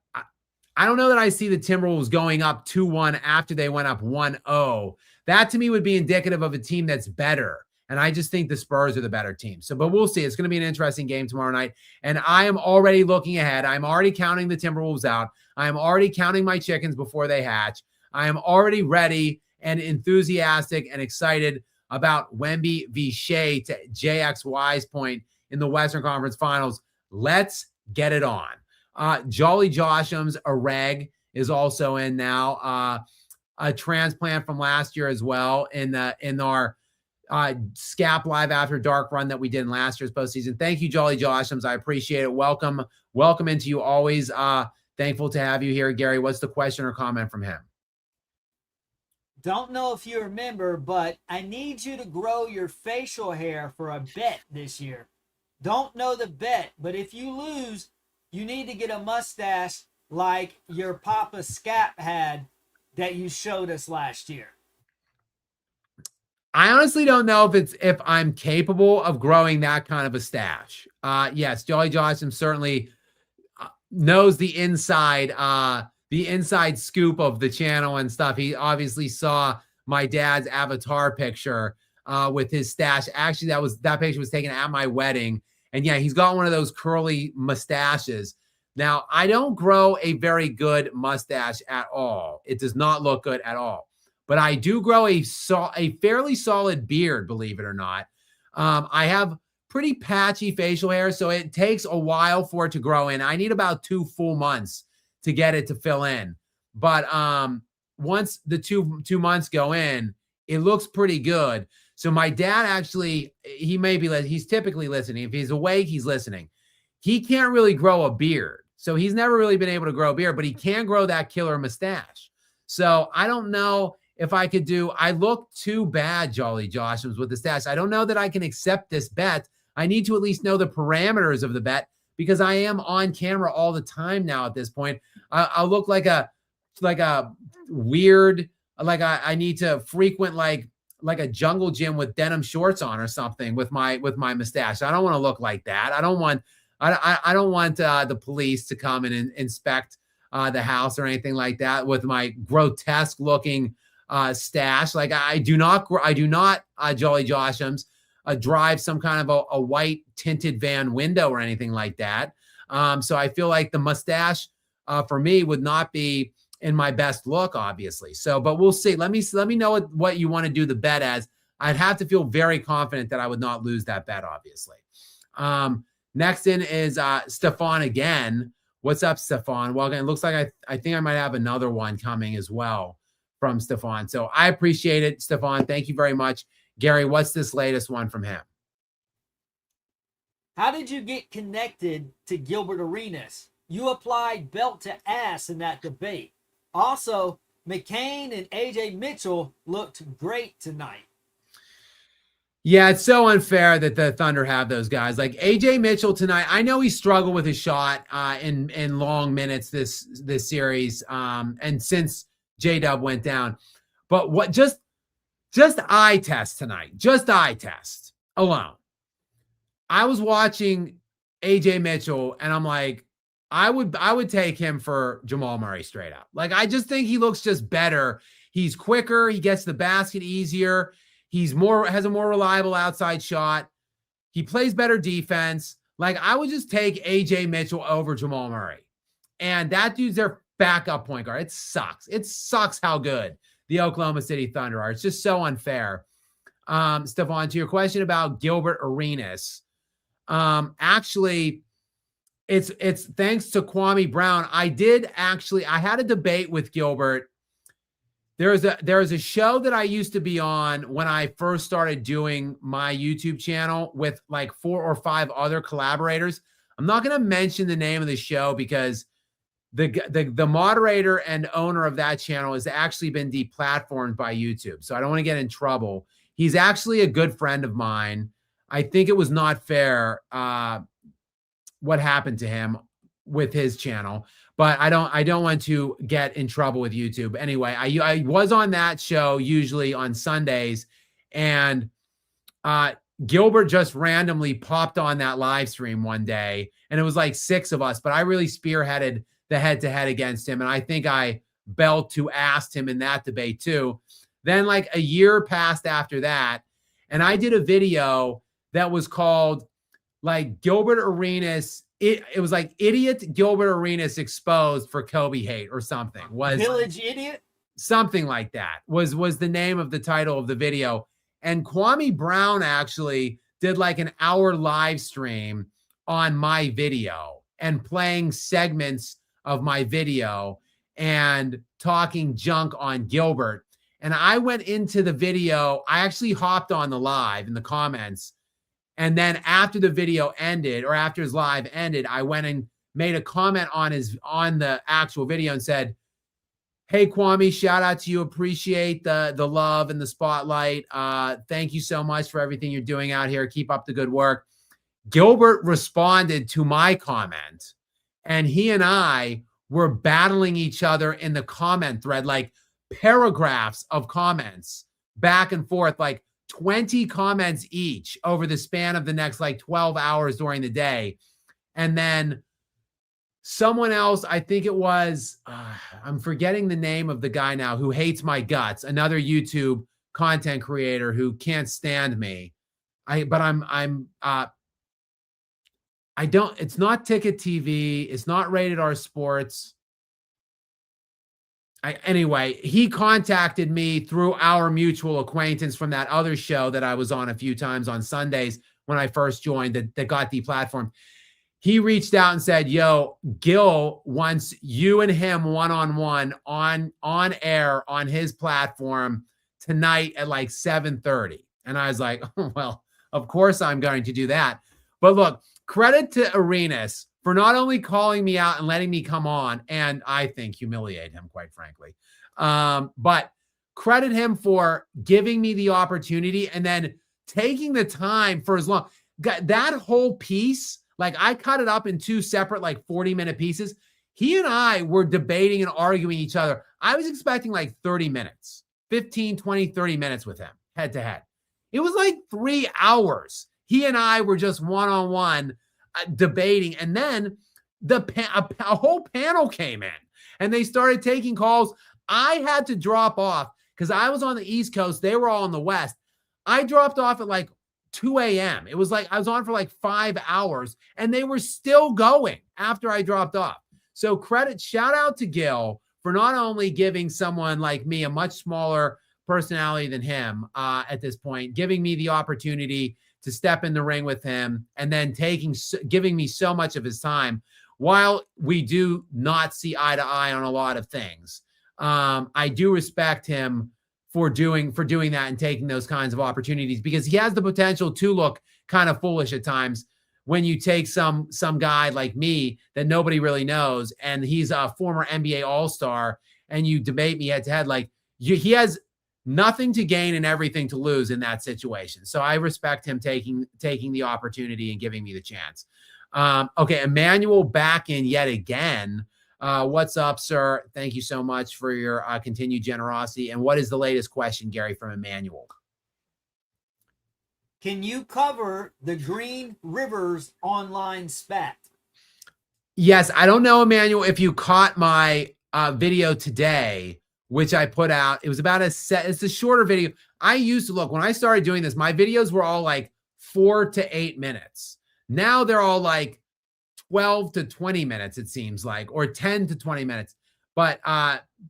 I don't know that I see the Timberwolves going up 2-1 after they went up 1-0. That to me would be indicative of a team that's better. And I just think the Spurs are the better team. So, but we'll see. It's going to be an interesting game tomorrow night. And I am already looking ahead. I'm already counting the Timberwolves out. I am already counting my chickens before they hatch. I am already ready and enthusiastic and excited about Wemby v. Shea, to JXY's point, in the Western Conference Finals. Let's get it on. Jolly Josham's a reg is also in now. A transplant from last year as well in our Skap Live After Dark run that we did in last year's postseason. Thank you, Jolly Joshams. I appreciate it. Welcome into you. Always thankful to have you here, Gary. What's the question or comment from him? Don't know if you remember, but I need you to grow your facial hair for a bet this year. Don't know the bet, but if you lose, you need to get a mustache like your Papa Skap had that you showed us last year. I honestly don't know if I'm capable of growing that kind of a stash. Yes, Jolly Johnson certainly knows the inside scoop of the channel and stuff. He obviously saw my dad's avatar picture with his stash. Actually, that picture was taken at my wedding. And yeah, he's got one of those curly mustaches Now, I don't grow a very good mustache at all. It does not look good at all. But I do grow a fairly solid beard, believe it or not. I have pretty patchy facial hair, so it takes a while for it to grow in. I need about 2 full months to get it to fill in. But once the two months go in, it looks pretty good. So my dad actually, he's typically listening. If he's awake, he's listening. He can't really grow a beard. So he's never really been able to grow a beard, but he can grow that killer mustache. So I don't know if I could I look too bad, Jolly Joshams, with the stash. I don't know that I can accept this bet. I need to at least know the parameters of the bet because I am on camera all the time now at this point. I'll look like a weird, like I need to frequent like a jungle gym with denim shorts on or something with my mustache. I don't want to look like that. I don't want the police to come and inspect the house or anything like that with my grotesque looking stash. Like I do not Jolly Joshams drive some kind of a white tinted van window or anything like that. So I feel like the mustache for me would not be in my best look, obviously. So, but we'll see. Let me know what you want to do the bet as. I'd have to feel very confident that I would not lose that bet, obviously. Next in is Stefan again. What's up, Stefan? Well, again, it looks like I think I might have another one coming as well from Stefan. So I appreciate it, Stefan. Thank you very much. Gary, what's this latest one from him? How did you get connected to Gilbert Arenas? You applied belt to ass in that debate. Also, McCain and AJ Mitchell looked great tonight. Yeah, it's so unfair that the Thunder have those guys. Like AJ Mitchell tonight, I know he struggled with his shot in long minutes this series and since J-Dub went down. But what just eye test tonight, just eye test alone. I was watching AJ Mitchell and I'm like, I would take him for Jamal Murray straight up. Like, I just think he looks just better. He's quicker. He gets the basket easier. Has a more reliable outside shot. He plays better defense. Like, I would just take AJ Mitchell over Jamal Murray. And that dude's their backup point guard. It sucks. It sucks how good the Oklahoma City Thunder are. It's just so unfair. Stephon, to your question about Gilbert Arenas, actually, it's thanks to Kwame Brown. I had a debate with Gilbert. There's a show that I used to be on when I first started doing my YouTube channel with like 4 or 5 other collaborators. I'm not going to mention the name of the show because the moderator and owner of that channel has actually been deplatformed by YouTube. So I don't want to get in trouble. He's actually a good friend of mine. I think it was not fair what happened to him with his channel, but I don't want to get in trouble with YouTube. Anyway, I was on that show usually on Sundays, and Gilbert just randomly popped on that live stream one day, and it was like 6 of us, but I really spearheaded the head-to-head against him, and I think I belt to assed him in that debate too. Then like a year passed after that, and I did a video that was called like Gilbert Arenas. It was like Idiot Gilbert Arenas exposed for Kobe hate or something. Was Village Idiot? Something like that was the name of the title of the video. And Kwame Brown actually did like an hour live stream on my video and playing segments of my video and talking junk on Gilbert. And I went into the video. I actually hopped on the live in the comments. And then after the video ended, or after his live ended, I went and made a comment on the actual video and said, "Hey Kwame, shout out to you. Appreciate the love and the spotlight. Thank you so much for everything you're doing out here. Keep up the good work." Gilbert responded to my comment, and he and I were battling each other in the comment thread, like paragraphs of comments back and forth, like 20 comments each over the span of the next like 12 hours during the day. And then someone else, I think it was, I'm forgetting the name of the guy now who hates my guts, another YouTube content creator who can't stand me. I'm it's not Ticket TV. It's not Rated R Sports. Anyway, he contacted me through our mutual acquaintance from that other show that I was on a few times on Sundays when I first joined that got deplatformed. He reached out and said, yo, Gil wants you and him one-on-one on air on his platform tonight at like 7:30. And I was like, oh, well, of course I'm going to do that. But look, credit to Arenas for not only calling me out and letting me come on, and I think humiliate him, quite frankly, but credit him for giving me the opportunity and then taking the time for as long. That whole piece, like I cut it up in two separate, like 40-minute pieces. He and I were debating and arguing each other. I was expecting like 30 minutes, 15, 20, 30 minutes with him head to head. It was like 3 hours. He and I were just one-on-one debating. And then a whole panel came in and they started taking calls. I had to drop off because I was on the East Coast. They were all on the West. I dropped off at like 2 a.m. It was like I was on for like 5 hours and they were still going after I dropped off. So shout out to Gil for not only giving someone like me, a much smaller personality than him at this point, giving me the opportunity to step in the ring with him and then giving me so much of his time while we do not see eye to eye on a lot of things. I do respect him for doing that and taking those kinds of opportunities because he has the potential to look kind of foolish at times when you take some guy like me that nobody really knows and he's a former NBA All-Star and you debate me head to head. Like he has nothing to gain and everything to lose in that situation. So I respect him taking the opportunity and giving me the chance. Okay, Emmanuel back in yet again. What's up, sir? Thank you so much for your continued generosity. And what is the latest question, Gary, from Emmanuel? Can you cover the Green Rivers online spat? Yes, I don't know, Emmanuel, if you caught my video today, which I put out. It was about it's a shorter video. I used to look, when I started doing this, my videos were all like 4 to 8 minutes. Now they're all like 12 to 20 minutes, it seems like, or 10 to 20 minutes. But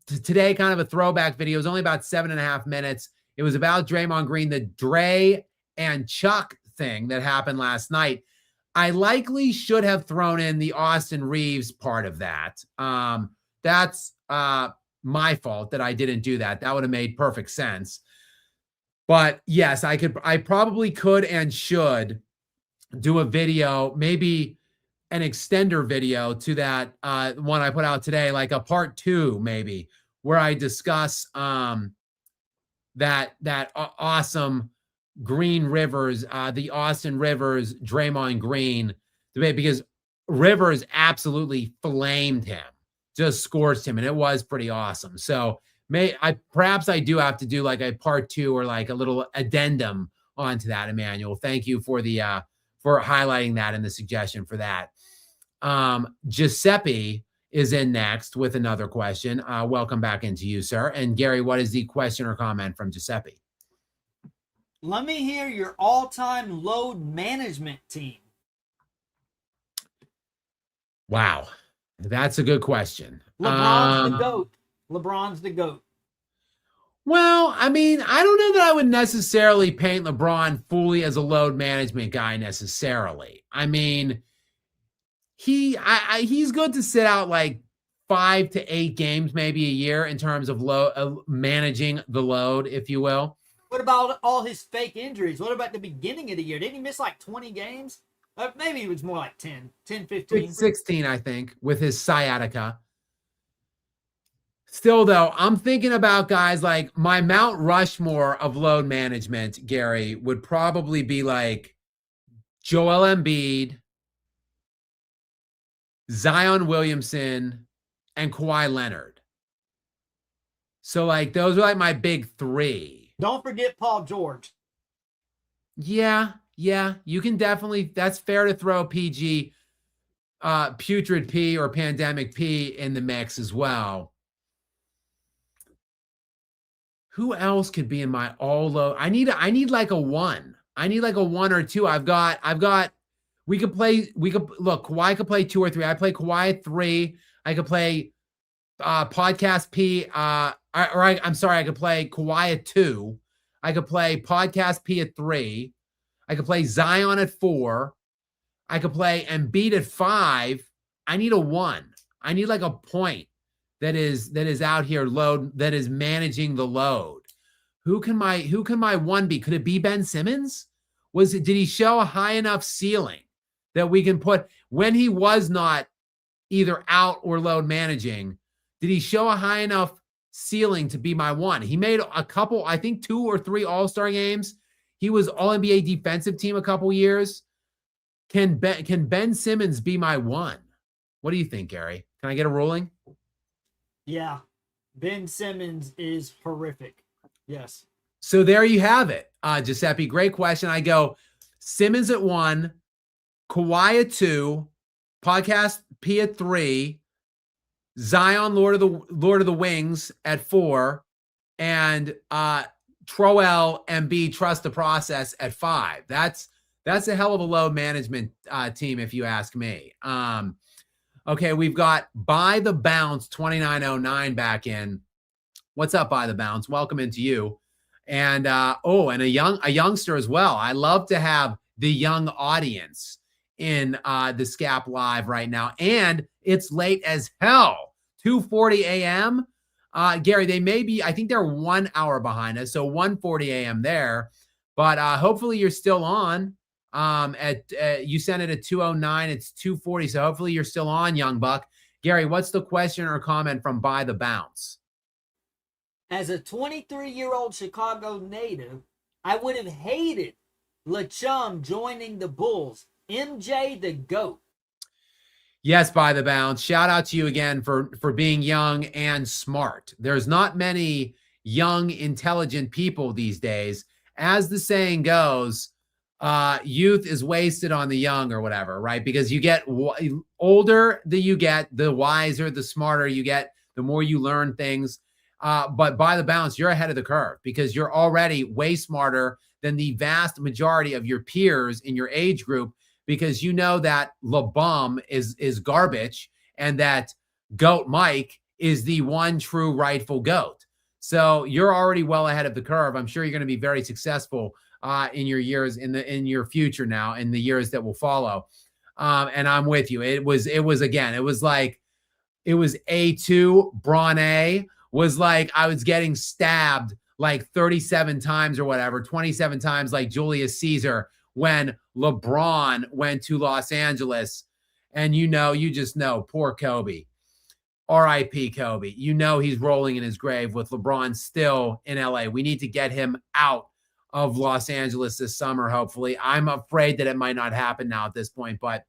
today, kind of a throwback video. It was only about 7.5 minutes. It was about Draymond Green, the Dre and Chuck thing that happened last night. I likely should have thrown in the Austin Reeves part of that. That's my fault that I didn't do that. That would have made perfect sense. But yes, I probably could and should do a video, maybe an extender video to that one I put out today, like a part 2 maybe, where I discuss that awesome Green Rivers, the Austin Rivers, Draymond Green debate, because Rivers absolutely flamed him, just scorched him, and it was pretty awesome. So perhaps I do have to do like a part 2 or like a little addendum onto that, Emmanuel. Thank you for the for highlighting that and the suggestion for that. Giuseppe is in next with another question. Welcome back into you, sir. And Gary, what is the question or comment from Giuseppe? Let me hear your all-time load management team. Wow, that's a good question. LeBron's the GOAT. LeBron's the GOAT. Well, I mean, I don't know that I would necessarily paint LeBron fully as a load management guy necessarily. I mean, he's good to sit out like 5 to 8 games, maybe a year in terms of managing the load, if you will. What about all his fake injuries? What about the beginning of the year? Didn't he miss like 20 games? Maybe it was more like 10, 15. 16, I think, with his sciatica. Still, though, I'm thinking about guys like my Mount Rushmore of load management, Gary, would probably be like Joel Embiid, Zion Williamson, and Kawhi Leonard. So, like, those are like my big 3. Don't forget Paul George. Yeah, you can definitely, that's fair to throw PG, Putrid P or Pandemic P in the mix as well. Who else could be in my all low? I need like a 1. I need like a 1 or 2. I've got We could look, Kawhi could play 2 or 3. I play Kawhi at 3. I could play Podcast P. I'm sorry, I could play Kawhi at 2. I could play Podcast P at 3. I could play Zion at 4. I could play Embiid at 5. I need a 1. I need like a point that is out here that is managing the load. Who can my 1 be? Could it be Ben Simmons? Did he show a high enough ceiling that we can put when he was not either out or load managing? Did he show a high enough ceiling to be my 1? He made a couple, I think 2 or 3 All-Star games. He was All-NBA defensive team a couple years. Can Ben Simmons be my 1? What do you think, Gary? Can I get a ruling? Yeah. Ben Simmons is horrific. Yes. So there you have it. Giuseppe, great question. I go Simmons at 1, Kawhi at 2, Podcast P at 3, Zion, Lord of the Wings at 4, and Troel Embiid, Trust the Process at 5. That's a hell of a load management team, if you ask me. Okay, we've got By the Bounce 2909 back in. What's up, By the Bounce? Welcome into you. And and a youngster as well. I love to have the young audience in the Skap Live right now. And it's late as hell. 2:40 a.m. Gary, they may be, I think they're 1 hour behind us. So 1:40 a.m. there. But hopefully you're still on. You sent it at 2:09. It's 2:40. So hopefully you're still on, young buck. Gary, what's the question or comment from By the Bounce? As a 23-year-old Chicago native, I would have hated LeChum joining the Bulls. MJ the GOAT. Yes, By the Bounce. Shout out to you again for being young and smart. There's not many young, intelligent people these days. As the saying goes, youth is wasted on the young or whatever, right? Because you get older that you get, the wiser, the smarter you get, the more you learn things. But By the Bounce, you're ahead of the curve because you're already way smarter than the vast majority of your peers in your age group, because you know that LeBum is garbage and that GOAT Mike is the one true rightful GOAT. So you're already well ahead of the curve. I'm sure you're going to be very successful in your years, in your future now, in the years that will follow. And I'm with you. It was like A2, Braun A, was like I was getting stabbed like 37 times or whatever, 27 times like Julius Caesar when LeBron went to Los Angeles. And you just know, poor Kobe. R.I.P. Kobe. You know he's rolling in his grave with LeBron still in L.A. We need to get him out of Los Angeles this summer, hopefully. I'm afraid that it might not happen now at this point. But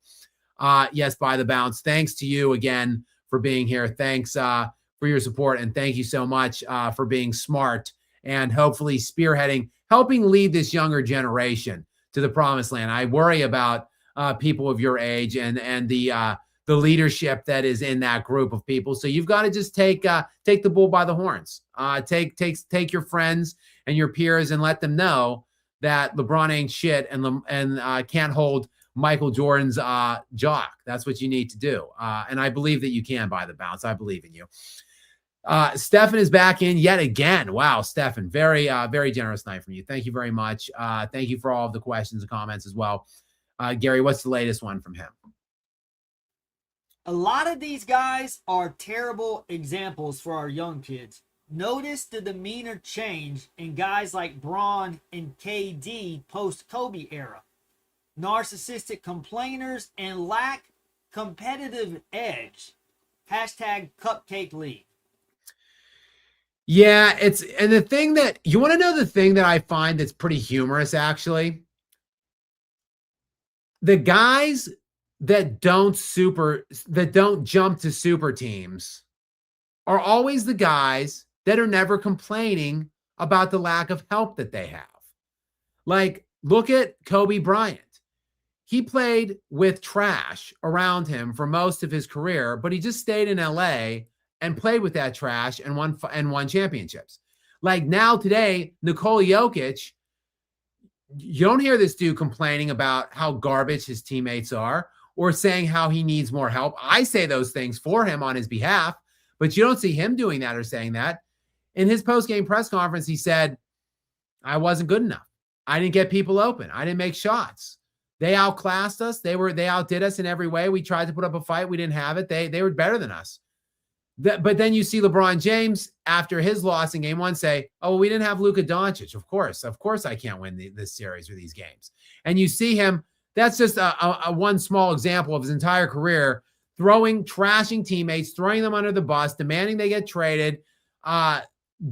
yes, By the Bounce. Thanks to you again for being here. Thanks for your support. And thank you so much for being smart and hopefully spearheading, helping lead this younger generation to the promised land. I worry about people of your age and the leadership that is in that group of people. So you've got to just take the bull by the horns. Take your friends and your peers and let them know that LeBron ain't shit and can't hold Michael Jordan's jock. That's what you need to do. And I believe that you can, By the Bounce. I believe in you. Stefan is back in yet again. Wow, Stefan, very generous night from you. Thank you very much. Thank you for all of the questions and comments as well. Gary, what's the latest one from him? A lot of these guys are terrible examples for our young kids. Notice the demeanor change in guys like Braun and KD post-Kobe era. Narcissistic complainers and lack competitive edge. Hashtag Cupcake League. Yeah, and the thing that you want to know, the thing that I find that's pretty humorous, actually, the guys that don't jump to super teams are always the guys that are never complaining about the lack of help that they have. Like, look at Kobe Bryant. He played with trash around him for most of his career, but he just stayed in LA and played with that trash and won championships. Like now today, Nikola Jokic, You don't hear this dude complaining about how garbage his teammates are or saying how he needs more help. I say those things for him on his behalf, but you don't see him doing that or saying that. In his post-game press conference, he said, I wasn't good enough. I didn't get people open. I didn't make shots. They outclassed us. They outdid us in every way. We tried to put up a fight. We didn't have it. They were better than us. But then you see LeBron James after his loss in game one say, oh, well, we didn't have Luka Doncic. Of course I can't win this series or these games. And you see him, that's just a one small example of his entire career, trashing teammates, throwing them under the bus, demanding they get traded,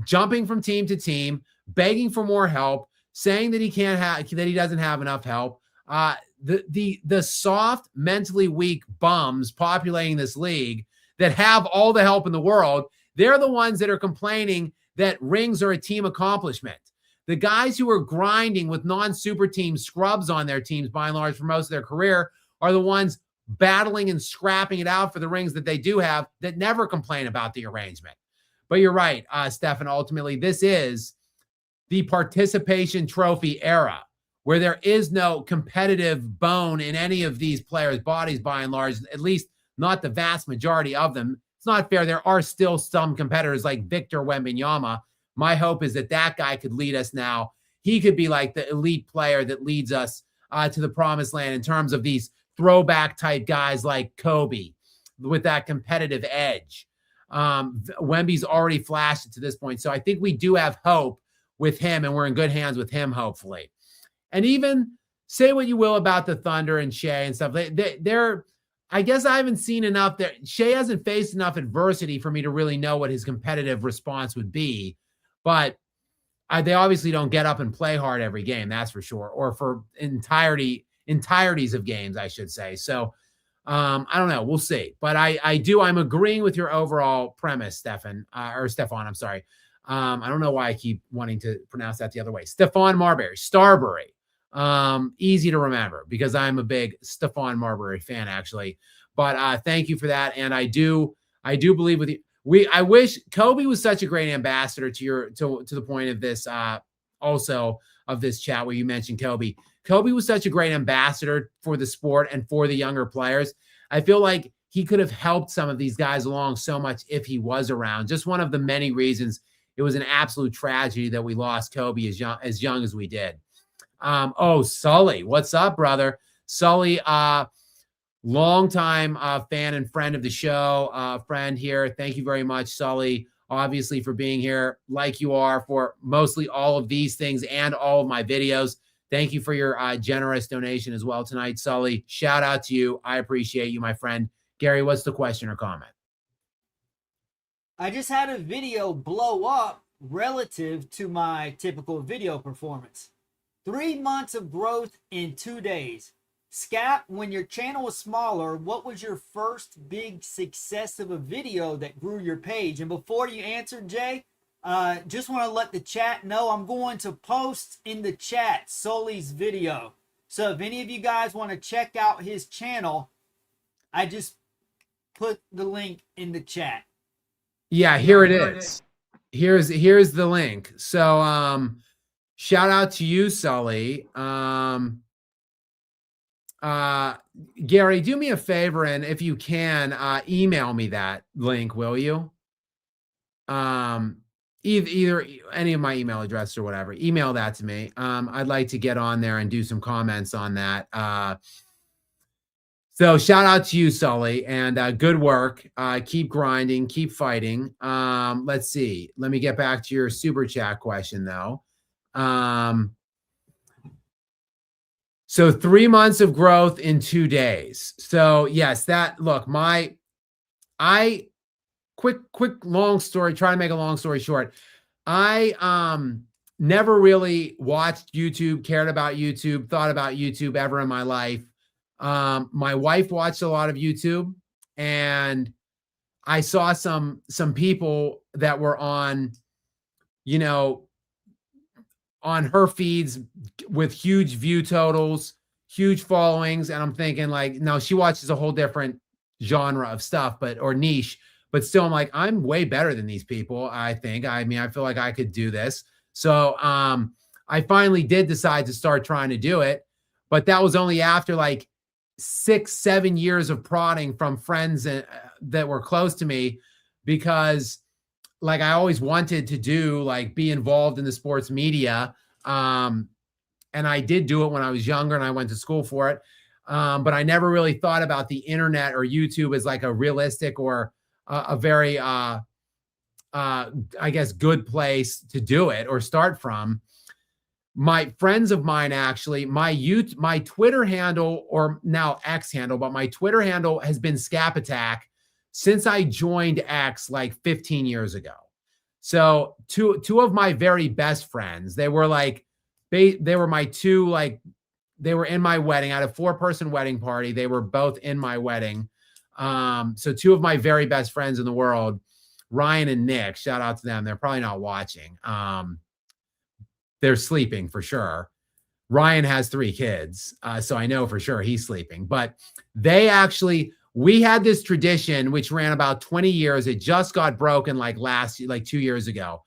jumping from team to team, begging for more help, saying that he doesn't have enough help. The soft, mentally weak bums populating this league that have all the help in the world, they're the ones that are complaining that rings are a team accomplishment. The guys who are grinding with non-super team scrubs on their teams, by and large, for most of their career, are the ones battling and scrapping it out for the rings that they do have that never complain about the arrangement. But you're right, Stefan, ultimately, this is the participation trophy era where there is no competitive bone in any of these players' bodies, by and large, at least not the vast majority of them. It's not fair. There are still some competitors like Victor Wembanyama. My hope is that guy could lead us now. He could be like the elite player that leads us to the promised land in terms of these throwback type guys like Kobe with that competitive edge. Wemby's already flashed it to this point. So I think we do have hope with him, and we're in good hands with him, hopefully. And even say what you will about the Thunder and Shai and stuff. They're I guess I haven't seen enough that Shai hasn't faced enough adversity for me to really know what his competitive response would be. But they obviously don't get up and play hard every game, that's for sure, or for entireties of games, I should say. So I don't know. We'll see. But I'm agreeing with your overall premise, Stefan, I'm sorry. I don't know why I keep wanting to pronounce that the other way. Stephon Starbury. Easy to remember because I'm a big Stephon Marbury fan, actually. But thank you for that. And I do believe with you. I wish Kobe was such a great ambassador to the point of this also of this chat where you mentioned Kobe. Kobe was such a great ambassador for the sport and for the younger players. I feel like he could have helped some of these guys along so much if he was around. Just one of the many reasons it was an absolute tragedy that we lost Kobe as young as we did. Sully, what's up, brother? Sully, longtime fan and friend of the show, friend here. Thank you very much, Sully, obviously, for being here like you are for mostly all of these things and all of my videos. Thank you for your generous donation as well tonight, Sully. Shout out to you. I appreciate you, my friend. Gary, what's the question or comment? I just had a video blow up relative to my typical video performance. 3 months of growth in 2 days. Skap, when your channel was smaller, what was your first big success of a video that grew your page? And before you answer, Jay, just want to let the chat know I'm going to post in the chat Sully's video. So if any of you guys want to check out his channel, I just put the link in the chat. Yeah, here it is. Here's the link. So shout out to you, Sully. Gary, do me a favor, and if you can, email me that link, will you? Either any of my email address or whatever, email that to me. I'd like to get on there and do some comments on that. So shout out to you, Sully, and good work. Keep grinding, keep fighting. Let's see. Let me get back to your super chat question, though. So 3 months of growth in 2 days. So yes, quick, long story, try to make a long story short. I never really watched YouTube, cared about YouTube, thought about YouTube ever in my life. My wife watched a lot of YouTube, and I saw some people that were on her feeds with huge view totals, huge followings. And I'm thinking like, no, she watches a whole different genre of stuff, or niche, but still I'm like, I'm way better than these people. I think, I feel like I could do this. So, I finally did decide to start trying to do it, but that was only after like 6-7 years of prodding from friends that were close to me, because like I always wanted to do, like, be involved in the sports media. And I did do it when I was younger and I went to school for it. But I never really thought about the internet or YouTube as like a realistic or a very, I guess, good place to do it or start from. My friends of mine, actually, my Twitter handle, or now X handle, but my Twitter handle has been Skap Attack since I joined X like 15 years ago. So two of my very best friends, they were my two, like, they were in my wedding. I had a 4-person wedding party. They were both in my wedding. So two of my very best friends in the world, Ryan and Nick, shout out to them. They're probably not watching. They're sleeping for sure. Ryan has 3 kids, so I know for sure he's sleeping. But we had this tradition which ran about 20 years. It just got broken like 2 years ago.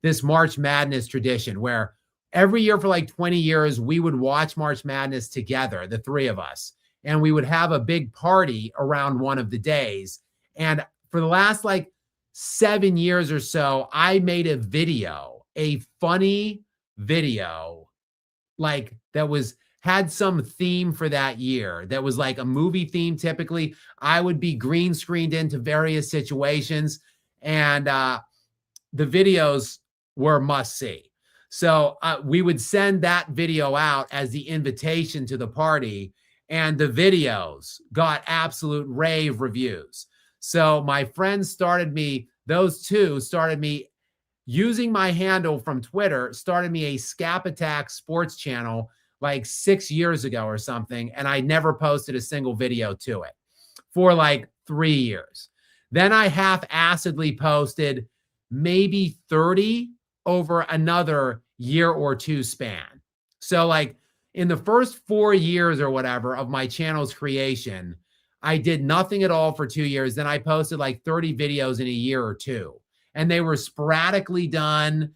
This March Madness tradition where every year for like 20 years, we would watch March Madness together, the 3 of us, and we would have a big party around one of the days. And for the last like 7 years or so, I made a funny video, like that had some theme for that year. That was like a movie theme. Typically, I would be green screened into various situations, and the videos were must see. So we would send that video out as the invitation to the party, and the videos got absolute rave reviews. So my friends those two started me using my handle from Twitter, started me a Skap Attack sports channel like 6 years ago or something. And I never posted a single video to it for like 3 years. Then I half-assedly posted maybe 30 over another year or 2 span. So like in the first 4 years or whatever of my channel's creation, I did nothing at all for 2 years. Then I posted like 30 videos in a year or 2. And they were sporadically done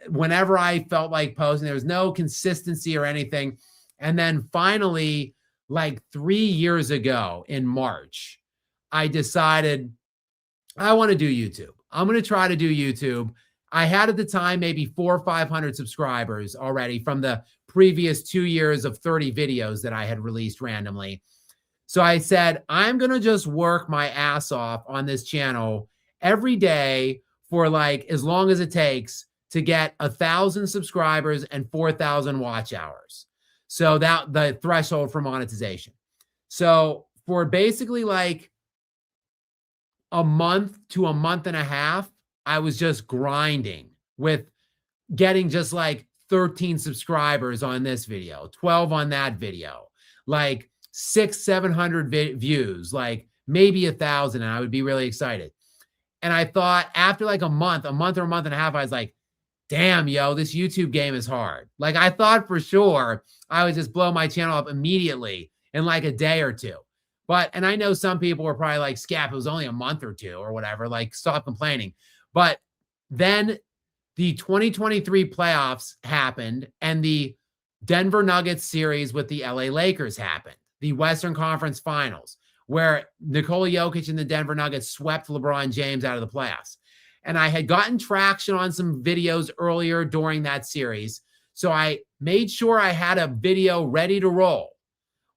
whenever I felt like posting. There was no consistency or anything. And then finally, like 3 years ago in March, I decided I want to do YouTube. I'm going to try to do YouTube. I had at the time maybe 400 or 500 subscribers already from the previous 2 years of 30 videos that I had released randomly. So I said, I'm going to just work my ass off on this channel every day for like as long as it takes to get 1,000 subscribers and 4,000 watch hours. So that the threshold for monetization. So for basically like a month to a month and a half, I was just grinding with getting just like 13 subscribers on this video, 12 on that video, like 600-700 views, like maybe 1,000, and I would be really excited. And I thought after like a month or a month and a half, I was like, damn, yo, this YouTube game is hard. Like I thought for sure I would just blow my channel up immediately in like a day or 2. And I know some people were probably like, Skap, it was only a month or 2 or whatever, like stop complaining. But then the 2023 playoffs happened and the Denver Nuggets series with the LA Lakers happened, the Western Conference Finals, where Nikola Jokic and the Denver Nuggets swept LeBron James out of the playoffs. And I had gotten traction on some videos earlier during that series. So I made sure I had a video ready to roll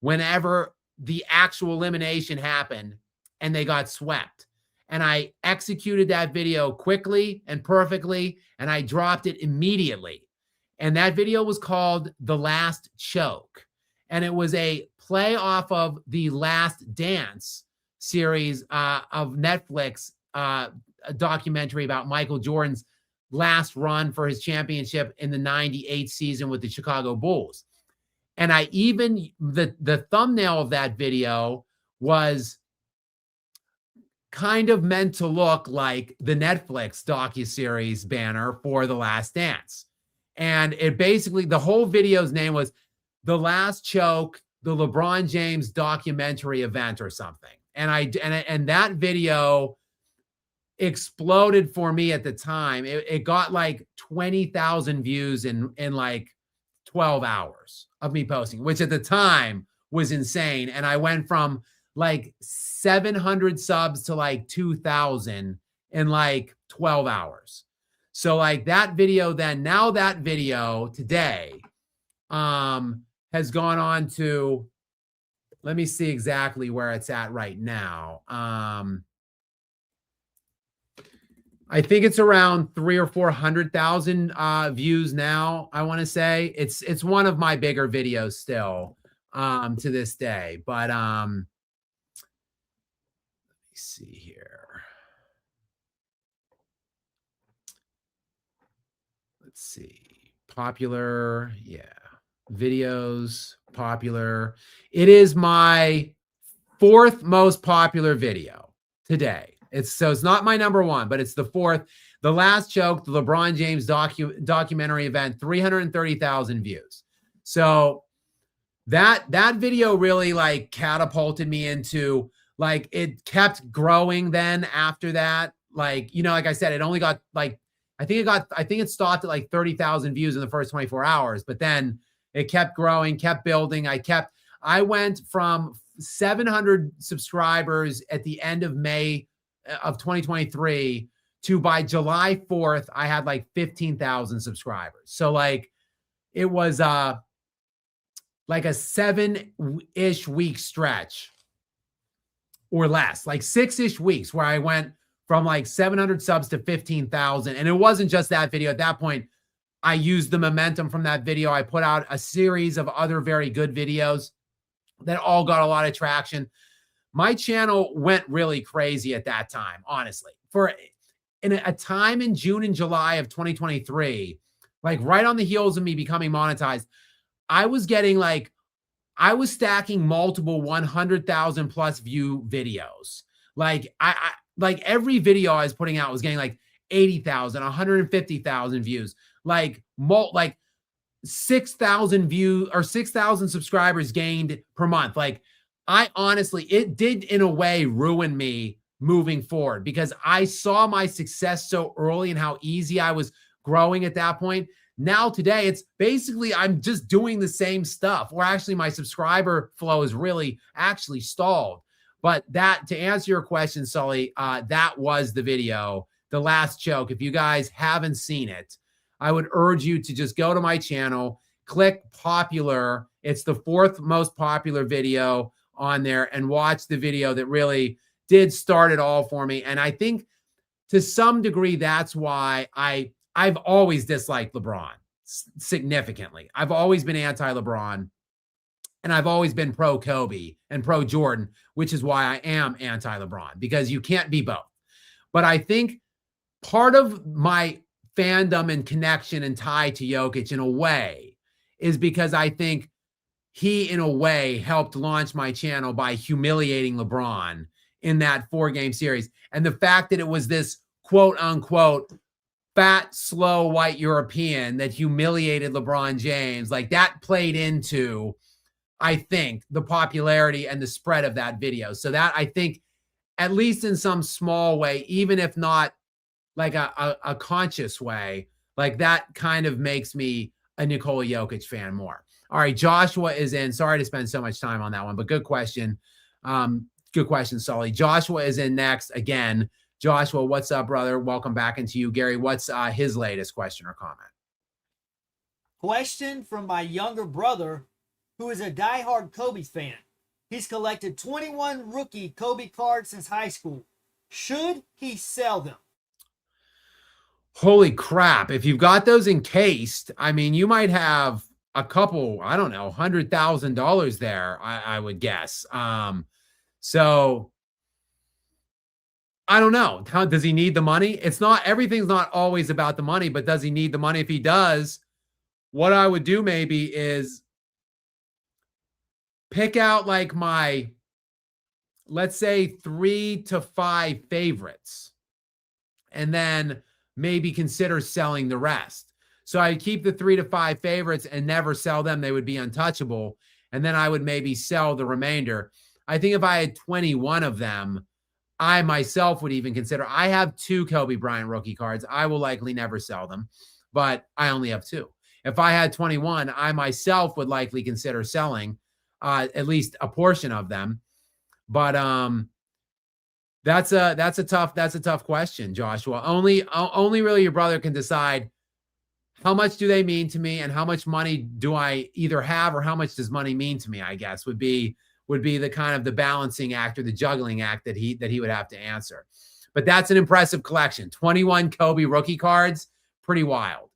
whenever the actual elimination happened and they got swept. And I executed that video quickly and perfectly, and I dropped it immediately. And that video was called The Last Choke. And it was a play off of the Last Dance series of Netflix, a documentary about Michael Jordan's last run for his championship in the 98 season with the Chicago Bulls. And I even, the thumbnail of that video was kind of meant to look like the Netflix docuseries banner for The Last Dance. And it basically, the whole video's name was The Last Choke, the LeBron James documentary event or something. And that video exploded for me at the time. It got like 20,000 views in like 12 hours of me posting, which at the time was insane. And I went from like 700 subs to like 2,000 in like 12 hours. So like that video then, now that video today has gone on to, let me see exactly where it's at right now. I think it's around 300,000 or 400,000 views now. I want to say it's one of my bigger videos still to this day. But let me see here. Let's see. Popular, yeah. Videos, popular. It is my 4th most popular video today. It's not my number 1, but it's the 4th. The Last Joke, the LeBron James documentary event, 330,000 views. So that video really like catapulted me into, like, it kept growing then after that. Like, you know, like I said, it only got like, I think it stopped at like 30,000 views in the first 24 hours, but then it kept growing, kept building. I went from 700 subscribers at the end of May of 2023 to, by July 4th, I had like 15,000 subscribers. So like it was like a 7-ish week stretch or less, like 6-ish weeks where I went from like 700 subs to 15,000. And it wasn't just that video. At that point, I used the momentum from that video. I put out a series of other very good videos that all got a lot of traction. My channel went really crazy at that time, honestly. For in a time in June and July of 2023, like right on the heels of me becoming monetized, I was stacking multiple 100,000 plus view videos. Like like every video I was putting out was getting like 80,000, 150,000 views, like 6,000 views or 6,000 subscribers gained per month. Like I honestly, it did in a way ruin me moving forward because I saw my success so early and how easy I was growing at that point. Now today, it's basically I'm just doing the same stuff, or actually my subscriber flow is really actually stalled. But that, to answer your question, Sully, that was the video, The Last Joke. If you guys haven't seen it, I would urge you to just go to my channel, click popular. It's the 4th most popular video on there, and watch the video that really did start it all for me. And I think to some degree, that's why I've always disliked LeBron significantly. I've always been anti-LeBron, and I've always been pro Kobe and pro Jordan, which is why I am anti-LeBron, because you can't be both. But I think part of my fandom and connection and tie to Jokic in a way is because I think he, in a way, helped launch my channel by humiliating LeBron in that 4-game series. And the fact that it was this quote unquote fat, slow white European that humiliated LeBron James, like that played into, I think, the popularity and the spread of that video. So that, I think, at least in some small way, even if not like a conscious way, like that kind of makes me a Nikola Jokic fan more. All right, Joshua is in. Sorry to spend so much time on that one, but good question. Good question, Sully. Joshua is in next again. Joshua, what's up, brother? Welcome back into you. Gary, what's his latest question or comment? Question from my younger brother, who is a diehard Kobe fan. He's collected 21 rookie Kobe cards since high school. Should he sell them? Holy crap. If you've got those encased, I mean, you might have a couple, I don't know, $100,000 there, I would guess. So I don't know. How does he need the money? It's not, everything's not always about the money, but does he need the money? If he does, what I would do maybe is pick out like my, let's say 3 to 5 favorites, and then maybe consider selling the rest. So I keep the 3 to 5 favorites and never sell them. They would be untouchable. And then I would maybe sell the remainder. I think if I had 21 of them, I myself would even consider. I have 2 Kobe Bryant rookie cards. I will likely never sell them, but I only have 2. If I had 21, I myself would likely consider selling at least a portion of them. But that's a tough question, Joshua. Only really your brother can decide how much do they mean to me and how much money do I either have or how much does money mean to me, I guess would be the kind of the balancing act or the juggling act that he would have to answer. But that's an impressive collection. 21 Kobe rookie cards, pretty wild.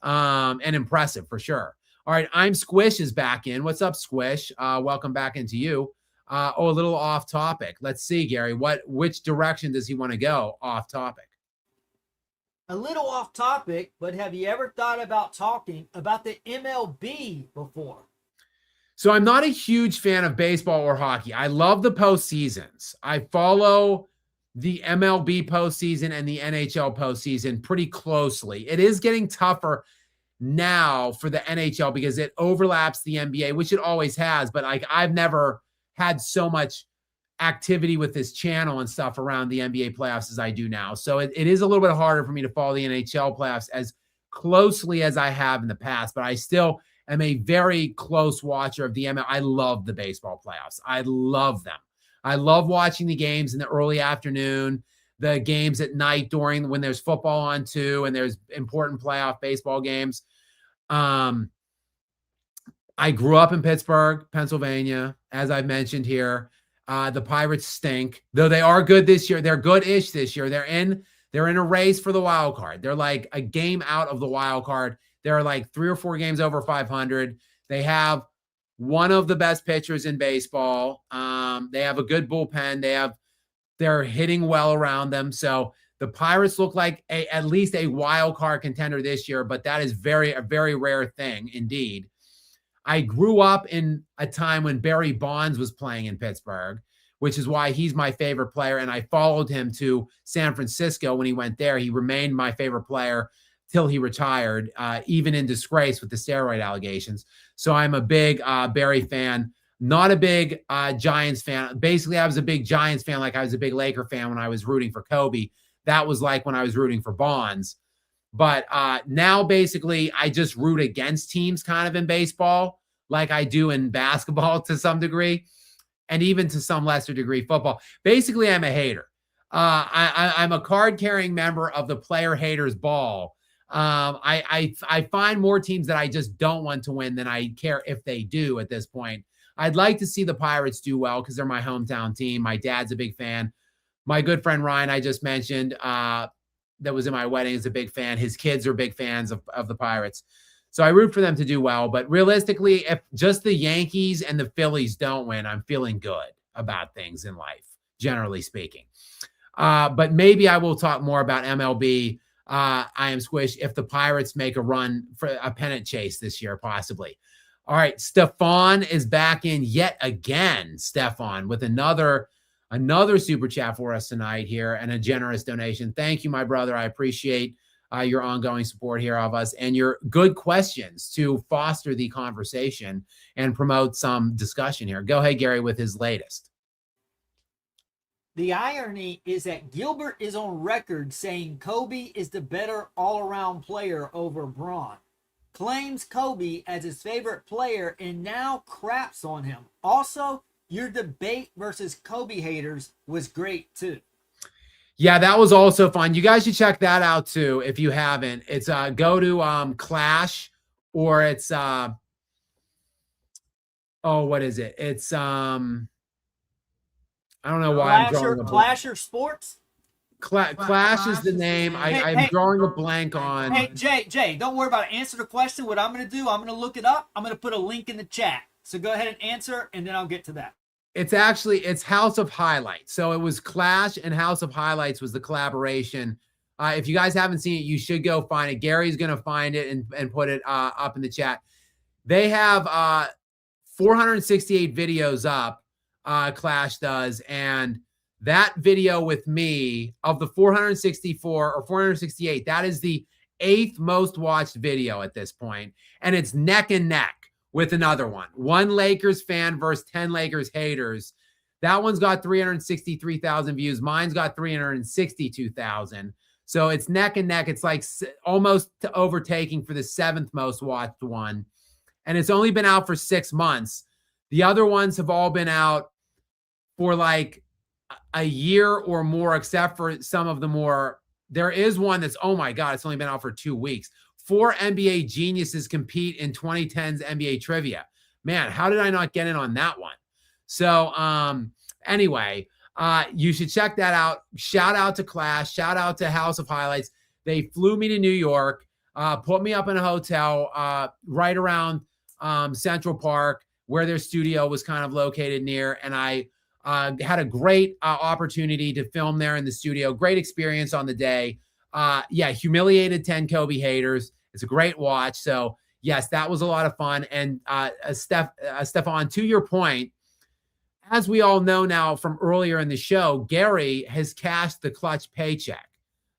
And impressive for sure. All right, I'm Squish is back in. What's up, Squish? Welcome back into you. A little off topic. Let's see, Gary, which direction does he want to go off topic? A little off topic, but have you ever thought about talking about the MLB before? So I'm not a huge fan of baseball or hockey. I love the postseasons. I follow the MLB postseason and the NHL postseason pretty closely. It is getting tougher now for the NHL because it overlaps the NBA, which it always has. But like I've never had so much activity with this channel and stuff around the NBA playoffs as I do now. So it is a little bit harder for me to follow the NHL playoffs as closely as I have in the past, but I still am a very close watcher of the ML. I love the baseball playoffs. I love them. I love watching the games in the early afternoon, the games at night during when there's football on too, and there's important playoff baseball games. I grew up in Pittsburgh, Pennsylvania, as I've mentioned here. The Pirates stink, though they are good this year. They're good-ish this year. They're in a race for the wild card. They're like a game out of the wild card. They're like 3 or 4 games over 500. They have one of the best pitchers in baseball. They have a good bullpen. They're hitting well around them. So the Pirates look like at least a wild card contender this year, but that is a very rare thing indeed. I grew up in a time when Barry Bonds was playing in Pittsburgh, which is why he's my favorite player. And I followed him to San Francisco when he went there. He remained my favorite player till he retired, even in disgrace with the steroid allegations. So I'm a big Barry fan, not a big Giants fan. Basically, I was a big Giants fan like I was a big Laker fan when I was rooting for Kobe. That was like when I was rooting for Bonds. But now, basically, I just root against teams kind of in baseball, like I do in basketball to some degree, and even to some lesser degree football. Basically, I'm a hater. I'm a card-carrying member of the player haters ball. I find more teams that I just don't want to win than I care if they do at this point. I'd like to see the Pirates do well because they're my hometown team. My dad's a big fan. My good friend Ryan, I just mentioned, that was in my wedding, is a big fan. His kids are big fans of the Pirates. So I root for them to do well. But realistically, if just the Yankees and the Phillies don't win, I'm feeling good about things in life, generally speaking. But maybe I will talk more about MLB. I am Squish if the Pirates make a run for a pennant chase this year, possibly. All right, Stefan is back in yet again, Stefan, with another super chat for us tonight here and a generous donation. Thank you, my brother. I appreciate your ongoing support here of us and your good questions to foster the conversation and promote some discussion here. Go ahead, Gary, with his latest. The irony is that Gilbert is on record saying Kobe is the better all-around player over Bron. Claims Kobe as his favorite player and now craps on him. Also, your debate versus Kobe haters was great too. Yeah, that was also fun. You guys should check that out too if you haven't. It's go to Clash, or it's what is it? It's I don't know why I'm drawing a blank. Clasher Sports? Clash is the name. I'm drawing a blank on. Hey, Jay, don't worry about it. Answer the question. What I'm going to do, I'm going to look it up. I'm going to put a link in the chat. So go ahead and answer, and then I'll get to that. It's House of Highlights. So it was Clash and House of Highlights was the collaboration. If you guys haven't seen it, you should go find it. Gary's going to find it and put it up in the chat. They have 468 videos up, Clash does, and that video with me of the 464 or 468, that is the 8th most watched video at this point, and it's neck and neck with another one. One Lakers fan versus 10 Lakers haters. That one's got 363,000 views. Mine's got 362,000. So it's neck and neck. It's like almost overtaking for the 7th most watched one. And it's only been out for 6 months. The other ones have all been out for like a year or more, except for some of the more. There is one that's, oh my God, it's only been out for 2 weeks. 4 NBA geniuses compete in 2010's NBA trivia. Man, how did I not get in on that one? So anyway, you should check that out. Shout out to Clash. Shout out to House of Highlights. They flew me to New York, put me up in a hotel right around Central Park, where their studio was kind of located near. And I had a great opportunity to film there in the studio. Great experience on the day. Humiliated 10 Kobe haters. It's a great watch. So yes, that was a lot of fun. And Stefan, to your point, as we all know now from earlier in the show, Gary has cashed the clutch paycheck.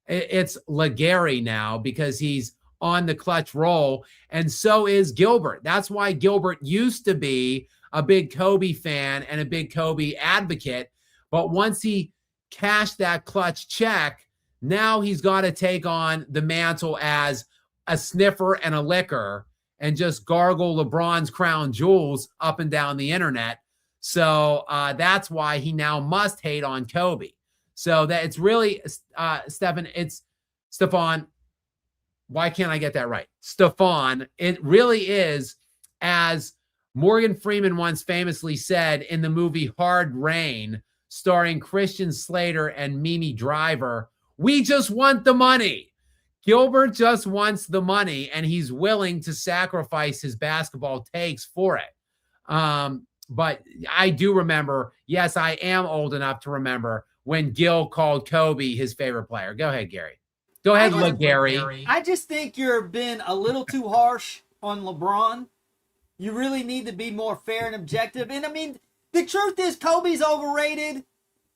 It's LeGary now because he's on the clutch roll, and so is Gilbert. That's why Gilbert used to be a big Kobe fan and a big Kobe advocate, but once he cashed that clutch check, now he's got to take on the mantle as a sniffer and a licker and just gargle LeBron's crown jewels up and down the internet. So that's why he now must hate on Kobe. So that it's really, Stefan, why can't I get that right? Stefan, it really is, as Morgan Freeman once famously said in the movie Hard Rain, starring Christian Slater and Mimi Driver, we just want the money. Gilbert just wants the money, and he's willing to sacrifice his basketball takes for it. But I do remember, yes, I am old enough to remember when Gil called Kobe his favorite player. Go ahead, Gary. Go ahead, Gary. I just think you're being a little too harsh on LeBron. You really need to be more fair and objective. And I mean, the truth is Kobe's overrated.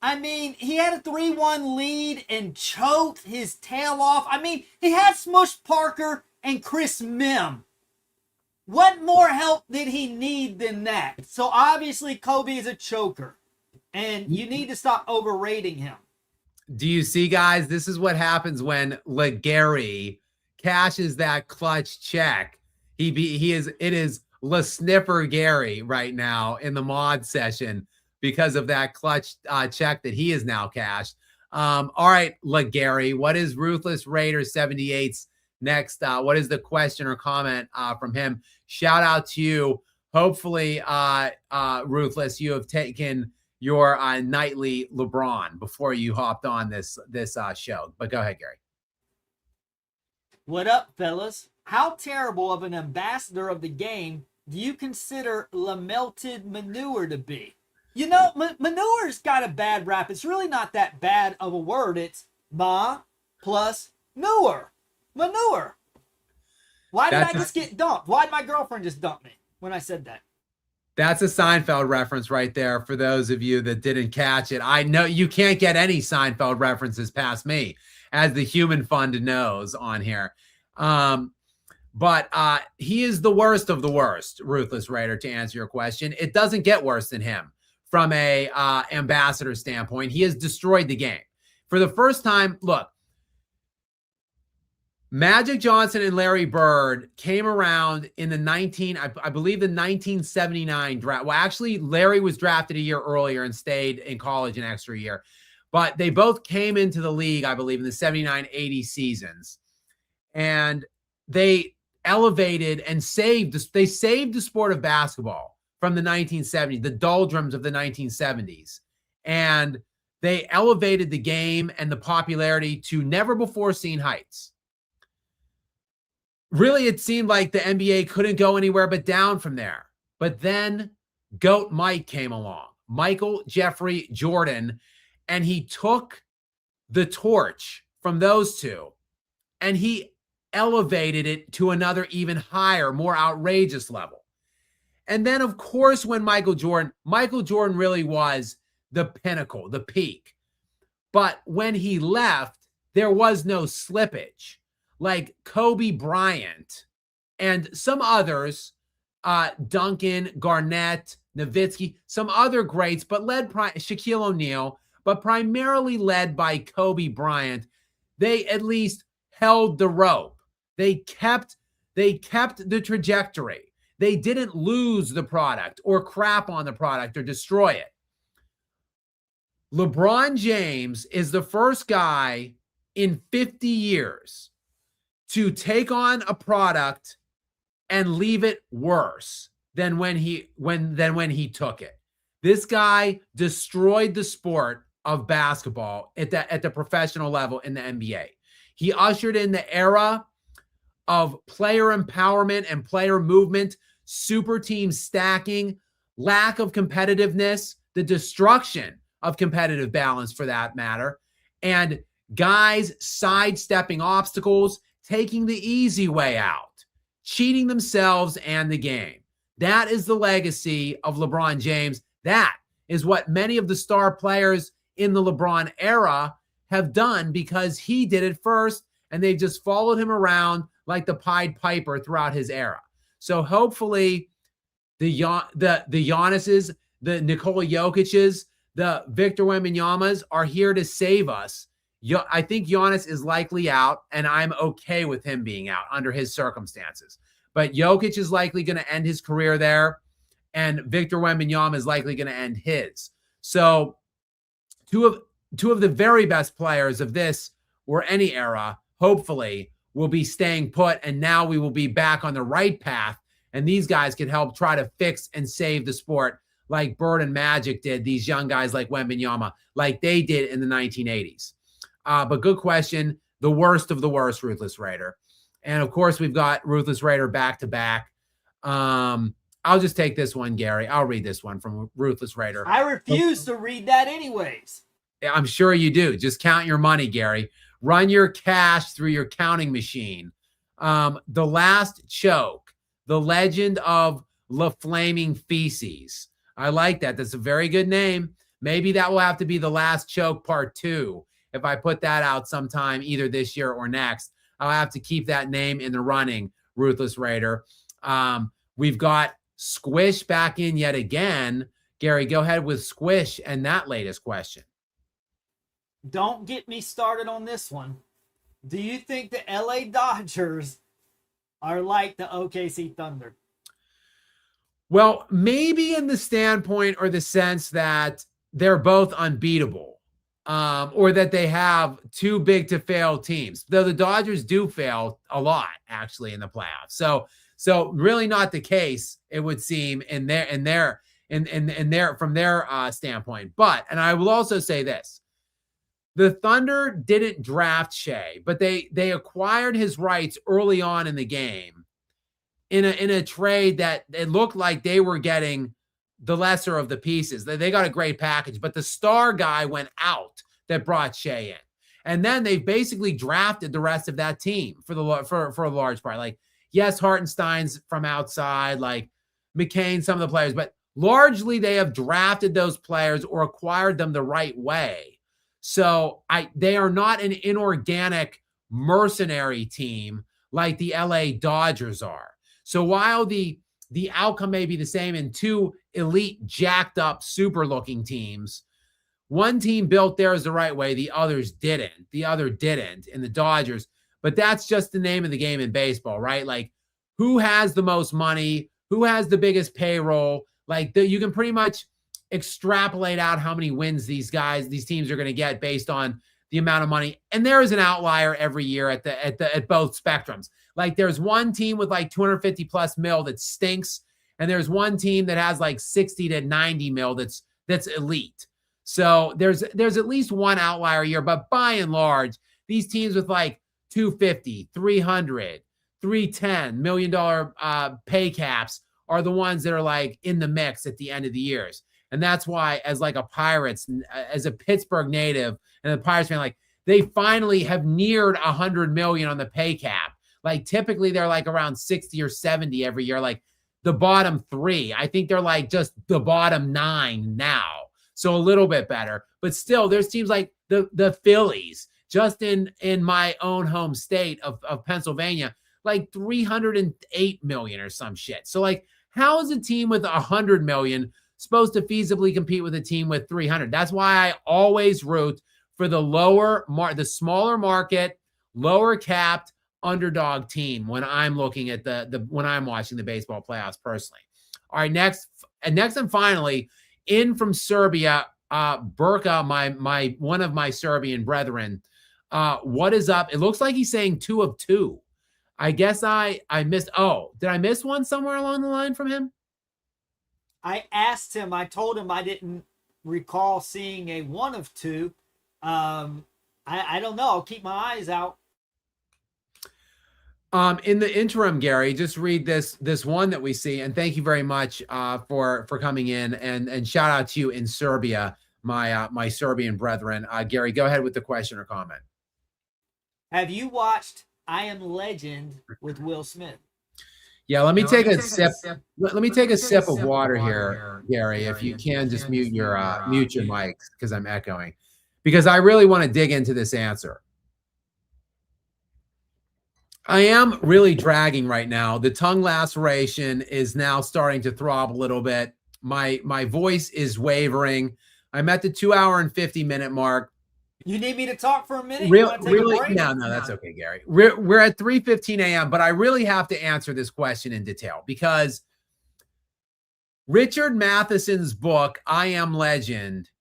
I mean, he had a 3-1 lead and choked his tail off. I mean, he had Smush Parker and Chris Mim. What more help did he need than that? So obviously Kobe is a choker, and you need to stop overrating him. Do you see, guys? This is what happens when LeGary cashes that clutch check. It is Le Sniffer Gary right now in the mod session because of that clutch check that he has now cashed. All right, LeGary, what is Ruthless Raider 78's next? What is the question or comment from him? Shout out to you. Hopefully, Ruthless, you have taken your nightly LeBron before you hopped on this show. But go ahead, Gary. What up, fellas? How terrible of an ambassador of the game do you consider melted manure to be? You know, manure's got a bad rap. It's really not that bad of a word. It's ma plus newer. Manure. Why did I just get dumped? Why did my girlfriend just dump me when I said that? That's a Seinfeld reference right there for those of you that didn't catch it. I know you can't get any Seinfeld references past me, as the human fund knows on here. But he is the worst of the worst, Ruthless Raider, to answer your question. It doesn't get worse than him from a ambassador standpoint. He has destroyed the game. For the first time, look, Magic Johnson and Larry Bird came around in the 1979 draft. Well, actually, Larry was drafted a year earlier and stayed in college an extra year. But they both came into the league, I believe, in the 79-80 seasons. And they elevated and saved the sport of basketball from the 1970s, the doldrums of the 1970s. And they elevated the game and the popularity to never-before-seen heights. Really, it seemed like the NBA couldn't go anywhere but down from there. But then GOAT Mike came along, Michael Jeffrey Jordan, and he took the torch from those two and he elevated it to another even higher, more outrageous level. And then, of course, when Michael Jordan really was the pinnacle, the peak. But when he left, there was no slippage. Like Kobe Bryant and some others, Duncan, Garnett, Nowitzki, some other greats, but Shaquille O'Neal, but primarily led by Kobe Bryant. They at least held the rope. They kept the trajectory. They didn't lose the product or crap on the product or destroy it. LeBron James is the first guy in 50 years to take on a product and leave it worse than when he took it. This guy destroyed the sport of basketball at the professional level in the NBA. He ushered in the era of player empowerment and player movement, super team stacking, lack of competitiveness, the destruction of competitive balance for that matter, and guys sidestepping obstacles, taking the easy way out, cheating themselves and the game. That is the legacy of LeBron James. That is what many of the star players in the LeBron era have done because he did it first, and they've just followed him around like the Pied Piper throughout his era. So hopefully the Giannis's, the Nikola Jokic's, the Victor Wembanyama's are here to save us. I think Giannis is likely out, and I'm okay with him being out under his circumstances. But Jokic is likely going to end his career there, and Victor Wembanyama is likely going to end his. So two of the very best players of this or any era, hopefully, will be staying put, and now we will be back on the right path, and these guys can help try to fix and save the sport like Bird and Magic did, these young guys like Wembanyama, like they did in the 1980s. But good question. The worst of the worst, Ruthless Raider. And, of course, we've got Ruthless Raider back-to-back. I'll just take this one, Gary. I'll read this one from Ruthless Raider. I refuse to read that anyways. I'm sure you do. Just count your money, Gary. Run your cash through your counting machine. The Last Choke, the legend of La Flaming Feces. I like that. That's a very good name. Maybe that will have to be The Last Choke Part 2 if I put that out sometime either this year or next. I'll have to keep that name in the running, Ruthless Raider. We've got Squish back in yet again. Gary, go ahead with Squish and that latest question. Don't get me started on this one. Do you think the LA Dodgers are like the OKC Thunder? Well, maybe in the standpoint or the sense that they're both unbeatable, or that they have too big to fail teams, though the Dodgers do fail a lot actually in the playoffs. So really not the case, it would seem in their from their standpoint. But, and I will also say this, the Thunder didn't draft Shai, but they acquired his rights early on in the game in a trade that it looked like they were getting the lesser of the pieces. They got a great package, but the star guy went out that brought Shai in. And then they basically drafted the rest of that team for a large part. Like, yes, Hartenstein's from outside, like McCain, some of the players, but largely they have drafted those players or acquired them the right way. So they are not an inorganic mercenary team like the LA Dodgers are. So while the outcome may be the same in two elite, jacked up, super looking teams, one team built theirs the right way, the others didn't. The other didn't in the Dodgers. But that's just the name of the game in baseball, right? Like, who has the most money? Who has the biggest payroll? Like, you can pretty much extrapolate out how many wins these teams are going to get based on the amount of money. And there is an outlier every year at both spectrums. Like, there's one team with like 250 plus mil that stinks, and there's one team that has like 60 to 90 mil that's elite. So there's at least one outlier a year, but by and large, these teams with like 250, 300, 310 $million pay caps are the ones that are like in the mix at the end of the years. And that's why, as like a Pirates, as a Pittsburgh native and a Pirates fan, like, they finally have neared 100 million on the pay cap. Like, typically they're like around 60 or 70 every year. Like, the bottom three, I think they're like just the bottom 9 now. So a little bit better, but still there's teams like the Phillies, just in my own home state of Pennsylvania, like 308 million or some shit. So like, how is a team with 100 million supposed to feasibly compete with a team with 300. That's why I always root for the the smaller market, lower capped underdog team when I'm looking at when I'm watching the baseball playoffs personally. All right, next and finally, in from Serbia, Burka, my one of my Serbian brethren. What is up? It looks like he's saying 2 of 2. I guess I missed. Oh, did I miss one somewhere along the line from him? I asked him. I told him I didn't recall seeing a 1 of 2. I don't know. I'll keep my eyes out. In the interim, Gary, just read this one that we see, and thank you very much for coming in, and shout out to you in Serbia, my Serbian brethren. Gary, go ahead with the question or comment. Have you watched I Am Legend with Will Smith? Yeah, let me take a sip. Let me take a sip of water here, Gary. If you can, just mute your mics because I'm echoing, because I really want to dig into this answer. I am really dragging right now. The tongue laceration is now starting to throb a little bit. My voice is wavering. I'm at the 2 hour and 50-minute mark. You need me to talk for a minute? Really? No, that's okay, Gary. We're at 3:15 a.m., but I really have to answer this question in detail because Richard Matheson's book, I Am Legend,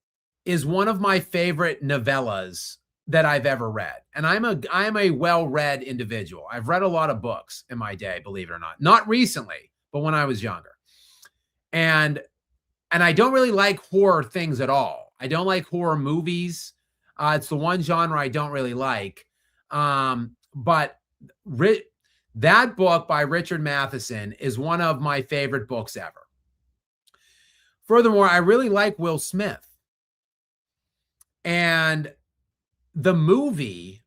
is one of my favorite novellas that I've ever read. And I'm a well-read individual. I've read a lot of books in my day, believe it or not. Not recently, but when I was younger. And I don't really like horror things at all. I don't like horror movies. It's the one genre I don't really like. But that book by Richard Matheson is one of my favorite books ever. Furthermore, I really like Will Smith. And the movie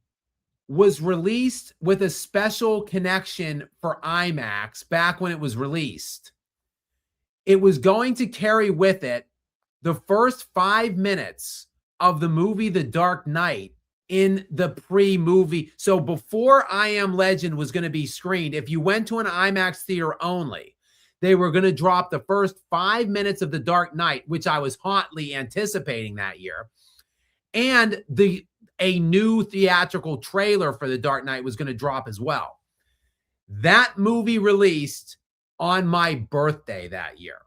was released with a special connection for IMAX back when it was released. It was going to carry with it the first 5 minutes of the movie The Dark Knight in the pre-movie. So before I Am Legend was going to be screened, if you went to an IMAX theater only, they were going to drop the first 5 minutes of The Dark Knight, which I was hotly anticipating that year. And a new theatrical trailer for The Dark Knight was going to drop as well. That movie released on my birthday that year.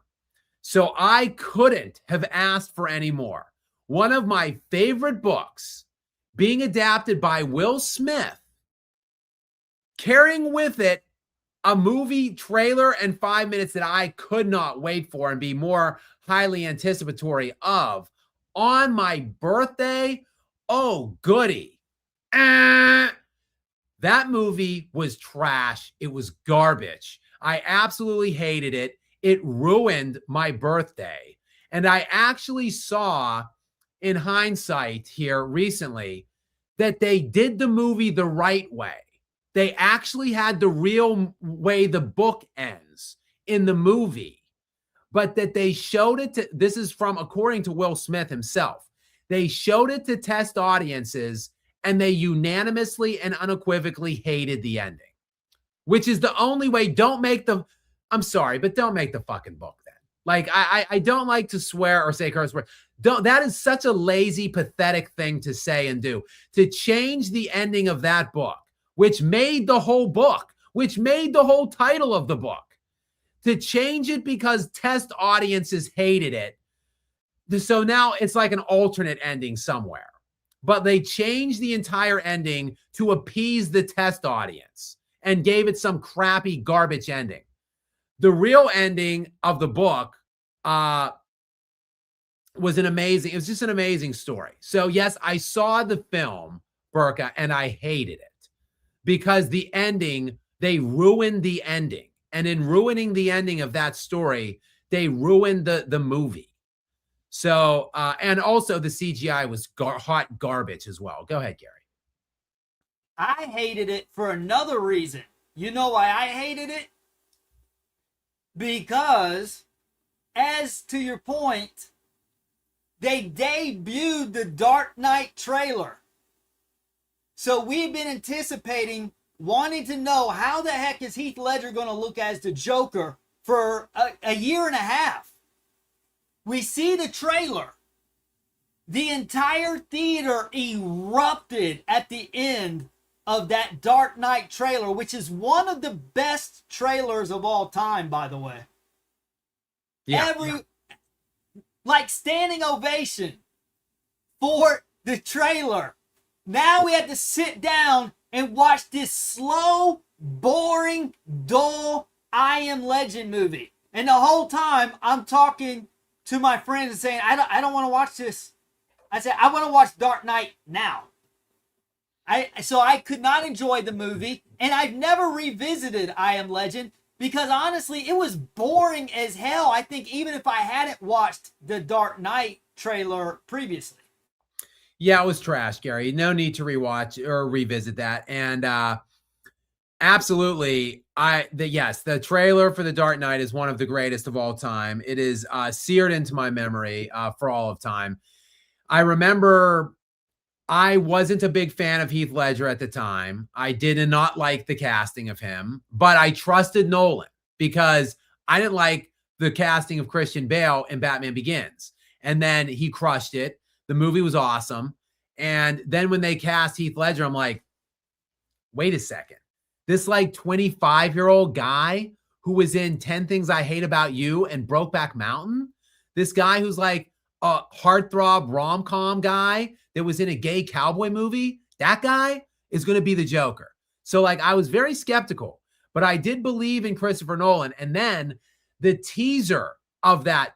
So I couldn't have asked for any more. One of my favorite books being adapted by Will Smith, carrying with it a movie trailer and 5 minutes that I could not wait for and be more highly anticipatory of on my birthday. Oh, goody. That movie was trash. It was garbage. I absolutely hated it. It ruined my birthday. And I actually saw, in hindsight here recently, that they did the movie the right way. They actually had the real way the book ends in the movie, but that they showed it to, this is from, according to Will Smith himself, they showed it to test audiences and they unanimously and unequivocally hated the ending, which is the only way. I'm sorry, but don't make the fucking book then. Like, I don't like to swear or say curse words. That is such a lazy, pathetic thing to say and do. To change the ending of that book, which made the whole book, which made the whole title of the book, to change it because test audiences hated it. So now it's like an alternate ending somewhere. But they changed the entire ending to appease the test audience and gave it some crappy garbage ending. The real ending of the book was it was just an amazing story. So yes, I saw the film, Burka, and I hated it because the ending, they ruined the ending. And in ruining the ending of that story, they ruined the movie. So, and also the CGI was hot garbage as well. Go ahead, Gary. I hated it for another reason. You know why I hated it? Because, as to your point, they debuted the Dark Knight trailer. So we've been anticipating, wanting to know how the heck is Heath Ledger going to look as the Joker for a year and a half. We see the trailer. The entire theater erupted at the end of that Dark Knight trailer, which is one of the best trailers of all time, by the way. Yeah. Like standing ovation for the trailer. Now we have to sit down and watch this slow, boring, dull I Am Legend movie. And the whole time I'm talking to my friends and saying, I don't want to watch this. I said, I want to watch Dark Knight now. So I could not enjoy the movie, and I've never revisited I Am Legend because honestly, it was boring as hell. I think even if I hadn't watched the Dark Knight trailer previously. Yeah, it was trash, Gary. No need to rewatch or revisit that. And absolutely, the trailer for The Dark Knight is one of the greatest of all time. It is seared into my memory for all of time. I remember I wasn't a big fan of Heath Ledger at the time. I did not like the casting of him, but I trusted Nolan because I didn't like the casting of Christian Bale in Batman Begins. And then he crushed it. The movie was awesome. And then when they cast Heath Ledger, I'm like, wait a second. This like 25-year-old guy who was in 10 Things I Hate About You and Brokeback Mountain, this guy who's like a heartthrob rom-com guy that was in a gay cowboy movie, that guy is going to be the Joker. So like I was very skeptical, but I did believe in Christopher Nolan. And then the teaser of that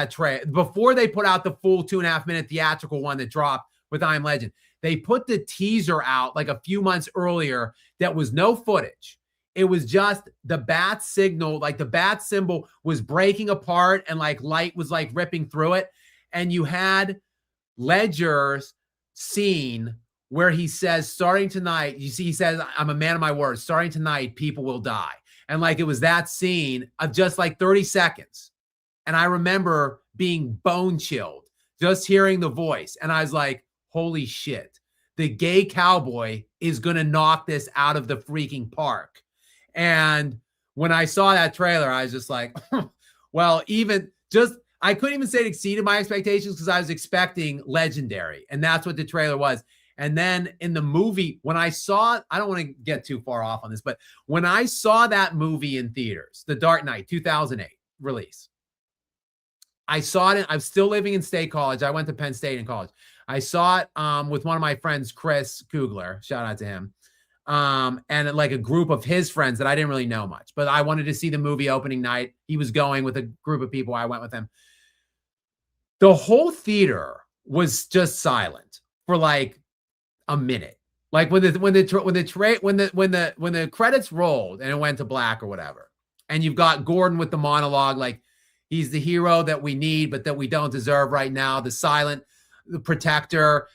trailer, before they put out the full 2.5-minute theatrical one that dropped with I Am Legend, they put the teaser out like a few months earlier that was no footage. It was just the bat signal, like the bat symbol was breaking apart and like light was like ripping through it. And you had Ledger's scene where he says, starting tonight, you see, he says, I'm a man of my words. Starting tonight, people will die. And like, it was that scene of just like 30 seconds. And I remember being bone chilled, just hearing the voice. And I was like, holy shit, the gay cowboy is going to knock this out of the freaking park. And when I saw that trailer, I was just like, well, I couldn't even say it exceeded my expectations because I was expecting legendary. And that's what the trailer was. And then in the movie, when I saw it, I don't want to get too far off on this, but when I saw that movie in theaters, The Dark Knight, 2008 release, I saw it. I'm still living in State College. I went to Penn State in college. I saw it with one of my friends, Chris Kugler. Shout out to him. And like a group of his friends that I didn't really know much, but I wanted to see the movie opening night. He was going with a group of people. I went with him. The whole theater was just silent for like a minute. Like when the credits rolled and it went to black or whatever, and you've got Gordon with the monologue, like he's the hero that we need, but that we don't deserve right now. The silent, the protector,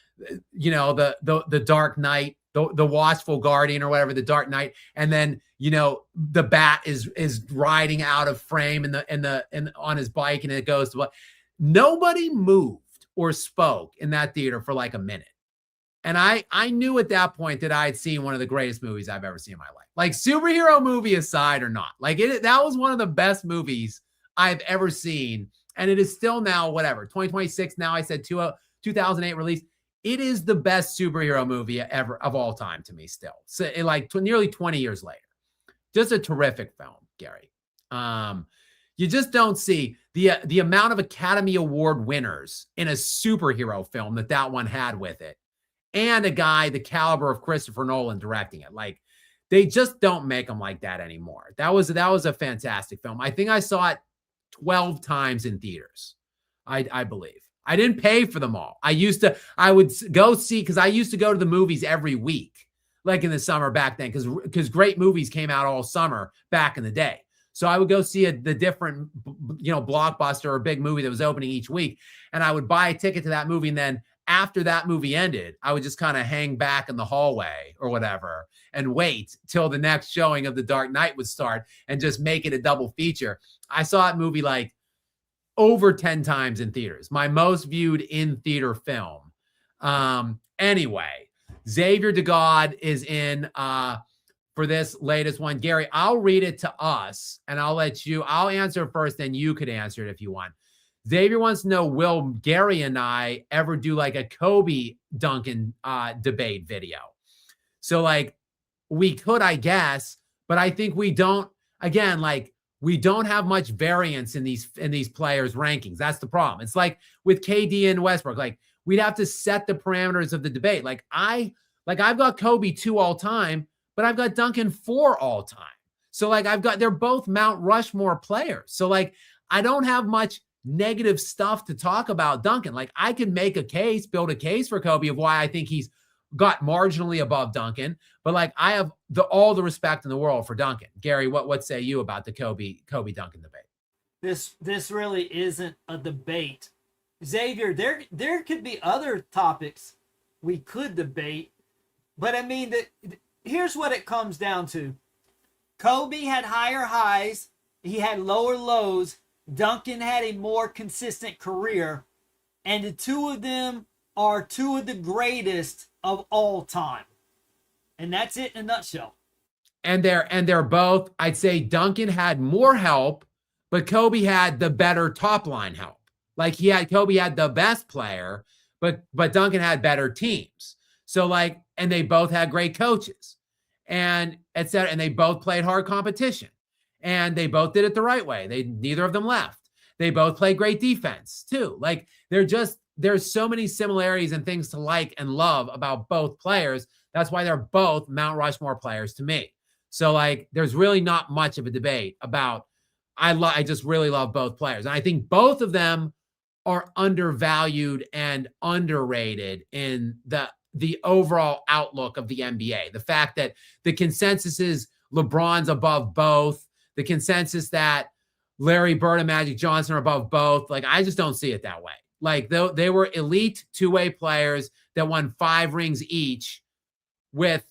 you know, the Dark Knight, the watchful guardian or whatever, the Dark Knight, and then you know the bat is riding out of frame and on his bike, and it goes to what. Nobody moved or spoke in that theater for like a minute. And I knew at that point that I had seen one of the greatest movies I've ever seen in my life. Like superhero movie aside or not. Like that was one of the best movies I've ever seen. And it is still now, whatever, 2026 now. I said 2008 release. It is the best superhero movie ever of all time to me still. So nearly 20 years later. Just a terrific film, Gary. You just don't see the amount of Academy Award winners in a superhero film that one had with it. And a guy the caliber of Christopher Nolan directing it. Like, they just don't make them like that anymore. That was a fantastic film. I think I saw it 12 times in theaters, I believe. I didn't pay for them all. I would go see, because I used to go to the movies every week, like in the summer back then, because great movies came out all summer back in the day. So I would go see the different, blockbuster or big movie that was opening each week. And I would buy a ticket to that movie. And then after that movie ended, I would just kind of hang back in the hallway or whatever and wait till the next showing of The Dark Knight would start and just make it a double feature. I saw that movie like over 10 times in theaters, my most viewed in theater film. Anyway, Xavier DeGod is in for this latest one. Gary, I'll read it to us and I'll answer first, then you could answer it if you want. Xavier wants to know, will Gary and I ever do like a Kobe Duncan debate video? So like we could, I guess, but I think we don't, again, like we don't have much variance in these players' rankings. That's the problem. It's like with KD and Westbrook, like we'd have to set the parameters of the debate. I've got Kobe 2 all time, but I've got Duncan 4 all time. So like they're both Mount Rushmore players. So like I don't have much negative stuff to talk about Duncan. Like I can make a case, build a case for Kobe of why I think he's got marginally above Duncan, but like I have all the respect in the world for Duncan. Gary, what say you about the Kobe Duncan debate? This really isn't a debate. Xavier, there could be other topics we could debate, but I mean here's what it comes down to. Kobe had higher highs, he had lower lows. Duncan had a more consistent career, and the two of them are two of the greatest of all time. And that's it in a nutshell. And they're both, I'd say Duncan had more help, but Kobe had the better top line help. Like Kobe had the best player, but Duncan had better teams. So like, and they both had great coaches and et cetera. And they both played hard competition and they both did it the right way. Neither of them left. They both played great defense too. Like there's so many similarities and things to like and love about both players. That's why they're both Mount Rushmore players to me. So like, there's really not much of a debate about, I just really love both players. And I think both of them are undervalued and underrated in the overall outlook of the NBA. The fact that the consensus is LeBron's above both, the consensus that Larry Bird and Magic Johnson are above both. Like, I just don't see it that way. Like, they were elite two-way players that won 5 rings each with,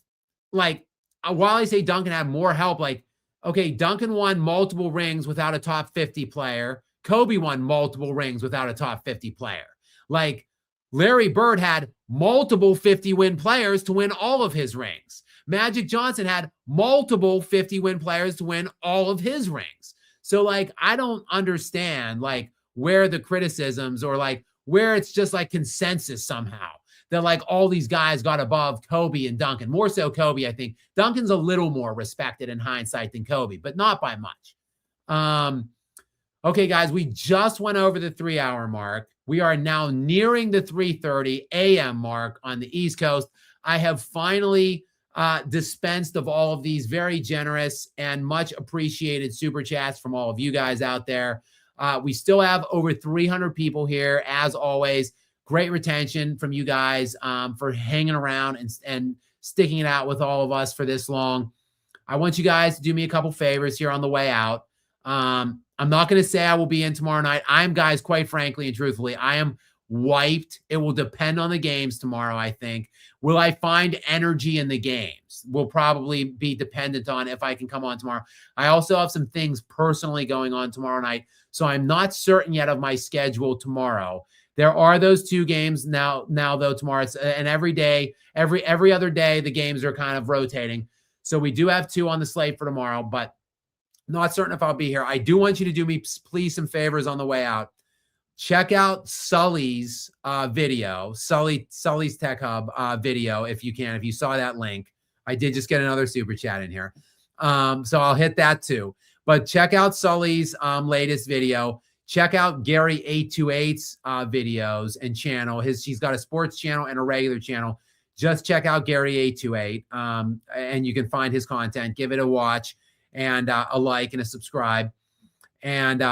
like, while I say Duncan had more help, like, okay, Duncan won multiple rings without a top 50 player. Kobe won multiple rings without a top 50 player. Like, Larry Bird had multiple 50-win players to win all of his rings. Magic Johnson had multiple 50-win players to win all of his rings. So, like, I don't understand, like, where the criticisms or, like, where it's just, like, consensus somehow that, like, all these guys got above Kobe and Duncan. More so Kobe, I think. Duncan's a little more respected in hindsight than Kobe, but not by much. Okay, guys, we just went over the 3-hour mark. We are now nearing the 3:30 a.m. mark on the East Coast. I have finally dispensed of all of these very generous and much appreciated super chats from all of you guys out there. We still have over 300 people here, as always. Great retention from you guys for hanging around and sticking it out with all of us for this long. I want you guys to do me a couple favors here on the way out. I'm not going to say I will be in tomorrow night. Guys, quite frankly and truthfully, I am wiped. It will depend on the games tomorrow, I think. Will I find energy in the games? Will probably be dependent on if I can come on tomorrow. I also have some things personally going on tomorrow night, so I'm not certain yet of my schedule tomorrow. There are those 2 games now though tomorrow, and every day, every other day, the games are kind of rotating. So we do have 2 on the slate for tomorrow, but not certain if I'll be here. I do want you to do me, please, some favors on the way out. Check out Sully's video, Sully's Tech Hub video, if you can. If you saw that link, I did just get another super chat in here. So I'll hit that too. But check out Sully's latest video. Check out Gary 828's videos and channel. He's got a sports channel and a regular channel. Just check out Gary 828, and you can find his content. Give it a watch and a like and a subscribe. And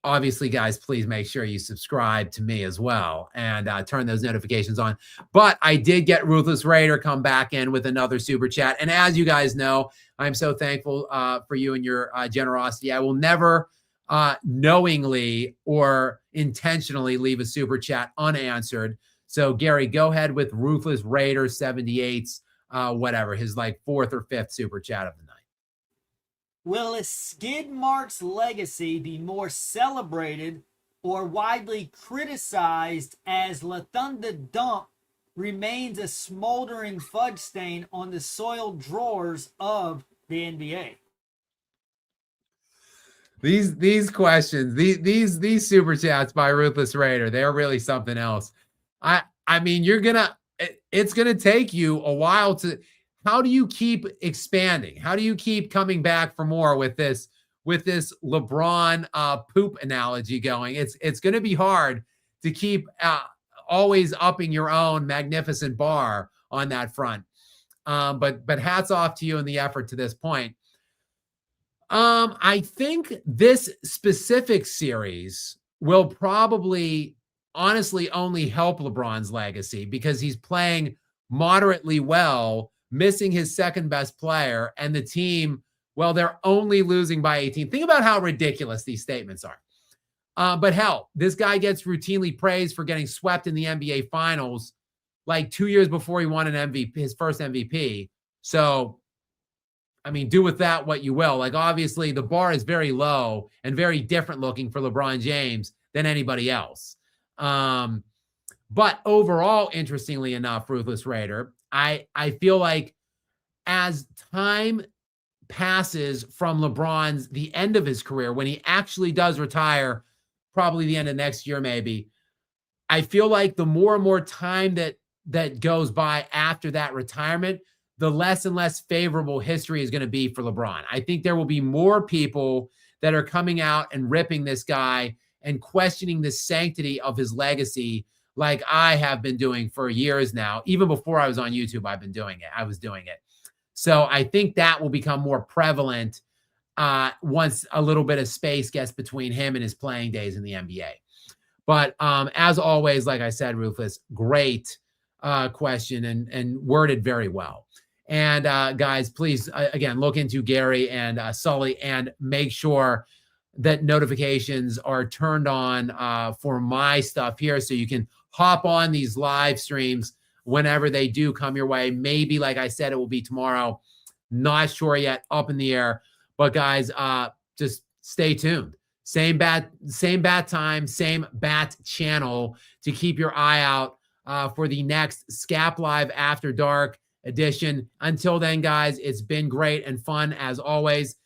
obviously, guys, please make sure you subscribe to me as well and turn those notifications on. But I did get Ruthless Raider come back in with another super chat. And as you guys know, I'm so thankful for you and your generosity. I will never knowingly or intentionally leave a super chat unanswered. So, Gary, go ahead with Ruthless Raider 78's, whatever, his like 4th or 5th super chat of the night. Will a skid mark's legacy be more celebrated or widely criticized as La Thunder Dump remains a smoldering fudge stain on the soiled drawers of the NBA? These questions, these super chats by Ruthless Raider, they're really something else. I mean, it's gonna take you a while to. How do you keep expanding? How do you keep coming back for more with this LeBron poop analogy going? It's gonna be hard to keep always upping your own magnificent bar on that front. But hats off to you in the effort to this point. I think this specific series will probably honestly only help LeBron's legacy because he's playing moderately well, missing his second best player, and the team, well, they're only losing by 18. Think about how ridiculous these statements are. But hell, this guy gets routinely praised for getting swept in the NBA Finals like 2 years before he won an MVP, his first MVP. So, I mean, do with that what you will. Like, obviously, the bar is very low and very different looking for LeBron James than anybody else. But overall, interestingly enough, Ruthless Raider, I feel like as time passes from LeBron's the end of his career, when he actually does retire, probably the end of next year, maybe, I feel like the more and more time that goes by after that retirement, the less and less favorable history is going to be for LeBron. I think there will be more people that are coming out and ripping this guy and questioning the sanctity of his legacy, like I have been doing for years now. Even before I was on YouTube, I was doing it. So I think that will become more prevalent once a little bit of space gets between him and his playing days in the NBA. But as always, like I said, Rufus, great question and worded very well. And guys, please, again, look into Gary and Sully and make sure that notifications are turned on for my stuff here so you can hop on these live streams whenever they do come your way. Maybe, like I said, it will be tomorrow. Not sure yet, up in the air. But guys, just stay tuned. Same bat time, same bat channel to keep your eye out for the next Skap Live After Dark edition. Until then, guys, it's been great and fun as always.